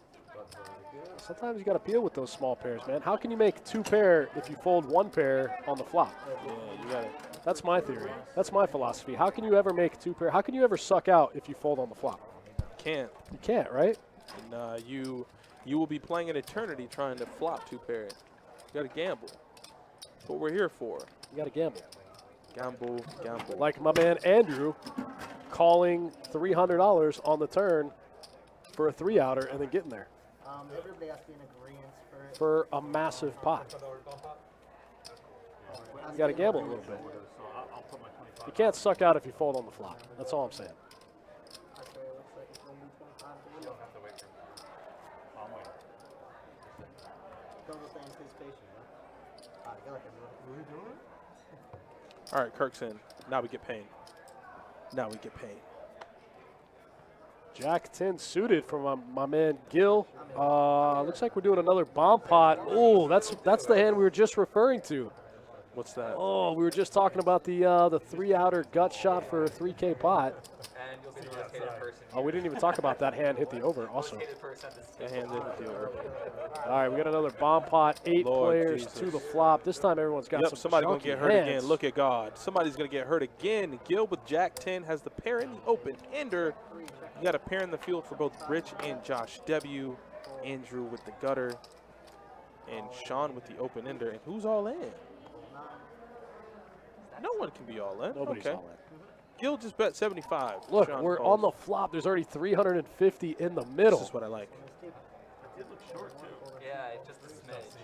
Sometimes you got to peel with those small pairs, man. How can you make 2 pair if you fold 1 pair on the flop? Yeah, you got it. That's my theory. That's my philosophy. How can you ever make 2 pair? How can you ever suck out if you fold on the flop? Can't. You can't, right? And you will be playing an eternity trying to flop 2 pair. You got to gamble. That's what we're here for. You got to gamble. Gamble, gamble. Like my man Andrew calling $300 on the turn for a 3-outer and then getting there Everybody has to be in agreement for it. for a massive pot. You got to gamble a little bit. You can't suck out if you fold on the flop. That's all I'm saying. That's what it looks like. It's gonna be 25 to win. Don't just anticipation, huh? I got like a really doing it? All right, Kirk's in. Now we get paid. Now we get paid. Jack 10 suited from my man Gil. Looks like we're doing another bomb pot. Oh, that's the hand we were just referring to. What's that? Oh, we were just talking about the 3-outer gut shot for a 3K pot. And you'll be the rotated person. Oh, we didn't even talk about that hand hit the over also. Rotated person at this That hand didn't do it. All right, we got another bomb pot. 8 Lord players Jesus. to the flop. This time everyone's got Yep, some somebody's going to chunky get hurt hands. again. Look at God. Somebody's going to get hurt again. Gil with Jack 10 has the pair in the open ender. You got a pair in the field for both Rich and Josh W. Andrew with the gutter. And Sean with the open ender. And who's all in? No one can be all in. Nobody's okay. all in. Gil just bet 75. Look, Sean we're calls. on the flop. There's already 350 in the middle. This is what I like. Yeah, it's just a smidge.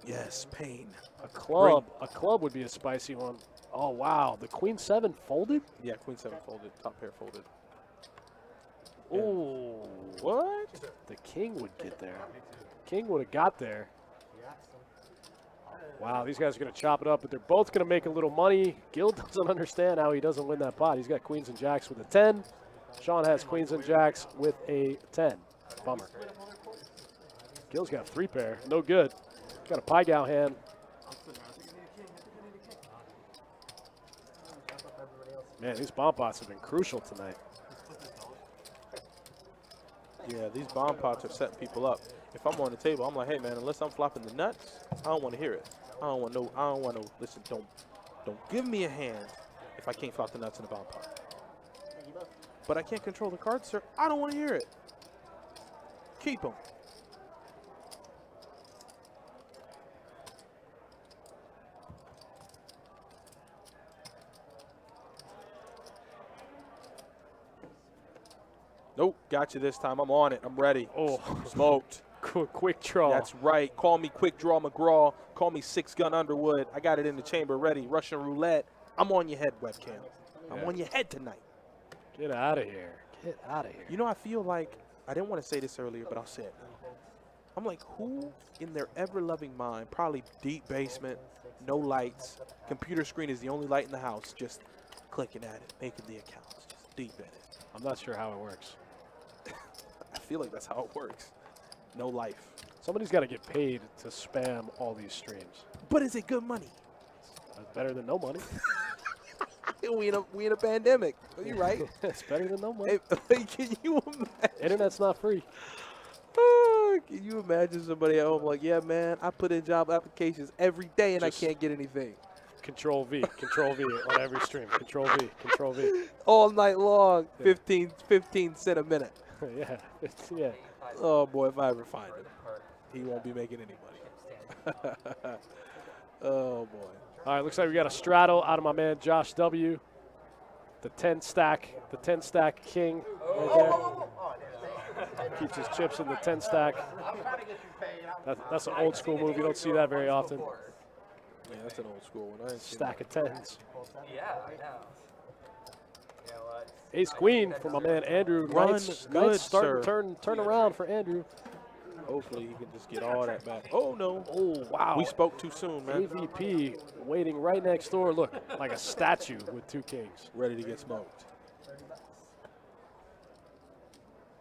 Yes, pain. A club would be a spicy one. Oh, wow. The Queen 7 folded? Yeah, Queen 7 folded. Top pair folded. Oh. What? The King would get there. King would have got there. Wow, these guys are going to chop it up, but they're both going to make a little money. Gil doesn't understand how he doesn't win that pot. He's got queens and jacks with a 10. Sean has queens and jacks with a 10. Bummer. Gil's got a 3 pair. No good. Got a pie gow hand. Man, these bomb pots have been crucial tonight. Yeah, these bomb pots are setting people up. If I'm on the table, I'm like, hey man, unless I'm flopping the nuts, I don't want to hear it. I don't want no. Listen, don't give me a hand if I can't flop the nuts in the bomb pot. But I can't control the cards, sir. I don't want to hear it. Keep them. Nope, got you this time. I'm on it. I'm ready. Oh, Smoked. quick draw. That's right. Call me Quick Draw McGraw. Call me 6-Gun Underwood. I got it in the chamber ready. Russian roulette. I'm on your head, webcam. I'm on your head tonight. Get out of here. Get out of here. You know, I feel like, I didn't want to say this earlier, but I'll say it now. I'm like, who in their ever-loving mind, probably deep basement, no lights, computer screen is the only light in the house, just clicking at it, making the accounts, just deep in it. I'm not sure how it works. I feel like that's how it works. No life. Somebody's got to get paid to spam all these streams. But is it good money? That's better than no money. we in a pandemic. Are you right? It's better than no money. Hey, can you imagine? Internet's not free. Can you imagine somebody at home like, yeah, man, I put in job applications every day and Just I can't get anything. Control V on every stream. Control V. All night long, 15 cents a minute. Yeah, yeah. Oh, boy, if I ever find him, he won't be making any money. Oh, boy. All right, looks like we got a straddle out of my man Josh W. The 10 stack king right there. Keeps his chips in the 10 stack. That's an old school move. You don't see that very often. Yeah, that's an old school one. I ain't seen Stack of 10s. Yeah, I know. You know what? Ace queen for my man Andrew. Run Nice good, start sir. and turn around for Andrew. Hopefully he can just get all that back. Oh, no. Oh, wow. We spoke too soon, man. AVP waiting right next door. Look, like a statue with 2 kings. Ready to get smoked.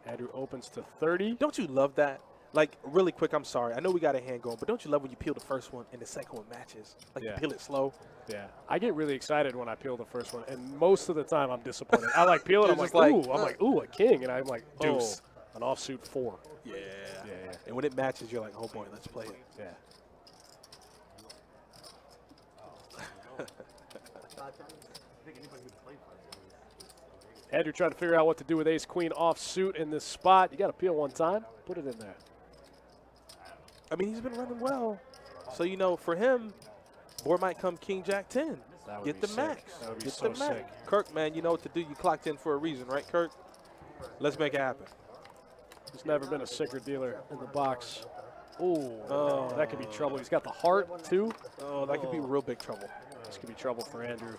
Andrew opens to 30. Don't you love that? Like, really quick, I'm sorry. I know we got a hand going, but don't you love when you peel the first one and the second one matches? Like, Yeah. you peel it slow. Yeah, I get really excited when I peel the first one, and most of the time I'm disappointed. I like peel it, I'm You're like, just like, ooh, a king, and I'm like, Deuce. oh, An offsuit 4. Yeah. Yeah. And when it matches, you're like, oh boy, let's play it. Yeah. Andrew trying to figure out what to do with ace-queen offsuit in this spot. You got to peel one time. Put it in there. I mean, he's been running well. So, you know, for him, board might come king, jack, 10. That would Get be the sick. max. That would be Get so the max. sick. Kirk, man, you know what to do. You clocked in for a reason, right, Kirk? Let's make it happen. There's never been a sicker dealer in the box. Ooh, that could be trouble. He's got the heart, too. Oh, that could be real big trouble. This could be trouble for Andrew.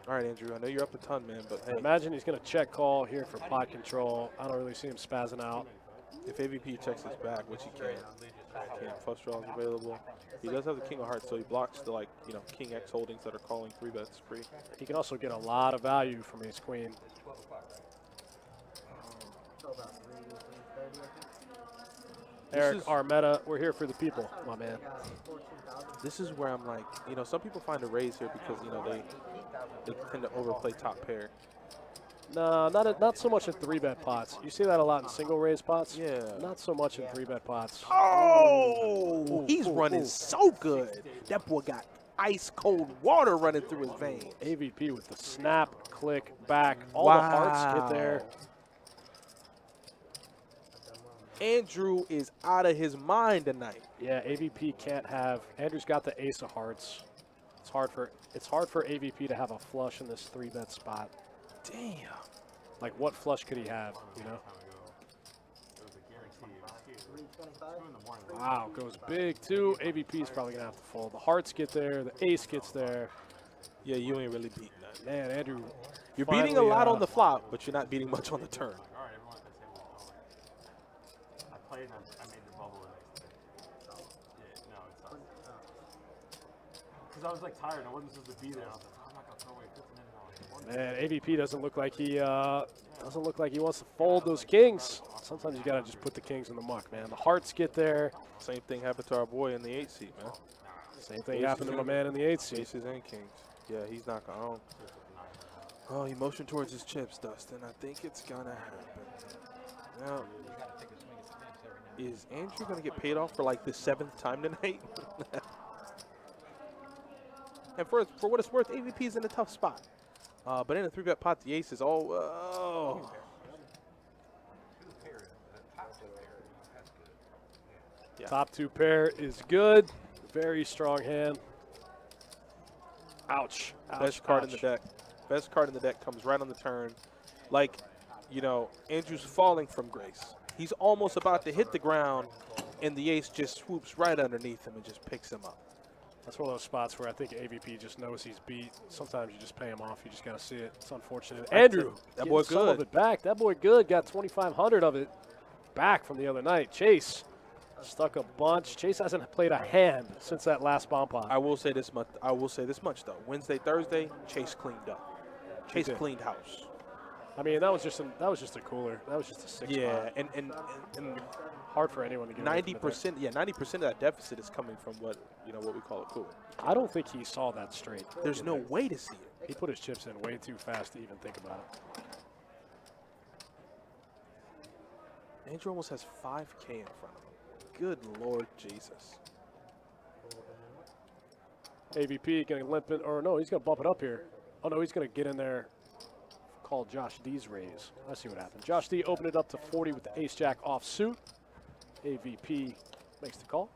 All right, Andrew, I know you're up a ton, man, but hey, Imagine he's going to check call here for pot control. I don't really see him spazzing out. if AVP checks his back, which he can, flush draws available. He does have the king of hearts, so he blocks the, like, you know, king X holdings that are calling 3-bets free. He can also get a lot of value from ace queen. So about 3:30, I think. Eric Armetta, we're here for the people, my man. Got 14,000. This is where I'm like, you know, some people find a raise here because, you know, they tend to overplay top pair. No, not so much in 3-bet pots. You see that a lot in single raise pots. Yeah. Not so much in 3-bet pots. Oh, he's running so good. That boy got ice cold water running through his veins. AVP with the snap, click, back. All the hearts get there. Andrew is out of his mind tonight. Yeah, AVP can't have. Andrew's got the ace of hearts. It's hard for AVP to have a flush in this 3-bet spot. Damn. Like, what flush could he have, you know? 325. Wow, goes big, too. AVP's probably going to have to fold. The hearts get there. The ace gets there. Yeah, you ain't really beating that. Man, Andrew. You're beating a finally, lot on the flop, but you're not beating much on the turn. I made the bubble the next day. Yeah, no, it's not. Because I was like tired. I wasn't supposed to be there. I was like, I'm not gonna throw away $50 Man, AVP doesn't look like he wants to fold those kings. Sometimes you gotta just put the kings in the muck, man. The hearts get there. Same thing happened to our boy in the 8th seat, man. Same thing happened to my man in the 8th seat. Aces and kings. Yeah, he's not gonna. Oh, he motioned towards his chips, Dustin. I think it's gonna happen. Now, is Andrew gonna get paid off for like the 7th time tonight? And for what it's worth, AVP is in a tough spot. But in a 3-bet pot, the ace is all. Oh. Yeah. Top 2 pair is good. Very strong hand. Ouch. Best card in the deck. Best card in the deck comes right on the turn. Like, you know, Andrew's falling from grace. He's almost about to hit the ground, and the ace just swoops right underneath him and just picks him up. That's one of those spots where I think AVP just knows he's beat. Sometimes you just pay him off. You just got to see it. It's unfortunate. Andrew, that boy some of good. it back. That boy good. Got 2,500 of it back from the other night. Chase stuck a bunch. Chase hasn't played a hand since that last bomb pot. I will say this much. Though. Wednesday, Thursday, Chase cleaned up. Chase cleaned house. I mean, that was just a cooler. That was just a 6 Yeah, spot. and Hard for anyone to get 90%. Yeah, 90% of that deficit is coming from what we call a cooler. I don't think he saw that straight. There's no way to see it. He put his chips in way too fast to even think about it. Andrew almost has 5K in front of him. Good Lord Jesus. AVP going to limp it, or no, he's going to bump it up here. Oh, no, he's going to get in there, call Josh D's raise. I see what happened. Josh D opened it up to 40 with the ace-jack offsuit. AVP makes the call.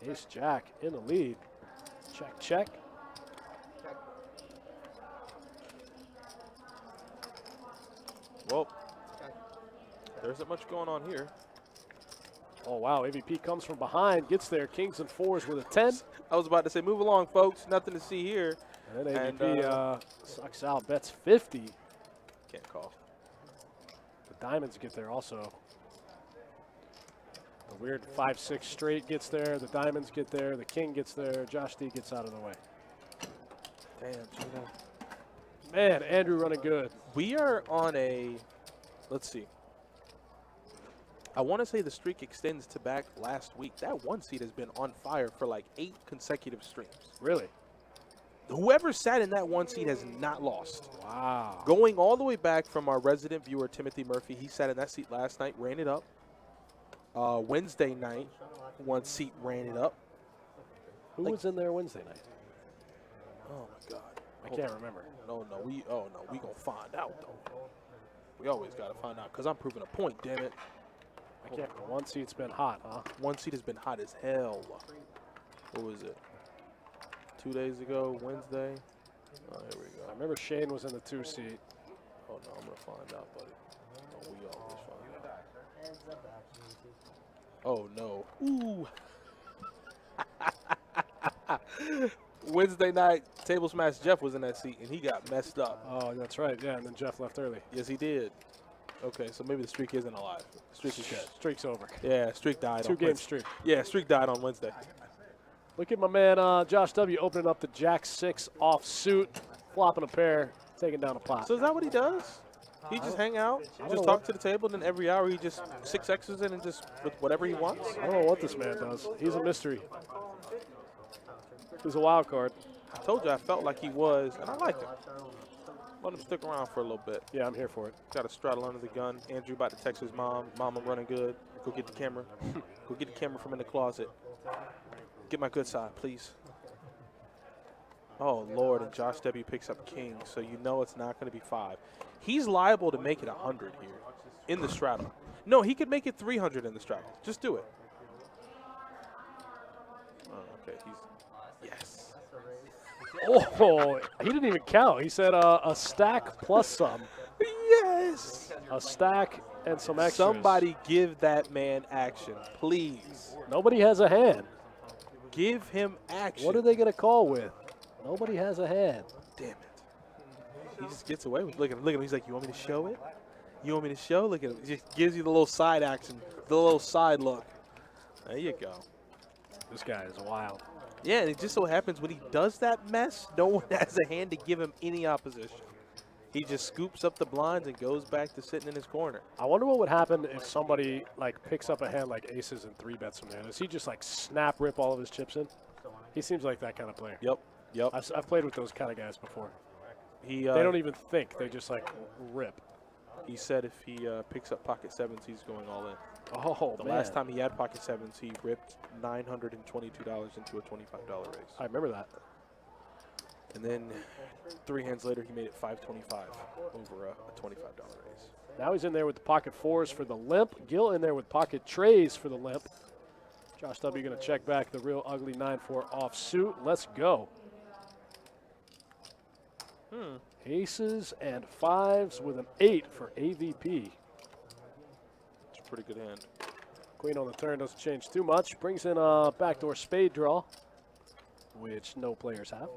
Ace-jack in the lead. Check, check. Well, there isn't much going on here. Oh, wow, AVP comes from behind, gets there, kings and 4s with a 10. I was about to say, move along, folks. Nothing to see here. And then AVP sucks out, bets 50. Can't call. The diamonds get there also. The weird 5-6 straight gets there. The diamonds get there. The king gets there. Josh D gets out of the way. Damn, Gino. Man, Andrew running good. We are on a, let's see. I want to say the streak extends to back last week. That 1 seed has been on fire for like 8 consecutive streams. Really? Whoever sat in that one seat has not lost. Wow. Going all the way back from our resident viewer, Timothy Murphy, he sat in that seat last night, ran it up. Wednesday night, one seat ran it up. Who was in there Wednesday night? Oh my God, I can't remember. No, we gonna find out though. We always gotta find out because I'm proving a point. Damn it. I can't. One seat's been hot, huh? One seat has been hot as hell. What was it? 2 days ago, Wednesday. Oh, here we I go. remember Shane was in the 2 seat. Oh no, I'm gonna find out, buddy. Oh, we always find out. Heads up, action. Oh no. Ooh. Wednesday night, Table Smash Jeff was in that seat and he got messed up. Oh, that's right. Yeah, and then Jeff left early. Yes, he did. Okay, so maybe the streak isn't alive. Streak is dead. Streak's over. Yeah, streak died. 2 on game Wednesday. streak. Yeah, streak died on Wednesday. Look at my man Josh W. opening up the Jack 6 off suit, flopping a pair, taking down a pot. So is that what he does? He just hang out, just talk to the table, and then every hour he just 6X's in and just with whatever he wants? I don't know what this man does. He's a mystery. He's a wild card. I told you I felt like he was, and I like him. Let him stick around for a little bit. Yeah, I'm here for it. Got a straddle under the gun. Andrew about to text his mom. Mom, I'm running good. Go get the camera. Go get the camera from in the closet. Get my good side, please. Oh, Lord, and Josh W. picks up king, so you know it's not going to be 5. He's liable to make it 100 here in the straddle. No, he could make it 300 in the straddle. Just do it. Oh, okay, yes. Oh, he didn't even count. He said a stack plus some. Yes. A stack and some extras. Somebody give that man action, please. Nobody has a hand. Give him action. What are they going to call with? Nobody has a hand. Damn it. He just gets away with it. Look at him. He's like, you want me to show it? You want me to show? Look at him. He just gives you the little side action, the little side look. There you go. This guy is wild. Yeah, and it just so happens when he does that mess, no one has a hand to give him any opposition. He just scoops up the blinds and goes back to sitting in his corner. I wonder what would happen if somebody like picks up a hand like aces and 3-bets from there. Does he just like snap rip all of his chips in? He seems like that kind of player. Yep. I've played with those kind of guys before. They They don't even think. They just like rip. He said if he picks up pocket sevens, he's going all in. Oh, The man. last time he had pocket sevens, he ripped $922 into a $25 raise. I remember that. And then 3 hands later, he made it $525 over a $25 raise. Now he's in there with the pocket 4s for the limp. Gil in there with pocket trays for the limp. Josh W. going to check back the real ugly 9-4 off suit. Let's go. Aces and 5s with an 8 for AVP. It's a pretty good hand. Queen on the turn doesn't change too much. Brings in a backdoor spade draw, which no players have.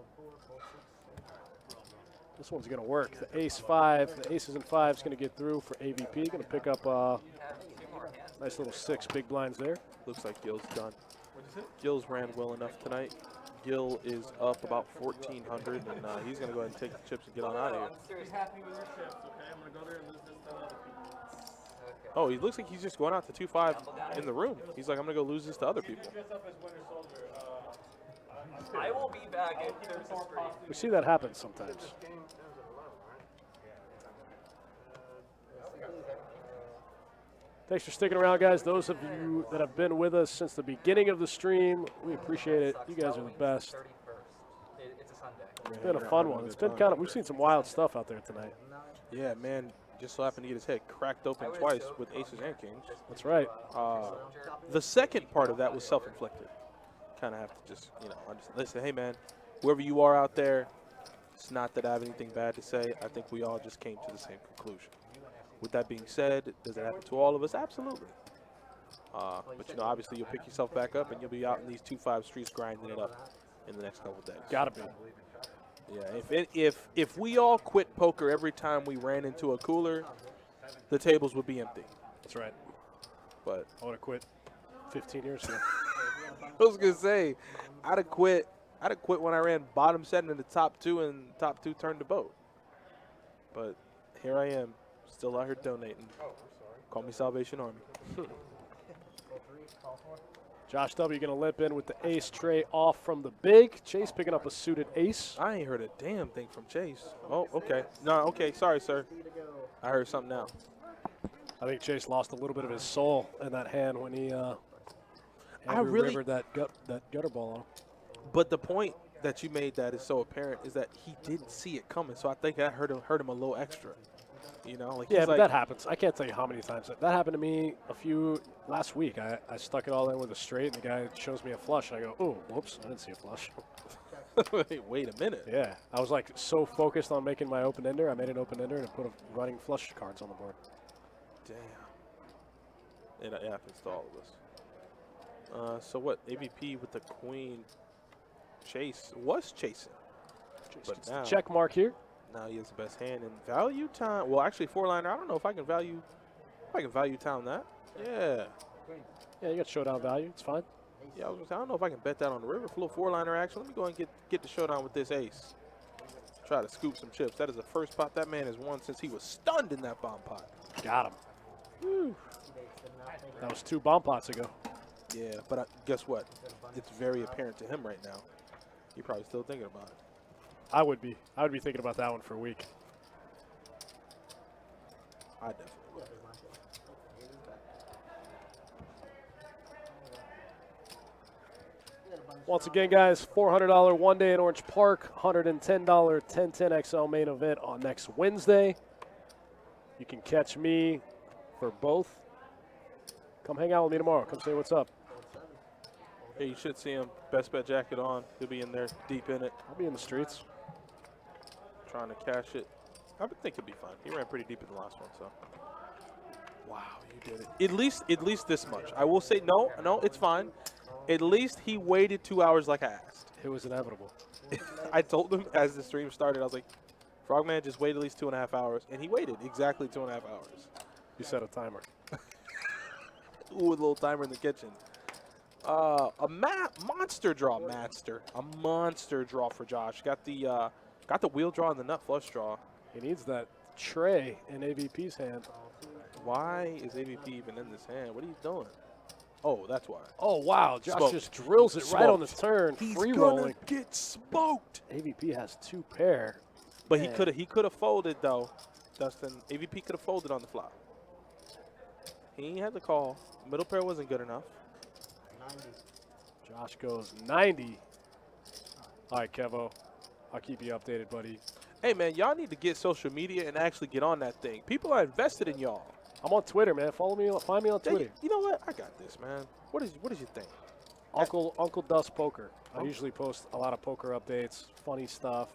This one's going to work. The ace-5, the aces and 5s going to get through for AVP. Going to pick up a nice little 6 big blinds there. Looks like Gil's done. Gil's ran well enough tonight. Gil is up about 1,400, and he's going to go ahead and take the chips and get on out of here. Be happy with your chips, okay? I'm gonna go there and lose this to other people. Oh, he looks like he's just going out to 2-5 in the room. He's like, I'm going to go lose this to other people. Dress up as Winter Soldier. I will be back in Thursday. We see that happen sometimes. Thanks for sticking around, guys. Those of you that have been with us since the beginning of the stream, we appreciate it. You guys are the best. It's a Sunday. It's been a fun one. It's been kind of, we've seen some wild stuff out there tonight. Yeah, man, just so happened to get his head cracked open twice with aces and kings. That's right. The second part of that was self-inflicted. Kind of have to just, understand. Listen, hey, man, whoever you are out there, it's not that I have anything bad to say. I think we all just came to the same conclusion. With that being said, does it happen to all of us? Absolutely. But, obviously you'll pick yourself back up and you'll be out in these 2-5 streets grinding it up in the next couple of days. Gotta be. Yeah, if we all quit poker every time we ran into a cooler, the tables would be empty. That's right. But I would have quit 15 years ago. I was gonna say, I'd have quit when I ran bottom 7 in the top 2 and top 2 turned to boat. But here I am, still out here donating. Call me Salvation Army. Josh W. going to limp in with the ace tray off from the big. Chase picking up a suited ace. I ain't heard a damn thing from Chase. Oh, okay. No, okay. Sorry, sir. I heard something now. I think Chase lost a little bit of his soul in that hand when he Andrew really- rivered that gutter ball on him. But the point that you made that is so apparent is that he didn't see it coming. So I think that hurt him a little extra. You know, like Yeah, he's but like, that happens. I can't tell you how many times. That happened to me last week. I stuck it all in with a straight, and the guy shows me a flush. And I go, oh, whoops, I didn't see a flush. wait a minute. Yeah, I was like so focused on making my open ender. I made an open ender and put a running flush cards on the board. Damn. It happens to all of us. So what? AVP with the queen. Chase was chasing. But now, Check mark here. now he has the best hand in value time. Well, actually, 4-liner. I don't know if I can value time that. Yeah. Yeah, you got showdown value. It's fine. Yeah, I was gonna say, I don't know if I can bet that on the river. Full 4-liner action. Let me go and get the showdown with this ace. Try to scoop some chips. That is the first pot that man has won since he was stunned in that bomb pot. Got him. Whew. That was 2 bomb pots ago. Yeah, but guess what? It's very apparent to him right now. You're probably still thinking about it. I would be thinking about that one for a week. I definitely would. Once again, guys, $400 one day in Orange Park, $110 1010 XL main event on next Wednesday. You can catch me for both. Come hang out with me tomorrow. Come say what's up. Hey, you should see him. Best bet jacket on. He'll be in there deep in it, I'll be in the streets. trying to cash it. I would think it'd be fun. He ran pretty deep in the last one, so. Wow, you did it. At least this much. I will say no, it's fine. At least he waited 2 hours like I asked. It was inevitable. I told him as the stream started, I was like, Frogman, just wait at least 2.5 hours. And he waited exactly 2.5 hours. You set a timer. Ooh, with a little timer in the kitchen. A monster draw, A monster draw for Josh. Got the wheel draw and the nut flush draw. He needs that tray in AVP's hand. Why is AVP even in this hand? What are you doing? Oh, that's why. Oh, wow. Josh Smoked. just drills it right on the Smoked. turn. He's Free gonna rolling. get smoked. AVP has 2 pair. But Man. he could have folded though. Dustin, AVP could have folded on the flop. He ain't had the call. Middle pair wasn't good enough. 90. Josh goes 90. All right, Kevo. I'll keep you updated, buddy. Hey man, y'all need to get social media and actually get on that thing. People are invested in y'all. I'm on Twitter, man. Follow me. Find me on Twitter. You know what? I got this, man. What is your thing? Uncle Dust Poker. I usually post a lot of poker updates, funny stuff,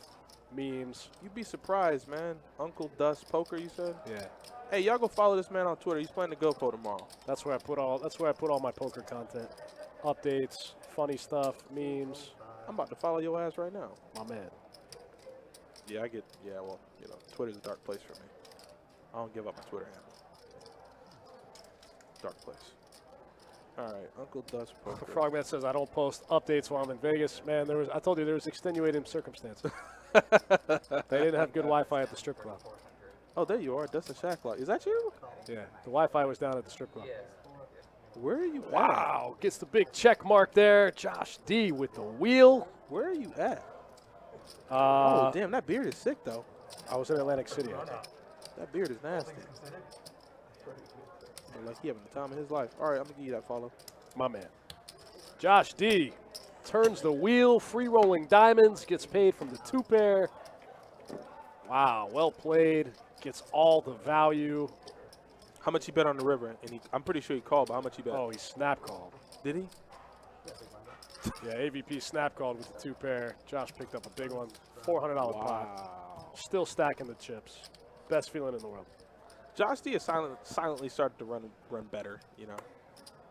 memes. You'd be surprised, man. Uncle Dust Poker, you said? Yeah, Hey, y'all go follow this man on Twitter. He's playing the GoPro tomorrow. that's where I put all my poker content, updates, funny stuff, memes. I'm about to follow your ass right now. My man. Yeah, well, Twitter's a dark place for me. I don't give up my Twitter handle. Dark place. All right, Uncle Dust Poker. Frogman says I don't post updates while I'm in Vegas. Man, I told you there was extenuating circumstances. They didn't have good Wi-Fi at the strip club. Oh, there you are, Dustin Shacklock. Is that you? Yeah, the Wi-Fi was down at the strip club. Where are you at? Wow, gets the big check mark there. Josh D with the wheel. Where are you at? Uh, Oh, damn, that beard is sick, though. I was in Atlantic City. I think. That beard is nasty. Like he having the time of his life. All right, I'm going to give you that follow. My man. Josh D turns the wheel, free rolling diamonds, gets paid from the 2 pair. Wow, well played. Gets all the value. How much he bet on the river? And I'm pretty sure he called, but how much he bet? Oh, he snap called. Did he? Yeah, AVP snap called with the 2 pair. Josh picked up a big one. $400 pot. Wow. Still stacking the chips. Best feeling in the world. Josh D has silently started to run better,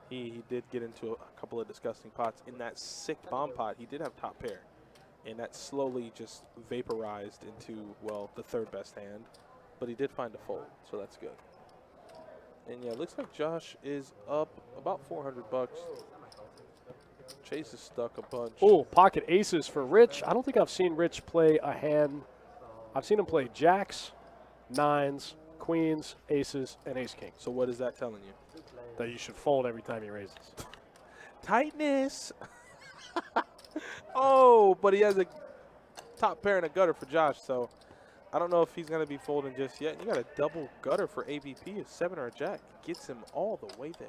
He did get into a couple of disgusting pots. In that sick bomb pot, he did have top pair. And that slowly just vaporized into, well, the 3rd best hand. But he did find a fold, so that's good. And yeah, it looks like Josh is up about $400. Chase is stuck a bunch. Oh, pocket aces for Rich. I don't think I've seen Rich play a hand. I've seen him play jacks, 9s, queens, aces, and ace king. So what is that telling you? That you should fold every time he raises. tightness. Oh, but he has a top pair and a gutter for Josh, so I don't know if he's going to be folding just yet. You got a double gutter for AVP, a 7 or a jack. Gets him all the way there.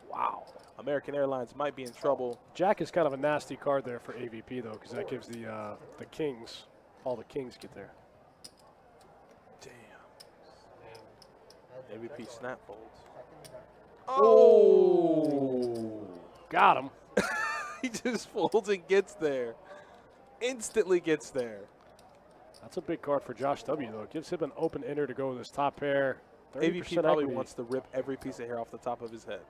Wow. American Airlines might be in trouble. Jack is kind of a nasty card there for AVP, though, because that gives the kings, all the kings get there. Damn. AVP snap folds. Oh! Got him. He just folds and gets there. Instantly gets there. That's a big card for Josh W, though. It gives him an open ender to go with his top pair. AVP probably equity. wants to rip every piece of hair off the top of his head.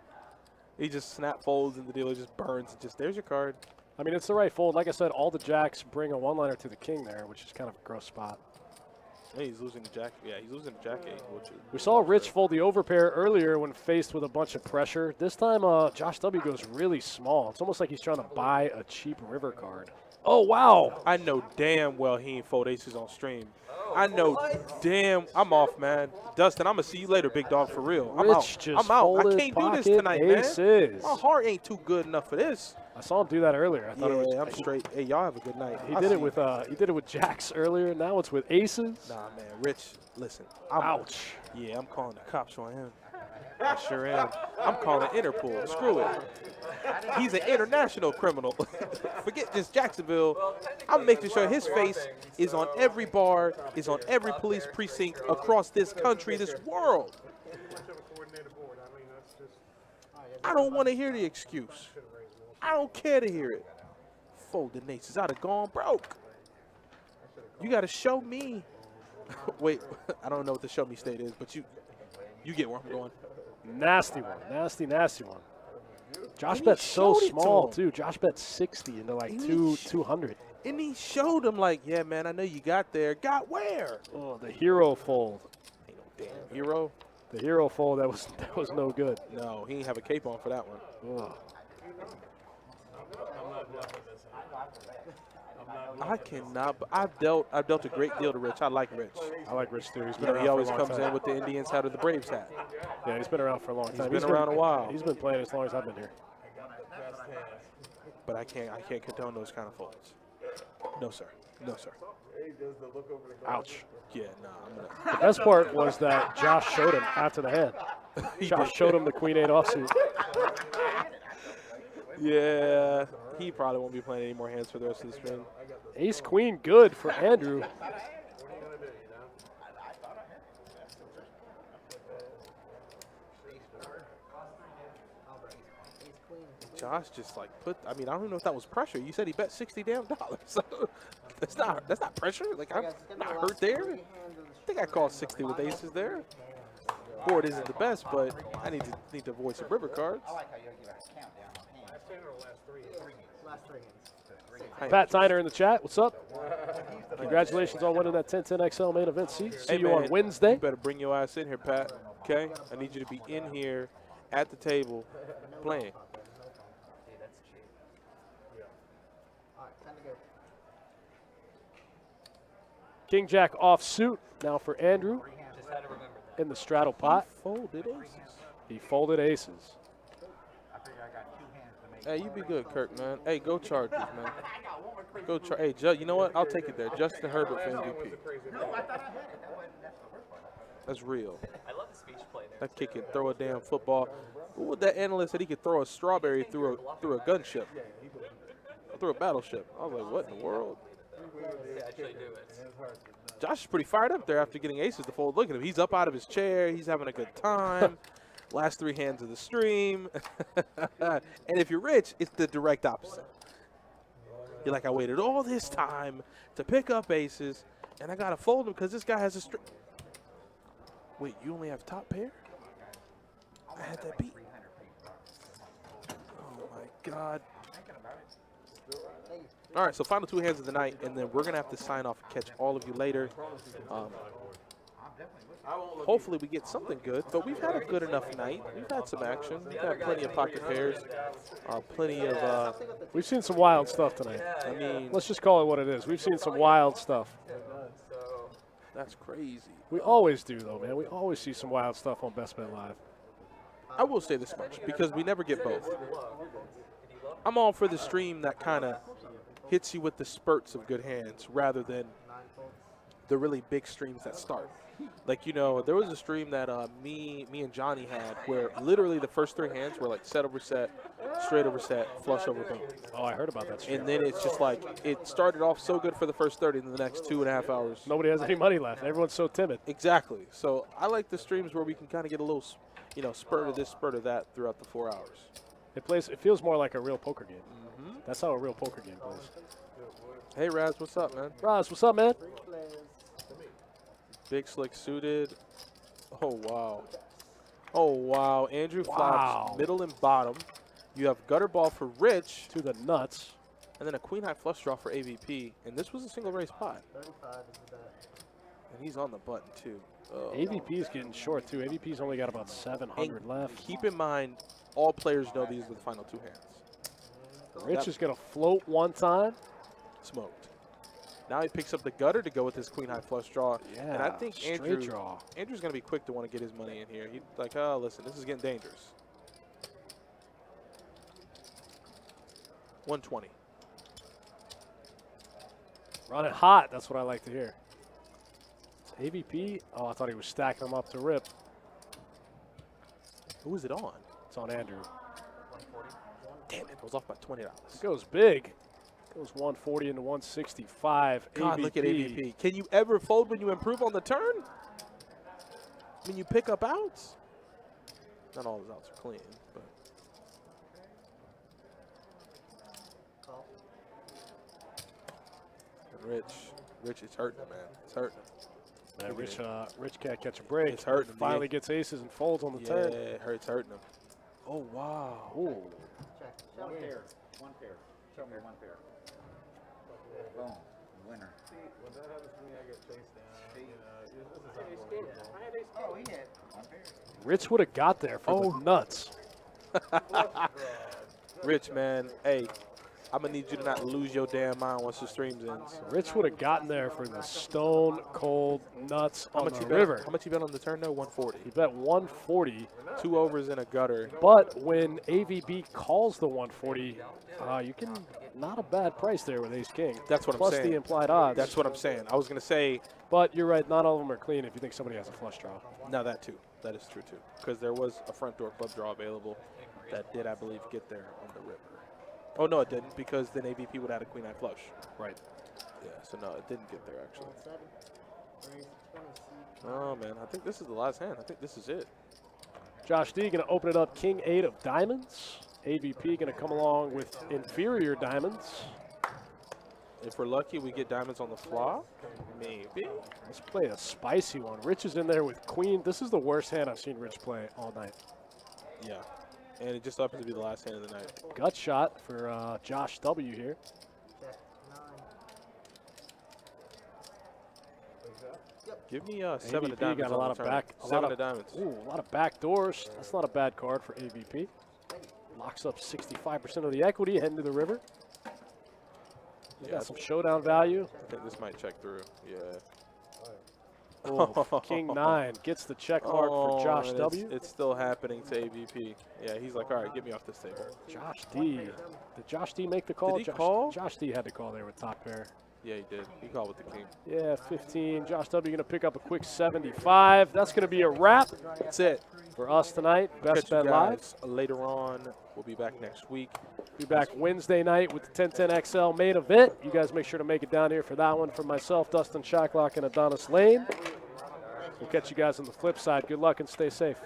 He just snap folds and the dealer just burns and just, there's your card. I mean, it's the right fold. Like I said, all the jacks bring a one-liner to the king there, which is kind of a gross spot. Hey, he's losing the jack. Yeah, he's losing the jack 8. We saw Rich fold the overpair earlier when faced with a bunch of pressure. This time, Josh W goes really small. It's almost like he's trying to buy a cheap river card. Oh, wow. I know damn well he ain't fold aces on stream. I know damn. I'm off, man. Dustin, I'm going to see you later, big dog, for real. I'm out. Just I'm out. I folded can't do this pocket tonight, aces. man. My heart ain't too good enough for this. I saw him do that earlier. I thought it was. I'm straight. Hey, y'all have a good night. He did it with jacks earlier. Now it's with aces. Nah, man. Rich, listen. Ouch. Yeah, I'm calling the cops on him. I sure am. I'm calling Interpol. Screw it. He's an international criminal. Forget just Jacksonville. I'm making sure his face is on every bar, is on every police precinct across this country, this world. I don't want to hear the excuse. I don't care to hear it. Folding aces. I'd have gone broke. You got to show me. Wait, I don't know what the show me state is, but you get where I'm going. Nasty one. Nasty one. Josh bet's so small, too. Josh bet 60 into like 200. And he showed him like, yeah, man, I know you got there. Got where? Oh, the hero fold. Ain't no damn hero. The hero fold, that was no good. No, he didn't have a cape on for that one. Ugh. I cannot. I've dealt a great deal to Rich. I like Rich. I like Rich too. He's been You know, around he always for a long comes time. in with the Indians hat or the Braves hat. Yeah, he's been around for a long time. He's been around a while. He's been playing as long as I've been here. But I can't condone those kind of folds. No, sir. No, sir. Ouch. Yeah, nah. The best part was that Josh showed him after the hand. Josh showed him the Queen 8 offsuit. Yeah, he probably won't be playing any more hands for the rest of the stream. Ace Queen good for Andrew. Josh just like I mean, I don't even know if that was pressure. You said he bet $60 damn. That's not pressure. Like, I'm not hurt there. I think I called 60 with aces there. Board isn't the best, but I need to avoid some river cards. Pat Tyner in the chat. What's up? Congratulations on winning that 1010 XL main event seat. See you on Wednesday. You better bring your ass in here, Pat. Okay? I need you to be in here at the table playing. King Jack offsuit now for Andrew in the straddle pot. He folded aces. He folded aces. Hey, you be good, Kirk, man. Hey, go Chargers, man. Go Hey, you know what? I'll take it there. Justin Herbert for MVP. That's real. I love the speech play there. That kid can throw a damn football. What would that analyst said he could throw a strawberry through a gunship? Through a battleship. I was like, what in the world? They actually do it. Josh is pretty fired up there after getting aces to fold. Look at him. He's up out of his chair. He's having a good time. Last 3 hands of the stream. And if you're Rich, it's the direct opposite. You're like, I waited all this time to pick up aces, and I got to fold them because this guy has a string. Wait, you only have top pair? I had that beat. Oh, my God. All right, so final 2 hands of the night, and then we're going to have to sign off and catch all of you later. Hopefully we get something good, but we've had a good enough night. We've had some action. We've had plenty of pocket pairs, plenty of We've seen some wild stuff tonight. I mean, let's just call it what it is. We've seen some wild stuff. That's crazy. We always do, though, man. We always see some wild stuff on Best Bet Live. I will say this much, because we never get both. I'm all for the stream that kind of hits you with the spurts of good hands rather than the really big streams that start. Like, you know, there was a stream that me and Johnny had where literally the first 3 hands were like set over set, straight over set, flush over boom. Oh, I heard about that stream. And then it's just like it started off so good for the first 30, and the next 2.5 hours. Nobody has any money left. Everyone's so timid. Exactly. So I like the streams where we can kind of get a little, you know, spurt of this, spurt of that throughout the 4 hours. It feels more like a real poker game. That's how a real poker game plays. Hey, Raz, what's up, man? Raz, what's up, man? Big slick suited. Oh, wow. Oh, wow. Andrew flops middle and bottom. You have gutter ball for Rich. To the nuts. And then a queen high flush draw for AVP. And this was a single raise pot. 35 is the bet. And he's on the button, too. AVP's getting short, too. AVP's only got about 700 left. Keep in mind, all players know these are the final 2 hands. Rich is going to float one time. Smoked. Now he picks up the gutter to go with his queen high flush draw. Yeah, and I think straight Andrew's draw. going to be quick to want to get his money in here. He's like, oh, listen, this is getting dangerous. 120. Run it hot. That's what I like to hear. It's AVP. Oh, I thought he was stacking them up to rip. Who is it on? It's on Andrew. 140. Damn it, was off by $20. It goes big. Goes 140 into 165. God, AVP. look at AVP. Can you ever fold when you improve on the turn? When you pick up outs? Not all his outs are clean, but. And Rich is hurting him, man. It's hurting him. Man, Rich can't catch a break. It's hurting him. Finally gets aces and folds on the turn. Yeah, it's hurting him. Oh, wow. Ooh. One pair. One pair. Show me one pair. Boom. Winner. See, when that happens to me, I get chased down. Oh, he hit. One pair. Rich would have got there for the nuts. Rich, man. Hey, I'm going to need you to not lose your damn mind once the stream's ends. Rich would have gotten there for the stone cold nuts on the river. How much you bet on the turn, though? 140. He bet 140. 2 overs in a gutter. But when AVB calls the 140, you can not a bad price there with ace king. That's what I'm Plus saying. the implied odds. That's what I'm saying. I was going to say. But you're right. Not all of them are clean if you think somebody has a flush draw. No, that too. That is true too. Because there was a front door club draw available that did, I believe, get there on the river. Oh no, it didn't, because then AVP would have had a queen high flush. Right. Yeah. So no, it didn't get there actually. Oh man, I think this is the last hand. I think this is it. Josh D going to open it up. King 8 of diamonds. AVP going to come along with inferior diamonds. If we're lucky, we get diamonds on the flop. Maybe. Let's play a spicy one. Rich is in there with queen. This is the worst hand I've seen Rich play all night. Yeah. And it just happens to be the last hand of the night. Gut shot for Josh W here. Give me 7 of diamonds. Got a lot of back. 7 of diamonds. Ooh, a lot of back doors. That's not a bad card for AVP. Locks up 65% of the equity heading to the river. Got some showdown value. I think this might check through. Yeah. Oh, King 9 gets the check mark for Josh W. It's still happening to AVP. Yeah, he's like, all right, get me off this table. Josh D. Did Josh D make the call? Did he call? Josh D had to call there with top pair. Yeah, he did. He called with the king. Yeah, 15. Josh W going to pick up a quick 75. That's going to be a wrap. That's it For us tonight. Best Bet Live. Later on. We'll be back next week. Be back Wednesday night with the 1010 XL main event. You guys make sure to make it down here for that one. For myself, Dustin Shacklock, and Adonis Lane. We'll catch you guys on the flip side. Good luck and stay safe.